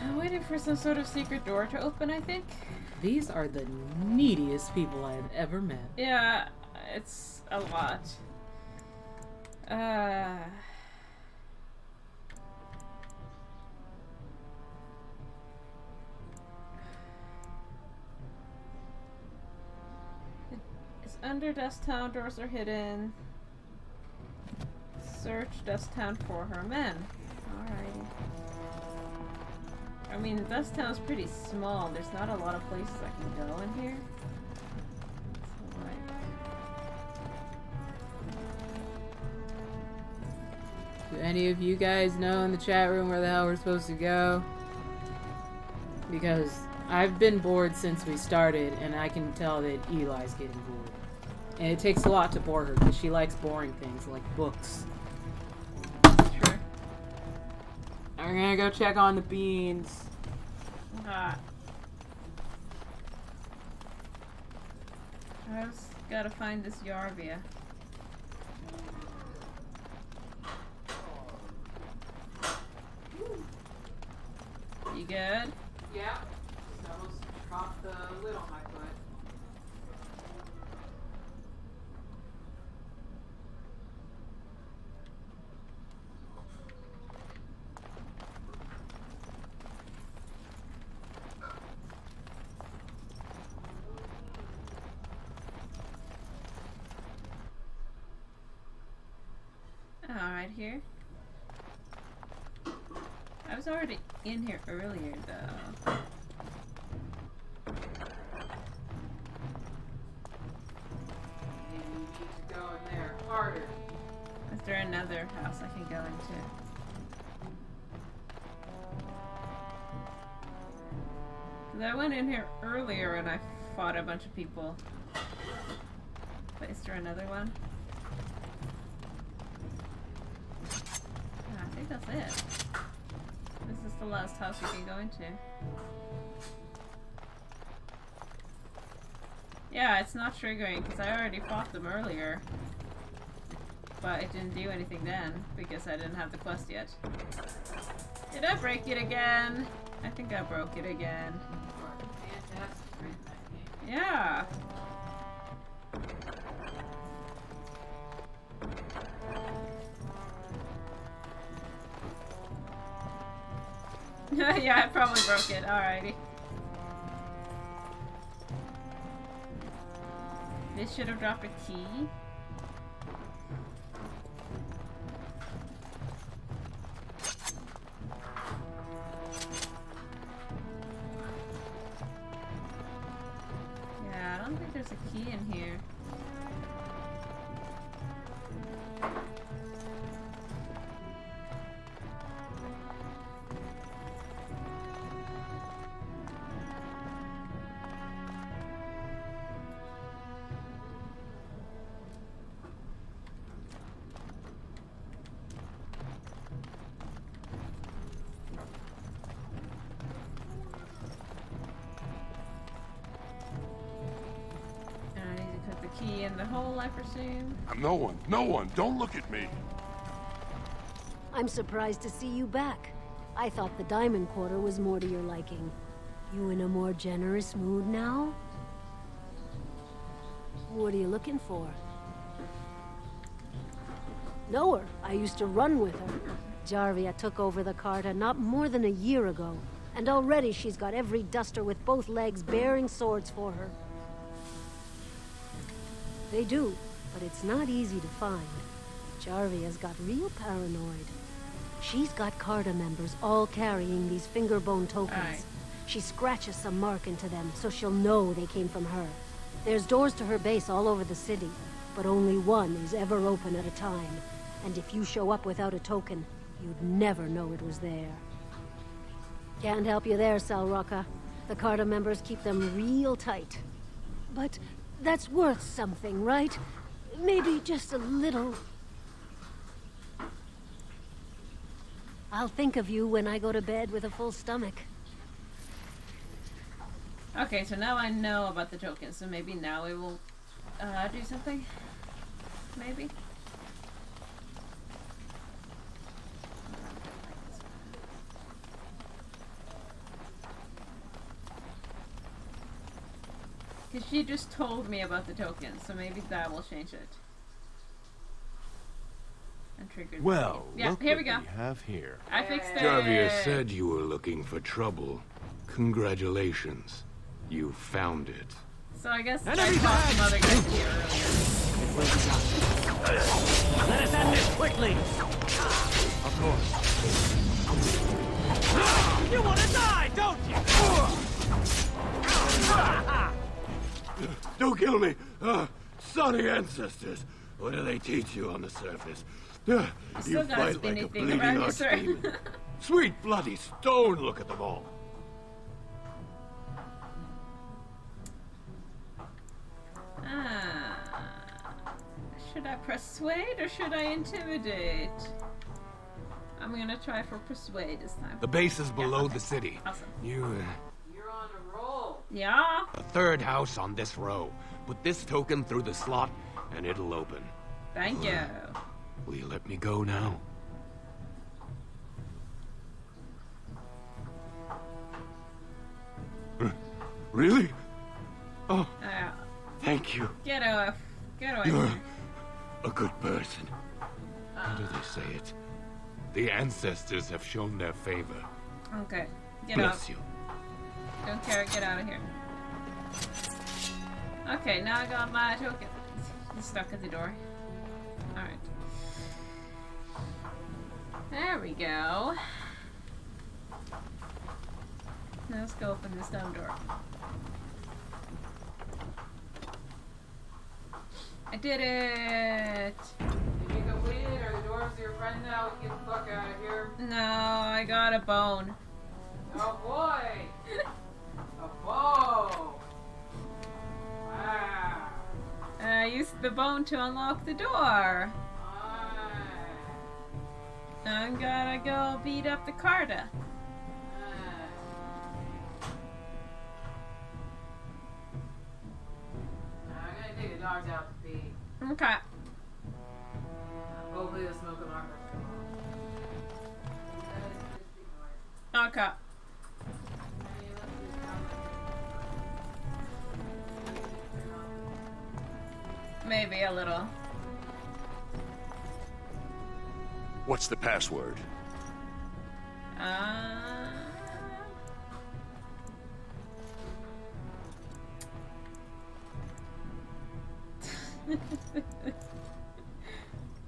I'm waiting for some sort of secret door to open, I think. These are the neediest people I have ever met. Yeah, it's a lot. It's under Dust Town, doors are hidden. Search Dust Town for her men. Alrighty. I mean, Dust Town's pretty small. There's not a lot of places I can go in here. So, like... Do any of you guys know in the chat room where the hell we're supposed to go? Because I've been bored since we started, and I can tell that Eli's getting bored. And it takes a lot to bore her, because she likes boring things, like books. Sure. I'm gonna go check on the beans. I just gotta find this Yarvia. You good? Yeah. Just almost dropped the lid on my foot. right here. I was already in here earlier, though. You need to go in there harder. Is there another house I can go into? Because I went in here earlier and I fought a bunch of people. But is there another one? I think that's it. This is the last house you can go into. Yeah, it's not triggering because I already fought them earlier. But it didn't do anything then because I didn't have the quest yet. Did I break it again? I think I broke it again. Yeah. Yeah, I probably broke it. Alrighty. This should have dropped a key. Yeah, I don't think there's a key in here. Key in the hole, I presume. No one, don't look at me. I'm surprised to see you back. I thought the Diamond Quarter was more to your liking. You in a more generous mood now? What are you looking for? Know her. I used to run with her. Jarvia took over the Carta not more than a year ago, and already she's got every duster with both legs bearing swords for her. They do, but it's not easy to find. Jarvia's got real paranoid. She's got Carta members all carrying these fingerbone tokens. Right. She scratches some mark into them so she'll know they came from her. There's doors to her base all over the city, but only one is ever open at a time. And if you show up without a token, you'd never know it was there. Can't help you there, Salrocca. The Carta members keep them real tight. But that's worth something, right? Maybe just a little. I'll think of you when I go to bed with a full stomach. Okay, so now I know about the tokens, so maybe now it will do something? Maybe? Because she just told me about the tokens, so maybe that will change it. And trigger. Well, yeah, look here what we go. We have here. I fixed it. Jarvia said you were looking for trouble. Congratulations. You found it. So I guess I fought some other guys here earlier. Let us end this quickly! Of course. You want to die, don't you? Don't kill me! Sunny ancestors! What do they teach you on the surface? You fight like a bleeding archdemon. Sweet bloody stone, look at them all! Should I persuade or should I intimidate? I'm gonna try for persuade this time. The base is below the city. Awesome. You're on a roll. Yeah? the third house on this row. Put this token through the slot, and it'll open. Thank you. Will you let me go now? Really? Oh, thank you. Get off. Get away. You're a good person. How do they say it? The ancestors have shown their favor. Okay. Get Bless off. you. Don't care. Get out of here. Okay, now I got my token. He's stuck at the door. Alright. There we go. Now let's go open this stone door. I did it! Did you complete it? Are the dwarves your friend now? Get the fuck out of here. No, I got a bone. Oh boy! A bow! Wow. I used the bone to unlock the door. I'm gonna go beat up the Carta. I'm gonna take the dogs out to pee. Okay. Hopefully the smoke alarm doesn't go off. Okay. Maybe a little. What's the password?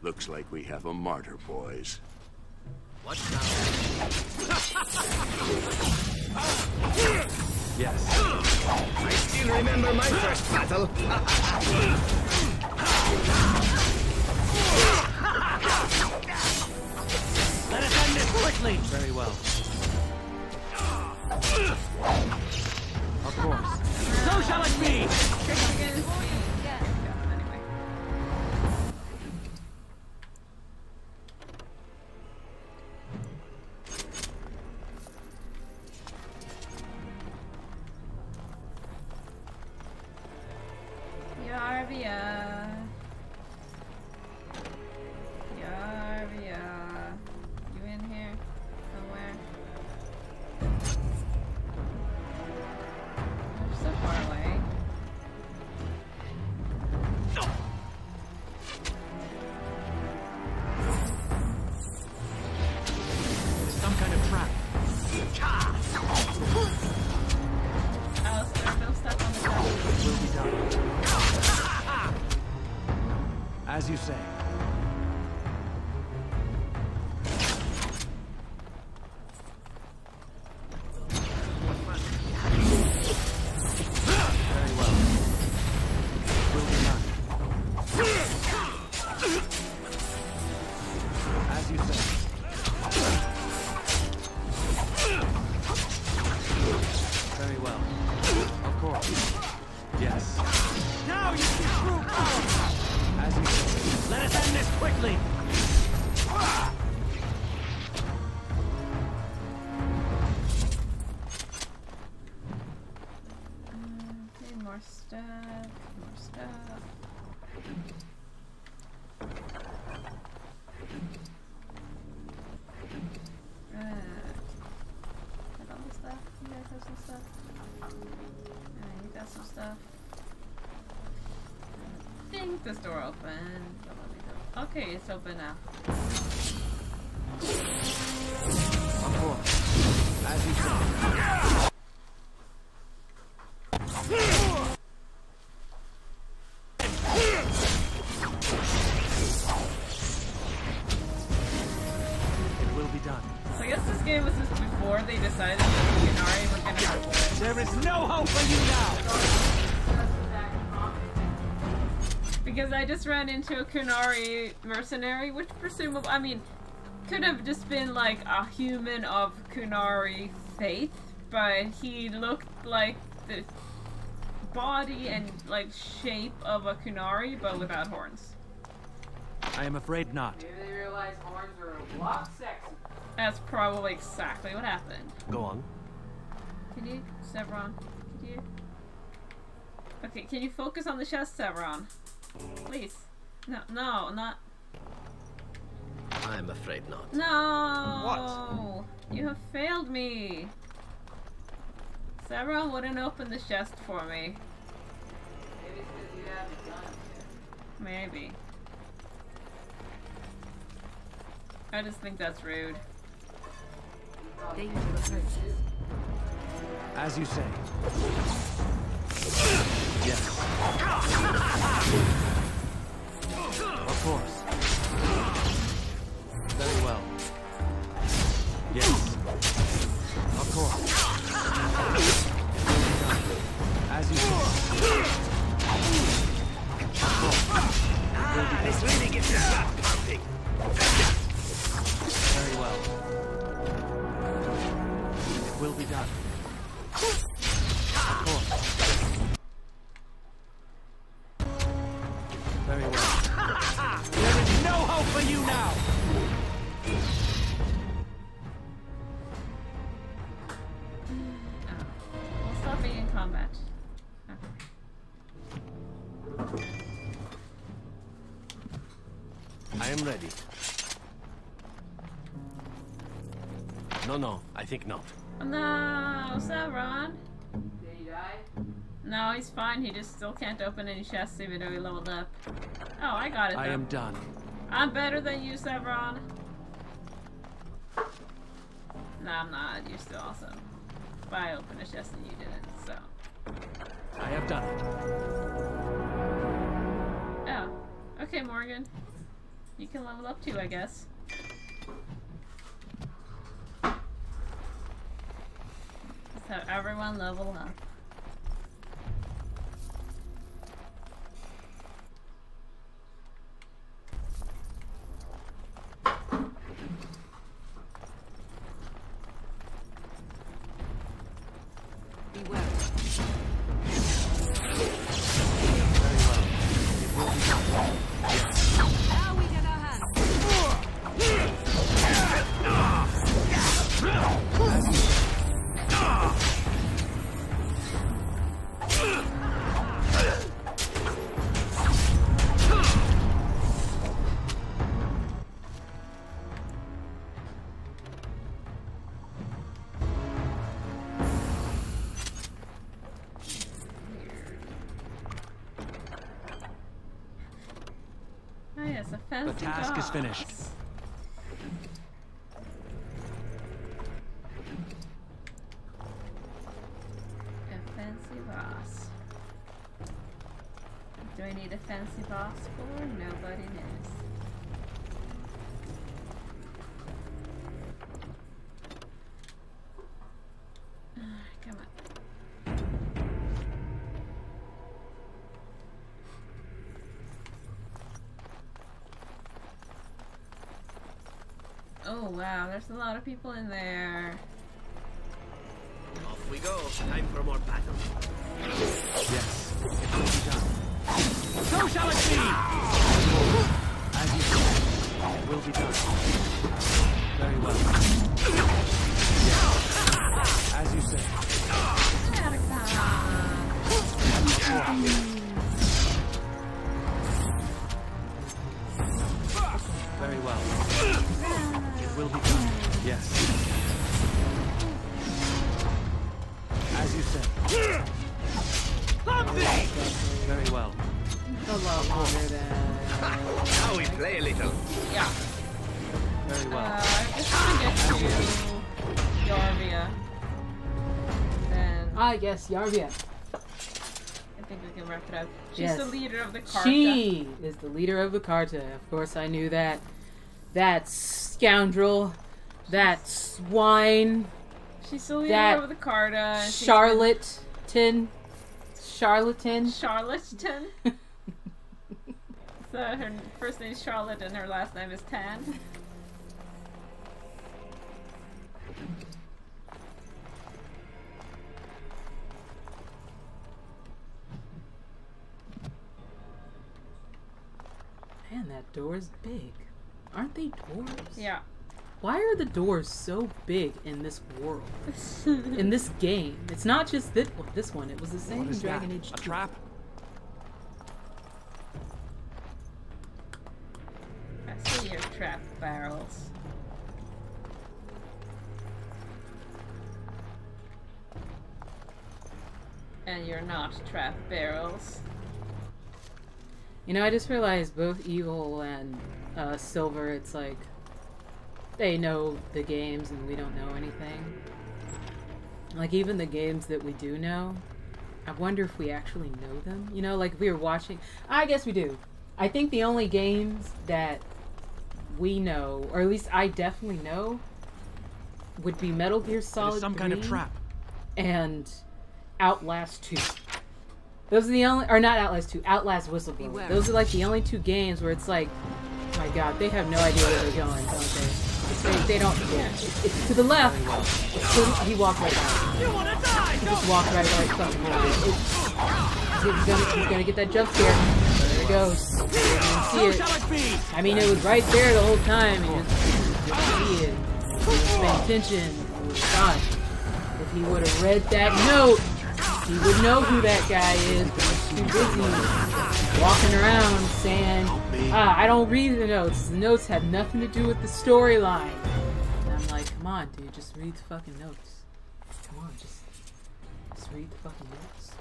Looks like we have a martyr, boys. What now? Yes. I still remember my first battle. Let us end this quickly. Very well. Of course. So shall it be. Yarvia. You in here? Somewhere? You're so far away. Some kind of trap. Alistair, don't step on the ground. Will be done. As you say. Very well. Will be done. As you say. Very well. Of course. Yes. Now you see true power! As you say. Let us end this quickly! Okay, more stuff, more stuff. Got all the stuff? You guys have some stuff? You got some stuff? I think this door opened. Okay, it's open now. Of course. As you say. It will be done. So I guess this game was just before they decided that the Inari were gonna have There is no hope for you now! Because I just ran into a Kunari mercenary, which presumably, I mean, could have just been like a human of Kunari faith, but he looked like the body and like shape of a Kunari, but without horns. I am afraid not. Maybe they realize horns are a lot sexy. That's probably exactly what happened. Go on. Can you, Severon? Can you? Okay, can you focus on the chest, Severon? Please. No, no, not. I'm afraid not. No! What? You have failed me. Severon wouldn't open the chest for me. Maybe it's because you haven't done it yet. Maybe. I just think that's rude. As you say. Yes. Of course. Very well. waiting. Very well. It will be done. Of course. Very well. There is no hope for you now! We'll stop being in combat. I am ready. No, I think not. Oh, no, Sauron. Did he die? No, he's fine. He just still can't open any chests even though he leveled up. Oh, I got it though. I am done. I'm better than you, Sauron. No, I'm not. You're still awesome. But I opened a chest and you didn't, so. I have done it. Oh. Okay, Morgan. You can level up too, I guess. Let's have everyone level up. Beware. Now we get our hands. Oh yes, a fancy The task is finished. A fancy boss. Do I need a fancy boss for? Nobody knows. Come on. Oh wow, there's a lot of people in there. Off we go. Time for more battle. Yes, it will be done. So shall it be! As you say, it will be done. Very well. Yes. As you say. Very well. It will be done. Yes. As you said. Very well. A lot longer than. Now we play a little. Yeah. Very well. I just want to get to Yarvia. Then Ah, yes, Yarvia. I think we can wrap it up. She's Yes. the leader of the Carta. She is the leader of the Carta. Of course, I knew that. That scoundrel. That swine. She's the leader that of the Carta. and she's charlatan. Charlatan. Charlatan. So her first name is Charlotte and her last name is Tan. Man, that door is big. Aren't they doors? Yeah. Why are the doors so big in this world? In this game? It's not just this one. It was the same What in is Dragon that? Age 2. A trap? I see your trap barrels. And you're not trap barrels. You know, I just realized both Evil and Silver, it's like they know the games and we don't know anything. Like, even the games that we do know, I wonder if we actually know them. You know, like, if we were watching... I guess we do. I think the only games that we know, or at least I definitely know, would be Metal Gear Solid 3 some kind of trap. and Outlast 2. Those are the only... Or not Outlast 2, Outlast Whistleblower. Beware. Those are, like, the only two games where it's like... my god, they have no idea where they're going, don't they? They don't. Yeah. It's to the left. He walked right by. He just walked right fucking by. He's gonna get that jump scare. There it goes. You didn't see it. I mean, it was right there the whole time. You just didn't see it. He was paying attention. God, if he would have read that note, he would know who that guy is, but he's too busy walking around saying, I don't read the notes. The notes have nothing to do with the storyline. And I'm like, come on, dude, just read the fucking notes. Come on, just read the fucking notes.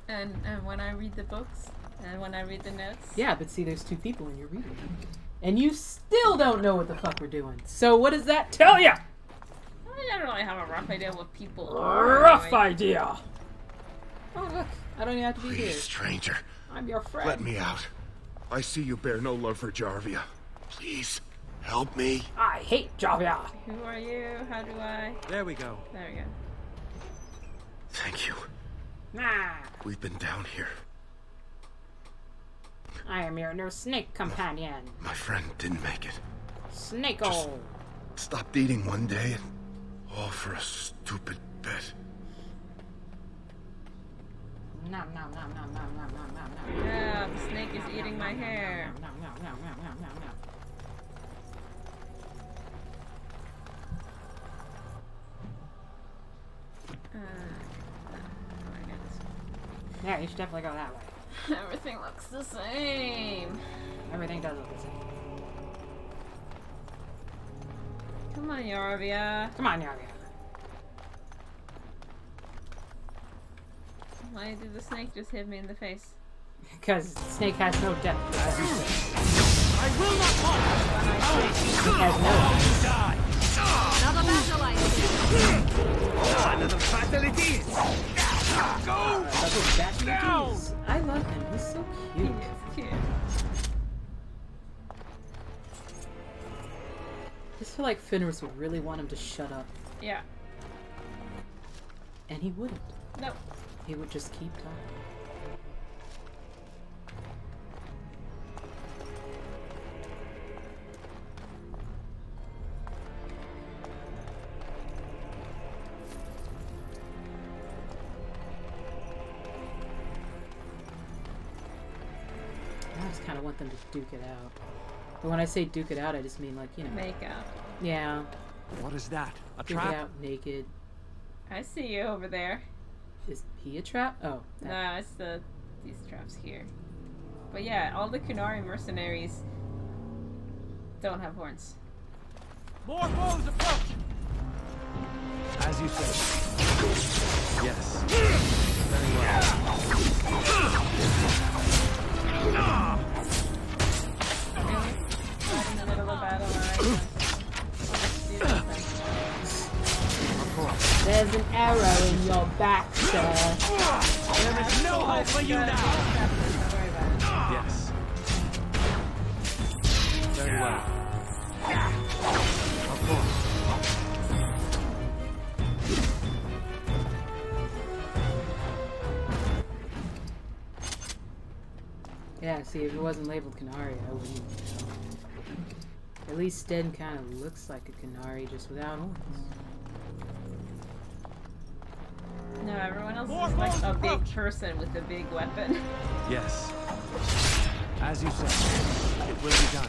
And when I read the books, and when I read the notes? Yeah, but see, there's two people and you're reading them. And you still don't know what the fuck we're doing. So what does that tell you? I don't really have a rough idea what people are. Rough idea. Oh, look. I don't even have to be here. Please, stranger. I'm your friend. Let me out. I see you bear no love for Jarvia. Please, help me. I hate Jarvia. Who are you? How do I? There we go. There we go. Thank you. Nah. We've been down here. I am your new snake companion. My friend didn't make it. Snake-o. Stopped eating one day and all for a stupid bet. Nom nom nom nom nom nom nom nom. Yeah, the snake is eating my hair. Nom nom nom nom nom nom nom. Yeah, you should definitely go that way. Everything looks the same. Everything does look the same. Come on, Yarvia. Come on, Yarvia. Why did the snake just hit me in the face? Because the snake has no depth. I will not fight! It has no depth. Another battle I see. Another fatality! Go! Down! I love him. He's so cute. He is cute. I just feel like Fenris would really want him to shut up. Yeah. And he wouldn't. Nope. He would just keep talking. I just kind of want them to duke it out. But when I say duke it out, I just mean like, you know. Make out. Yeah. What is that? A duke trap? It out naked. I see you over there. Is he a trap? Oh. No, it's these traps here. But yeah, all the Kunari mercenaries don't have horns. More foes approach! As you say. Yes. Very well. In the middle of battle, There's an arrow in your back, sir. There is no hope for you now! Yes. Very well. Of course. Yeah, see, if it wasn't labeled Kunari, I wouldn't. At least Sten kind of looks like a Kunari, just without horns. No, everyone else is like a big person with a big weapon. Yes. As you said, it will be done.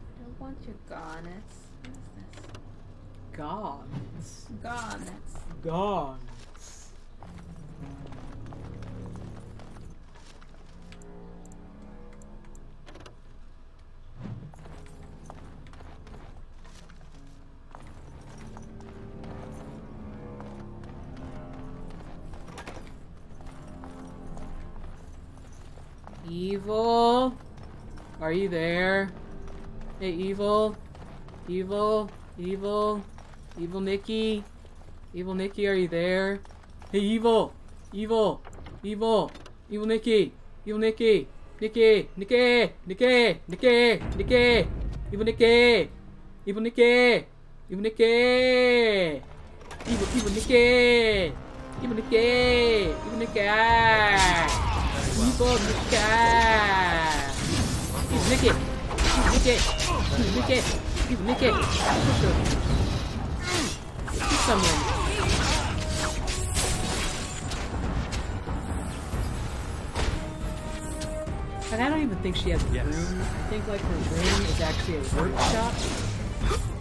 I don't want your garnets. What is this? Garnets. Garnets. Garnets. Evil? Are you there? Hey, Evil? Evil? Evil? Evil Nikki? Evil Nikki, are you there? Hey, Evil! Evil! Evil! Evil Nikki! Evil Nikki! Nikki! Nikki! Nikki! Nikki! Nikki! Evil Nikki! Evil Nikki! Evil Nikki! Evil Nicky! Evil Nicky! Evil Nicky! Evil Nicky! Evil Nicky! Evil Nicky! Evil Nicky! Evil Nicky! Someone. And I don't even think she has a room. I think like her room is actually a workshop.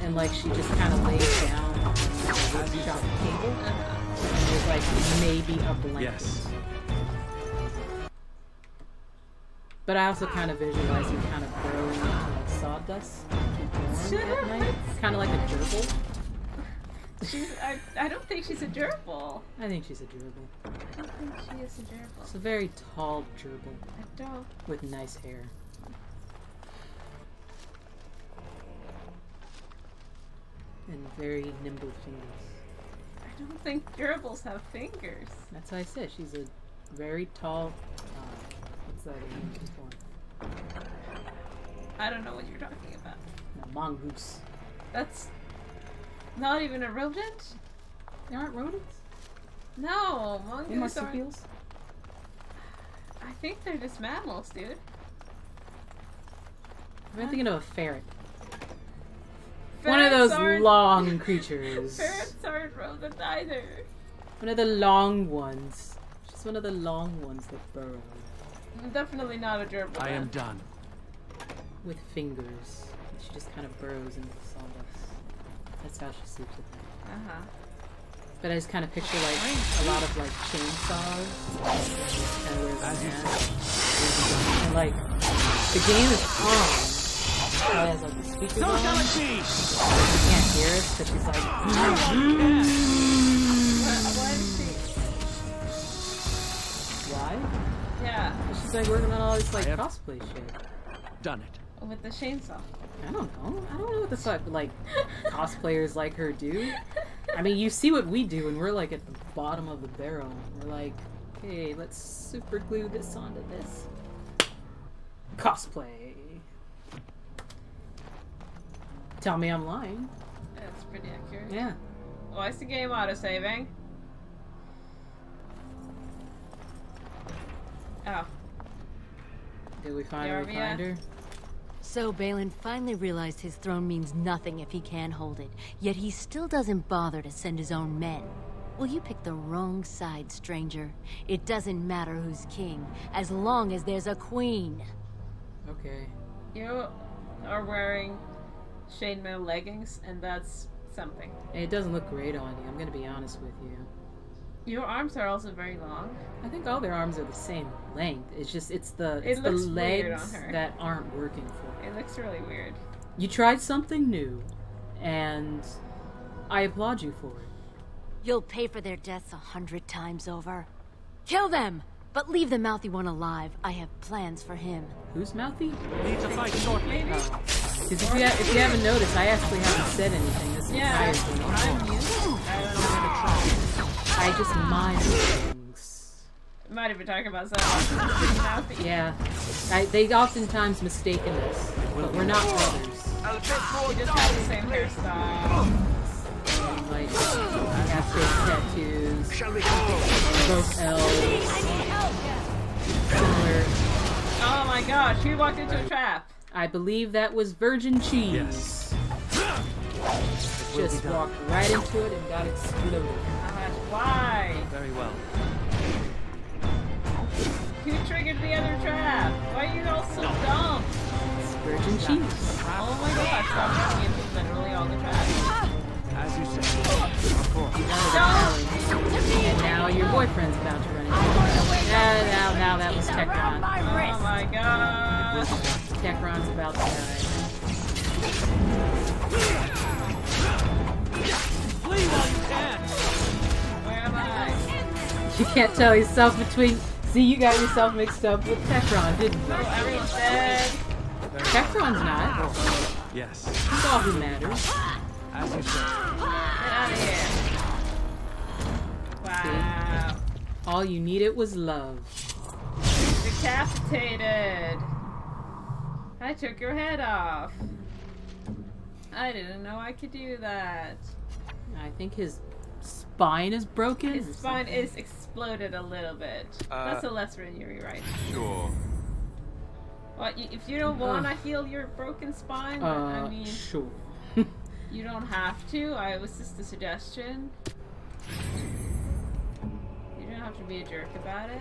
And like she just kind of lays down on like, a workshop table. And there's like maybe a blanket. Yes. But I also kind of visualize her kind of burrowing into like sawdust to warm at night. Kind of like a gerbil. I don't think she's a gerbil. I think she's a gerbil. I don't think she is a gerbil. It's a very tall gerbil. I don't. With nice hair. And very nimble fingers. I don't think gerbils have fingers. That's what I said. She's a very tall. What's that English for? I don't know what you're talking about. A mongoose. That's not even a rodent? There aren't rodents? No, mongoose aren't. Marsupials? I think they're just mammals, dude. I'm thinking of a ferret. Ferrets One of those aren't... long creatures. Ferrets aren't rodent either. One of the long ones. Just one of the long ones that burrow. Definitely not a gerbil. I am done. With fingers. She just kind of burrows into the sawdust. That's how she sleeps at night. Uh-huh. But I just kind of picture like a lot of like chainsaws. Kind of wears a mask. And like the game is on. She has like the speakers on. She can't hear us, but she's like. Why is she? Why? Yeah. She's like working on all this like cosplay shit. Done it. With the chainsaw. I don't know. I don't know what the fuck like cosplayers like her do. I mean, you see what we do, and we're like at the bottom of the barrel. We're like, hey, let's super glue this onto this. Cosplay. Tell me I'm lying. That's pretty accurate. Yeah. Why is the game auto-saving? Oh. Did we finally find her? So Balin finally realized his throne means nothing if he can't hold it, yet he still doesn't bother to send his own men. Well, you picked the wrong side, stranger. It doesn't matter who's king, as long as there's a queen. Okay. You are wearing chainmail leggings, and that's something. It doesn't look great on you, I'm gonna be honest with you. Your arms are also very long. I think all their arms are the same length. It's just the looks weird on legs her. that aren't working for her. It looks really weird. You tried something new, and I applaud you for it. You'll pay for their deaths 100 times over. Kill them! But leave the mouthy one alive. I have plans for him. Who's mouthy? Need to fight shortly. Because if you haven't noticed, I actually haven't said anything this entire thing. I just mind things. Might have been talking about something. Yeah. They oftentimes mistaken us, but we're not brothers. We just have the same hairstyle. And, like, I have fake tattoos. Both elves. Similar. Oh my gosh, who walked into a trap? I believe that was virgin cheese. Yes. Just walked right into it and got exploded. Why? Very well. Who triggered the other trap? Why are you all so dumb? It's virgin cheese. Oh my gosh, stop running into literally all the traps. As you said. Of course. And now your boyfriend's about to run into it. Now that was Tekron. Oh my god. Tekron's about to die. Flee while you can. Where am I? You can't tell yourself between... See, you got yourself mixed up with Tekron, didn't you? Oh, everyone's dead. Tekron's not. Yes. He's all who matters. As you said. Get out of here. Wow. See? All you needed was love. Decapitated. I took your head off. I didn't know I could do that. I think his spine is broken? His spine is exploded a little bit. That's a lesser injury, right? Sure. Well, if you don't want to heal your broken spine, I mean... Sure. You don't have to. It was just a suggestion. You don't have to be a jerk about it.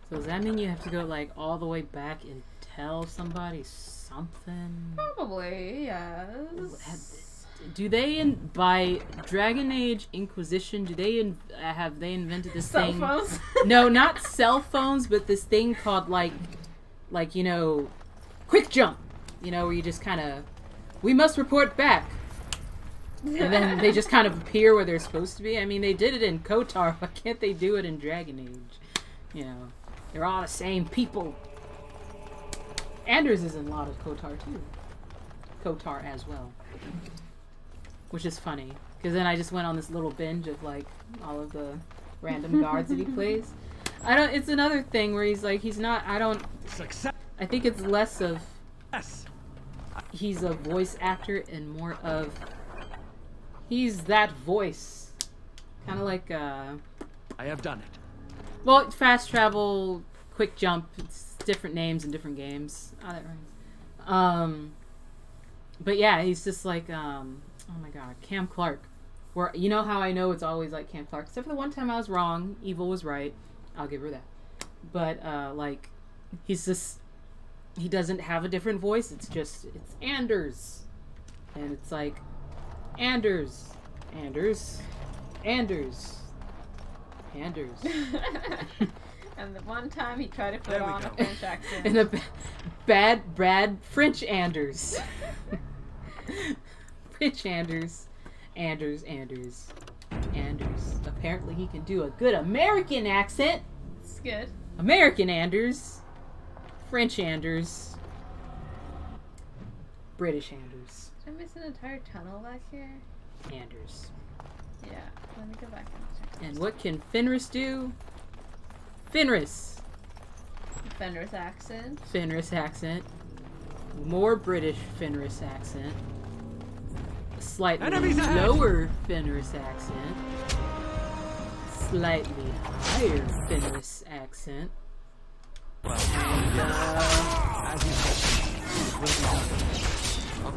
So does that mean you have to go like all the way back and tell somebody something? Probably, yes. Do they by Dragon Age Inquisition? Do they have they invented this cell thing? Phones? No, not cell phones, but this thing called like you know, quick jump. You know, where you just kind of, we must report back, and then they just kind of appear where they're supposed to be. I mean, they did it in KOTOR. Why can't they do it in Dragon Age? You know, they're all the same people. Anders is in a lot of KOTOR too. KOTOR as well. Which is funny, because then I just went on this little binge of like all of the random guards that he plays. It's another thing where he's like, I think it's less of he's a voice actor and more of he's that voice. Kind of like I have done it. Well, fast travel, quick jump, it's different names in different games. Oh, that rhymes. But yeah, he's just like oh my god, Cam Clark. Where, you know how I know it's always like Cam Clark? Except for the one time I was wrong. Evil was right. I'll give her that. But, like, he's just... He doesn't have a different voice. It's just... It's Anders. And it's like... Anders. Anders. Anders. Anders. And the one time he tried to put on a French accent. And a bad Brad French Anders. French Anders. Anders. Apparently he can do a good American accent. It's good. American Anders. French Anders. British Anders. Did I miss an entire tunnel back here? Anders. Yeah, let me go back and check. And what can Fenris do? Fenris. Fenris accent. Fenris accent. More British Fenris accent. A slightly lower Fenris accent. Slightly higher Fenris accent. And,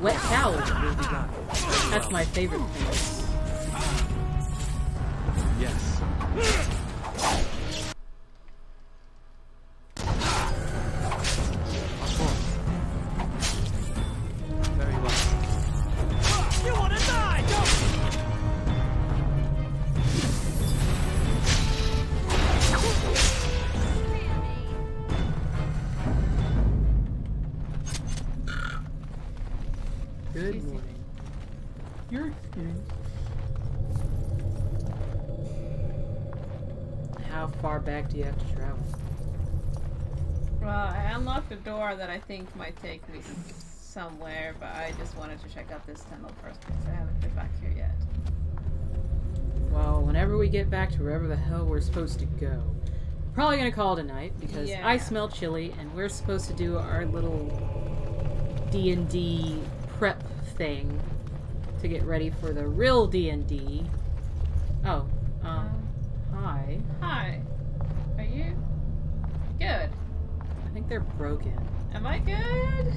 wet towel. That's my favorite Fenris. Yes. Very well. You wanna die, Good morning. Your experience. How far back do you have to travel? Well, I unlocked a door that I think might take me somewhere, but I just wanted to check out this tunnel first because I haven't been back here yet. Well, whenever we get back to wherever the hell we're supposed to go, we're probably gonna call it a night because I smell chili and we're supposed to do our little D&D prep thing to get ready for the real D&D. Oh, hi. Hi. Are you? Good. I think they're broken. Am I good?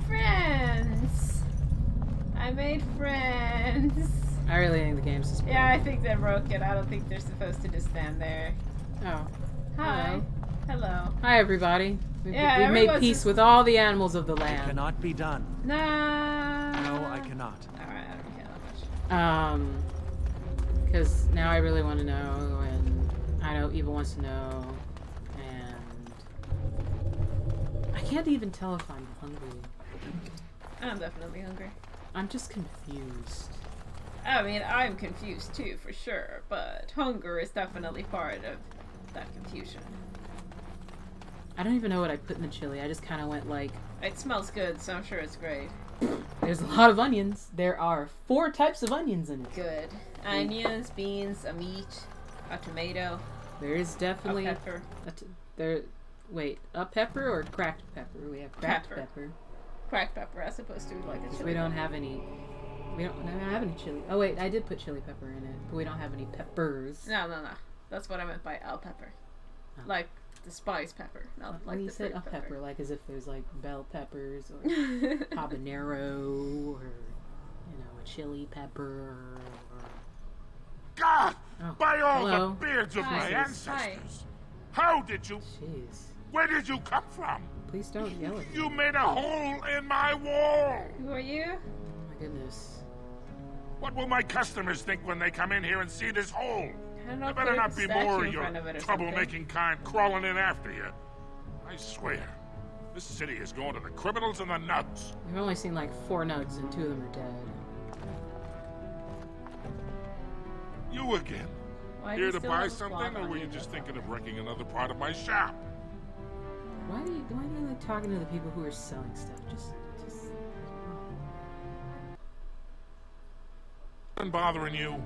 Friends! I made friends! I really think the game's just broken. Yeah, I think they're broken. I don't think they're supposed to just stand there. Oh. Hi. Hello. Hi, everybody. We've made peace just... with all the animals of the land. It cannot be done. No, I cannot. Alright, I don't care that much. Because now I really want to know, and I know Eva wants to know, and I can't even tell if I'm hungry. I'm definitely hungry. I'm just confused. I mean, I'm confused too, for sure, but hunger is definitely part of that confusion. I don't even know what I put in the chili. I just kind of went like... It smells good, so I'm sure it's great. There's a lot of onions. There are 4 types of onions in it. Good. Onions, beans, a meat, a tomato. There is definitely... A pepper. Wait, a pepper or cracked pepper? We have cracked pepper. Cracked pepper as opposed to like a chili. We don't have any. We don't have any chili. Oh wait, I did put chili pepper in it, but we don't have any peppers. No. That's what I meant by al pepper. Oh. Like the spice pepper, not like you the said a pepper, like as if there's like bell peppers or habanero or a chili pepper. God! Oh. By all Hello. the beards of my ancestors! Hi. How did you? Jeez. Where did you come from? Please don't yell at me. You made a hole in my wall! Who are you? Oh my goodness. What will my customers think when they come in here and see this hole? There better not be more of your troublemaking kind crawling in after you. I swear, this city is going to the criminals and the nuts. We've only seen like 4 nugs and 2 of them are dead. You again? Here to buy something, or were you just thinking of wrecking another part of my shop? Why do you like talking to the people who are selling stuff? Just. I'm bothering you.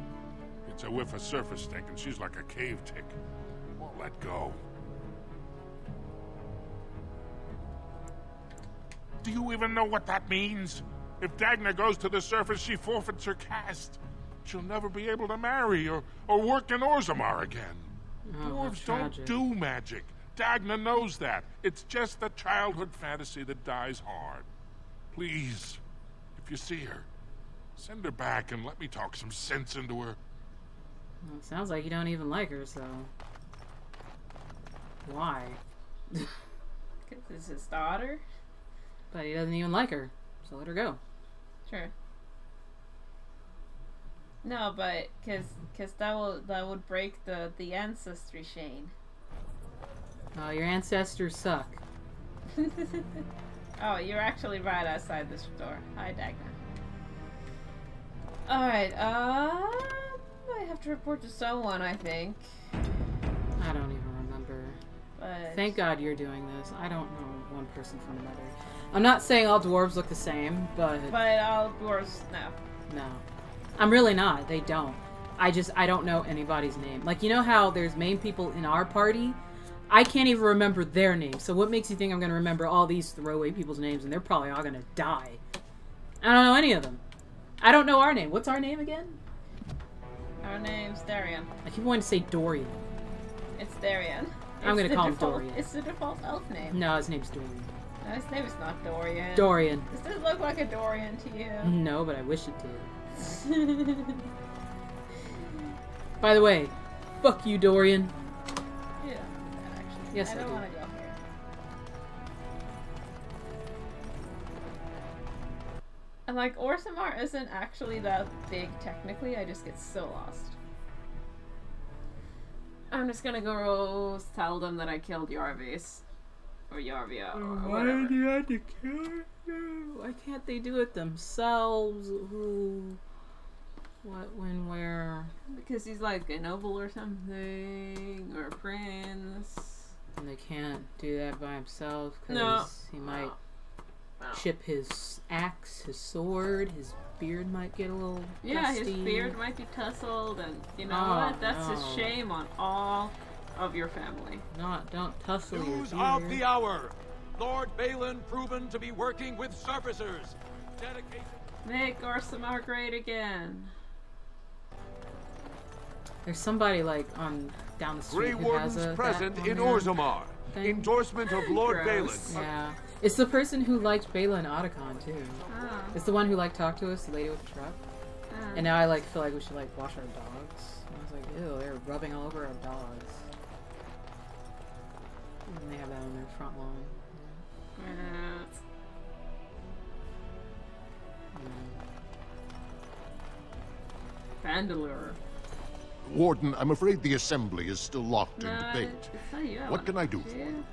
It's a whiff of surface stink, and she's like a cave tick. Won't let go. Do you even know what that means? If Dagna goes to the surface, she forfeits her caste. She'll never be able to marry or work in Orzammar again. Oh, Dwarves don't do magic. Dagna knows that. It's just a childhood fantasy that dies hard. Please, if you see her, send her back and let me talk some sense into her. Well, it sounds like you don't even like her, so... Why? Because it's his daughter? But he doesn't even like her, so let her go. Sure. No, but because that would break the ancestry chain. Oh, your ancestors suck. Oh, you're actually right outside this door. Hi, Dagna. Alright, I have to report to someone, I think. I don't even remember. But... Thank God you're doing this. I don't know one person from another. I'm not saying all dwarves look the same, but... But all dwarves, no. No. I'm really not. They don't. I don't know anybody's name. Like, you know how there's main people in our party? I can't even remember their names. So what makes you think I'm going to remember all these throwaway people's names and they're probably all going to die? I don't know any of them. I don't know our name. What's our name again? Our name's Darian. I keep wanting to say Dorian. It's Darian. I'm going to call him Dorian. It's the default elf name. No, his name's Dorian. No, his name is not Dorian. Dorian. Does this look like a Dorian to you? No, but I wish it did. By the way, fuck you, Dorian. Yeah, actually. Yes, I do. don't want to go here. And like, Orzammar isn't actually that big technically, I just get so lost. I'm just gonna go tell them that I killed Yarvis. Or Yarvia, or whatever. Why do you have to kill them? Why can't they do it themselves? Who? What, when, where? Because he's like a noble or something, or a prince. And they can't do that by himself because he might chip his axe, his sword, his beard might get a little dusty. His beard might be tussled, and you know what? That's a shame on all of your family. Don't tussle your News beard. of the hour. Lord Balin proven to be working with surfacers. Dedication. Make Orzammar great again. There's somebody like on down the street Grey who has Warden's a present in Orzammar. Endorsement of Lord Balin. Yeah. It's the person who liked Balin Otacon too. Oh. It's the one who like talked to us, the lady with the truck. Oh. And now I like feel like we should like wash our dogs. And I was like, ew, they're rubbing all over our dogs. And they have that on their front lawn. Vandeleur. Warden, I'm afraid the assembly is still locked in debate. It's not you. What can I do for you?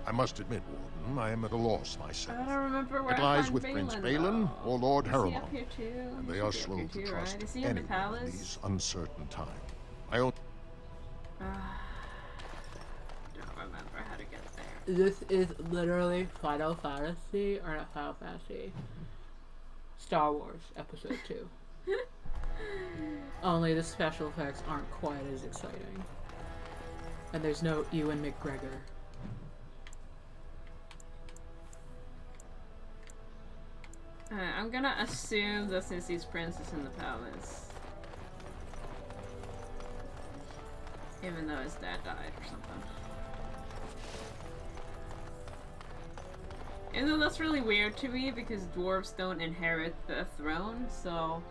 I must admit, Warden, I am at a loss myself. I don't remember where it lies with Prince Balin or Lord Harrowmont, and they are slow to trust anyone in these uncertain times. I don't remember how to get there. This is literally Final Fantasy, or not Final Fantasy, Star Wars Episode 2. Only the special effects aren't quite as exciting. And there's no Ewan McGregor. I'm gonna assume that since he's princess in the palace. Even though his dad died or something. Even though that's really weird to me because dwarves don't inherit the throne, so...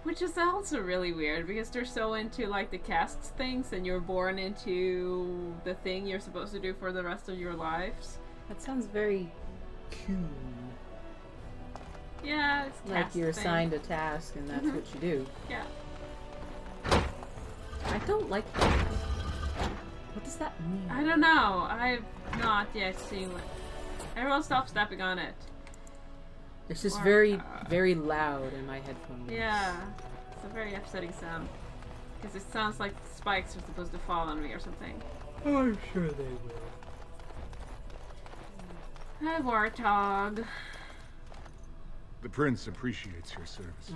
Which is also really weird because they're so into like the castes things and you're born into the thing you're supposed to do for the rest of your lives. That sounds very cool. Yeah, it's like you're assigned a task and that's what you do. Yeah. I don't like that. What does that mean? I don't know. I've not yet seen what... Everyone stop stepping on it. It's just very loud in my headphones. Yeah. It's a very upsetting sound. Because it sounds like spikes are supposed to fall on me or something. I'm sure they will. Hi, Warthog. The prince appreciates your service.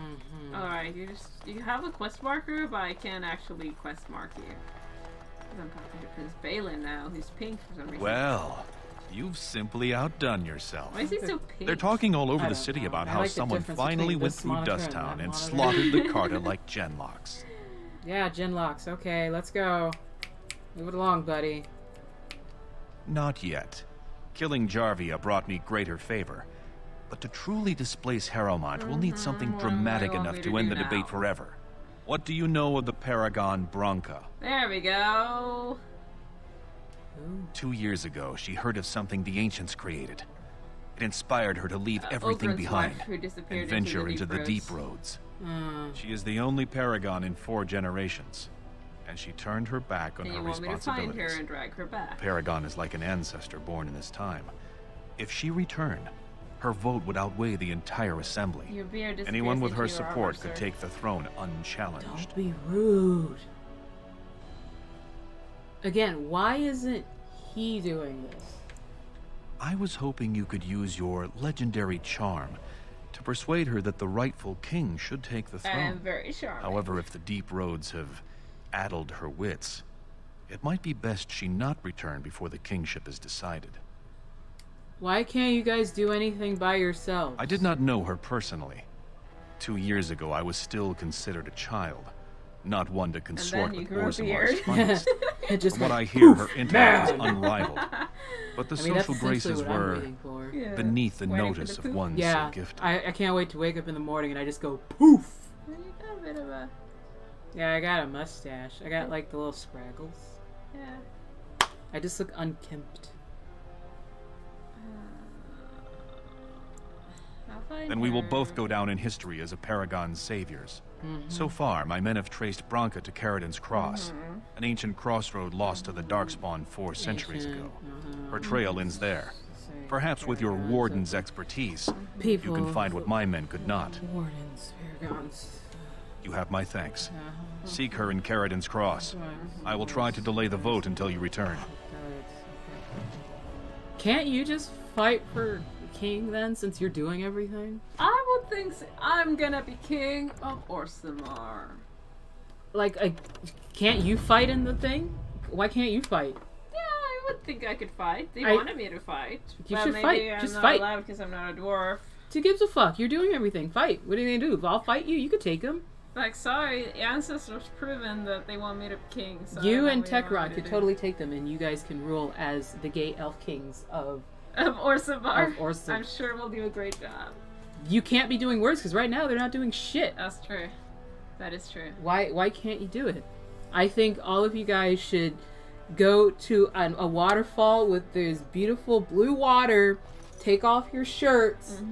Alright, you have a quest marker, but I can't actually quest mark you. I'm talking to Prince Balin now, who's pink for some reason. Well, you've simply outdone yourself. Why is he so pink? They're talking all over the city about how someone finally went through Dust Town and slaughtered the Carta like Genlocks. Yeah, Genlocks. Okay, let's go. Move it along, buddy. Not yet. Killing Jarvia brought me greater favor. But to truly displace Harrowmont, we'll need something dramatic enough to end the debate forever. What do you know of the Paragon Branca? There we go. 2 years ago, she heard of something the ancients created. It inspired her to leave everything Ogren's behind wife who disappeared and venture into the deep roads. She is the only Paragon in 4 generations, and she turned her back on And her you want me to responsibilities. find her and drag her back. Paragon is like an ancestor born in this time. If she returned, her vote would outweigh the entire assembly. Your beard disappears Anyone with her into your support armor, could sir. take the throne unchallenged. Don't be rude. Again, why isn't he doing this? I was hoping you could use your legendary charm to persuade her that the rightful king should take the throne. I am very charming. However, if the deep roads have addled her wits, it might be best she not return before the kingship is decided. Why can't you guys do anything by yourselves? I did not know her personally. 2 years ago, I was still considered a child, not one to consort with Orzammar's finest. From what I hear, her intellect is unrivaled. But the social graces were beneath the notice of one so gifted. I can't wait to wake up in the morning and I just go poof. You got a bit of a... Yeah, I got a mustache. I got like the little scraggles. Yeah. I just look unkempt. Then we will both go down in history as a Paragon's saviors. So far, my men have traced Branca to Caridin's Cross, an ancient crossroad lost to the Darkspawn 4 centuries ago. Her trail ends there. Perhaps with your warden's expertise, you can find what my men could not. Wardens, Paragons. You have my thanks. Seek her in Caridin's Cross. I will try to delay the vote until you return. Can't you just fight for king then, since you're doing everything? I would think so. I'm gonna be king of Orzammar. Like, can't you fight in the thing? Why can't you fight? Yeah, I would think I could fight. They I- wanted me to fight. You but should maybe fight. I'm Just not fight. allowed because I'm not a dwarf. Who gives a fuck? You're doing everything. Fight. What are you gonna do? If I'll fight you, you could take him. Like, sorry, the ancestors proven that they want me to be king. So I don't You know and what you want me Tekron to could do. totally take them, and you guys can rule as the gay elf kings of Orzammar. Of Orzammar. I'm sure we'll do a great job. You can't be doing worse because right now they're not doing shit. That's true. That is true. Why can't you do it? I think all of you guys should go to a waterfall with this beautiful blue water, take off your shirts,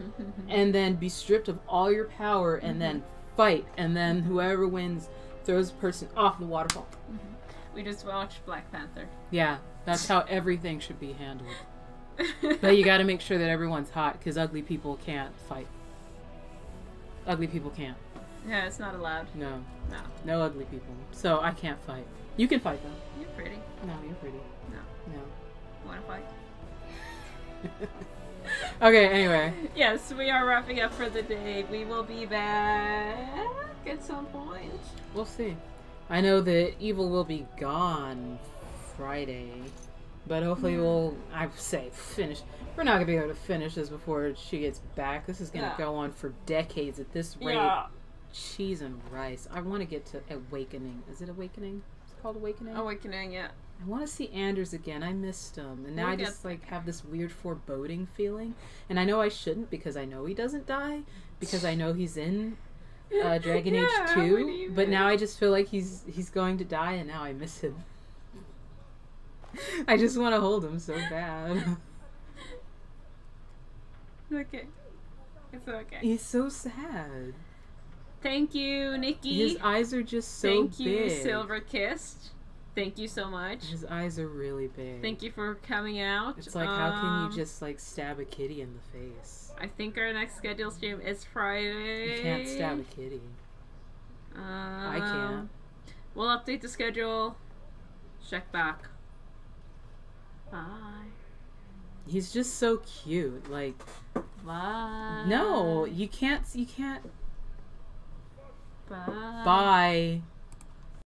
and then be stripped of all your power, and then fight, and then whoever wins throws the person off the waterfall. We just watched Black Panther. Yeah, that's how everything should be handled. But you gotta make sure that everyone's hot, because ugly people can't fight. Ugly people can't. Yeah, it's not allowed. No. No. No ugly people. So I can't fight. You can fight though. You're pretty. No, you're pretty. No. No. Wanna fight? Okay, anyway. Yes, we are wrapping up for the day. We will be back at some point. We'll see. I know that Evil will be gone Friday, but hopefully we'll, finish. We're not going to be able to finish this before she gets back. This is going to go on for decades at this rate. Yeah. Cheese and rice. I want to get to Awakening. Is it Awakening? Is it called Awakening? Awakening, yeah. I want to see Anders again. I missed him. And now I just, like, have this weird foreboding feeling. And I know I shouldn't because I know he doesn't die. Because I know he's in Dragon Age 2. But now I just feel like he's going to die and now I miss him. I just want to hold him so bad. Okay. It's okay. He's so sad. Thank you, Nikki. His eyes are just so big. Thank you, Silver Kissed. Thank you so much. His eyes are really big. Thank you for coming out. It's like, how can you just, like, stab a kitty in the face? I think our next scheduled stream is Friday. You can't stab a kitty. I can't. We'll update the schedule. Check back. Bye. He's just so cute. Like, bye. No, you can't. Bye. Bye.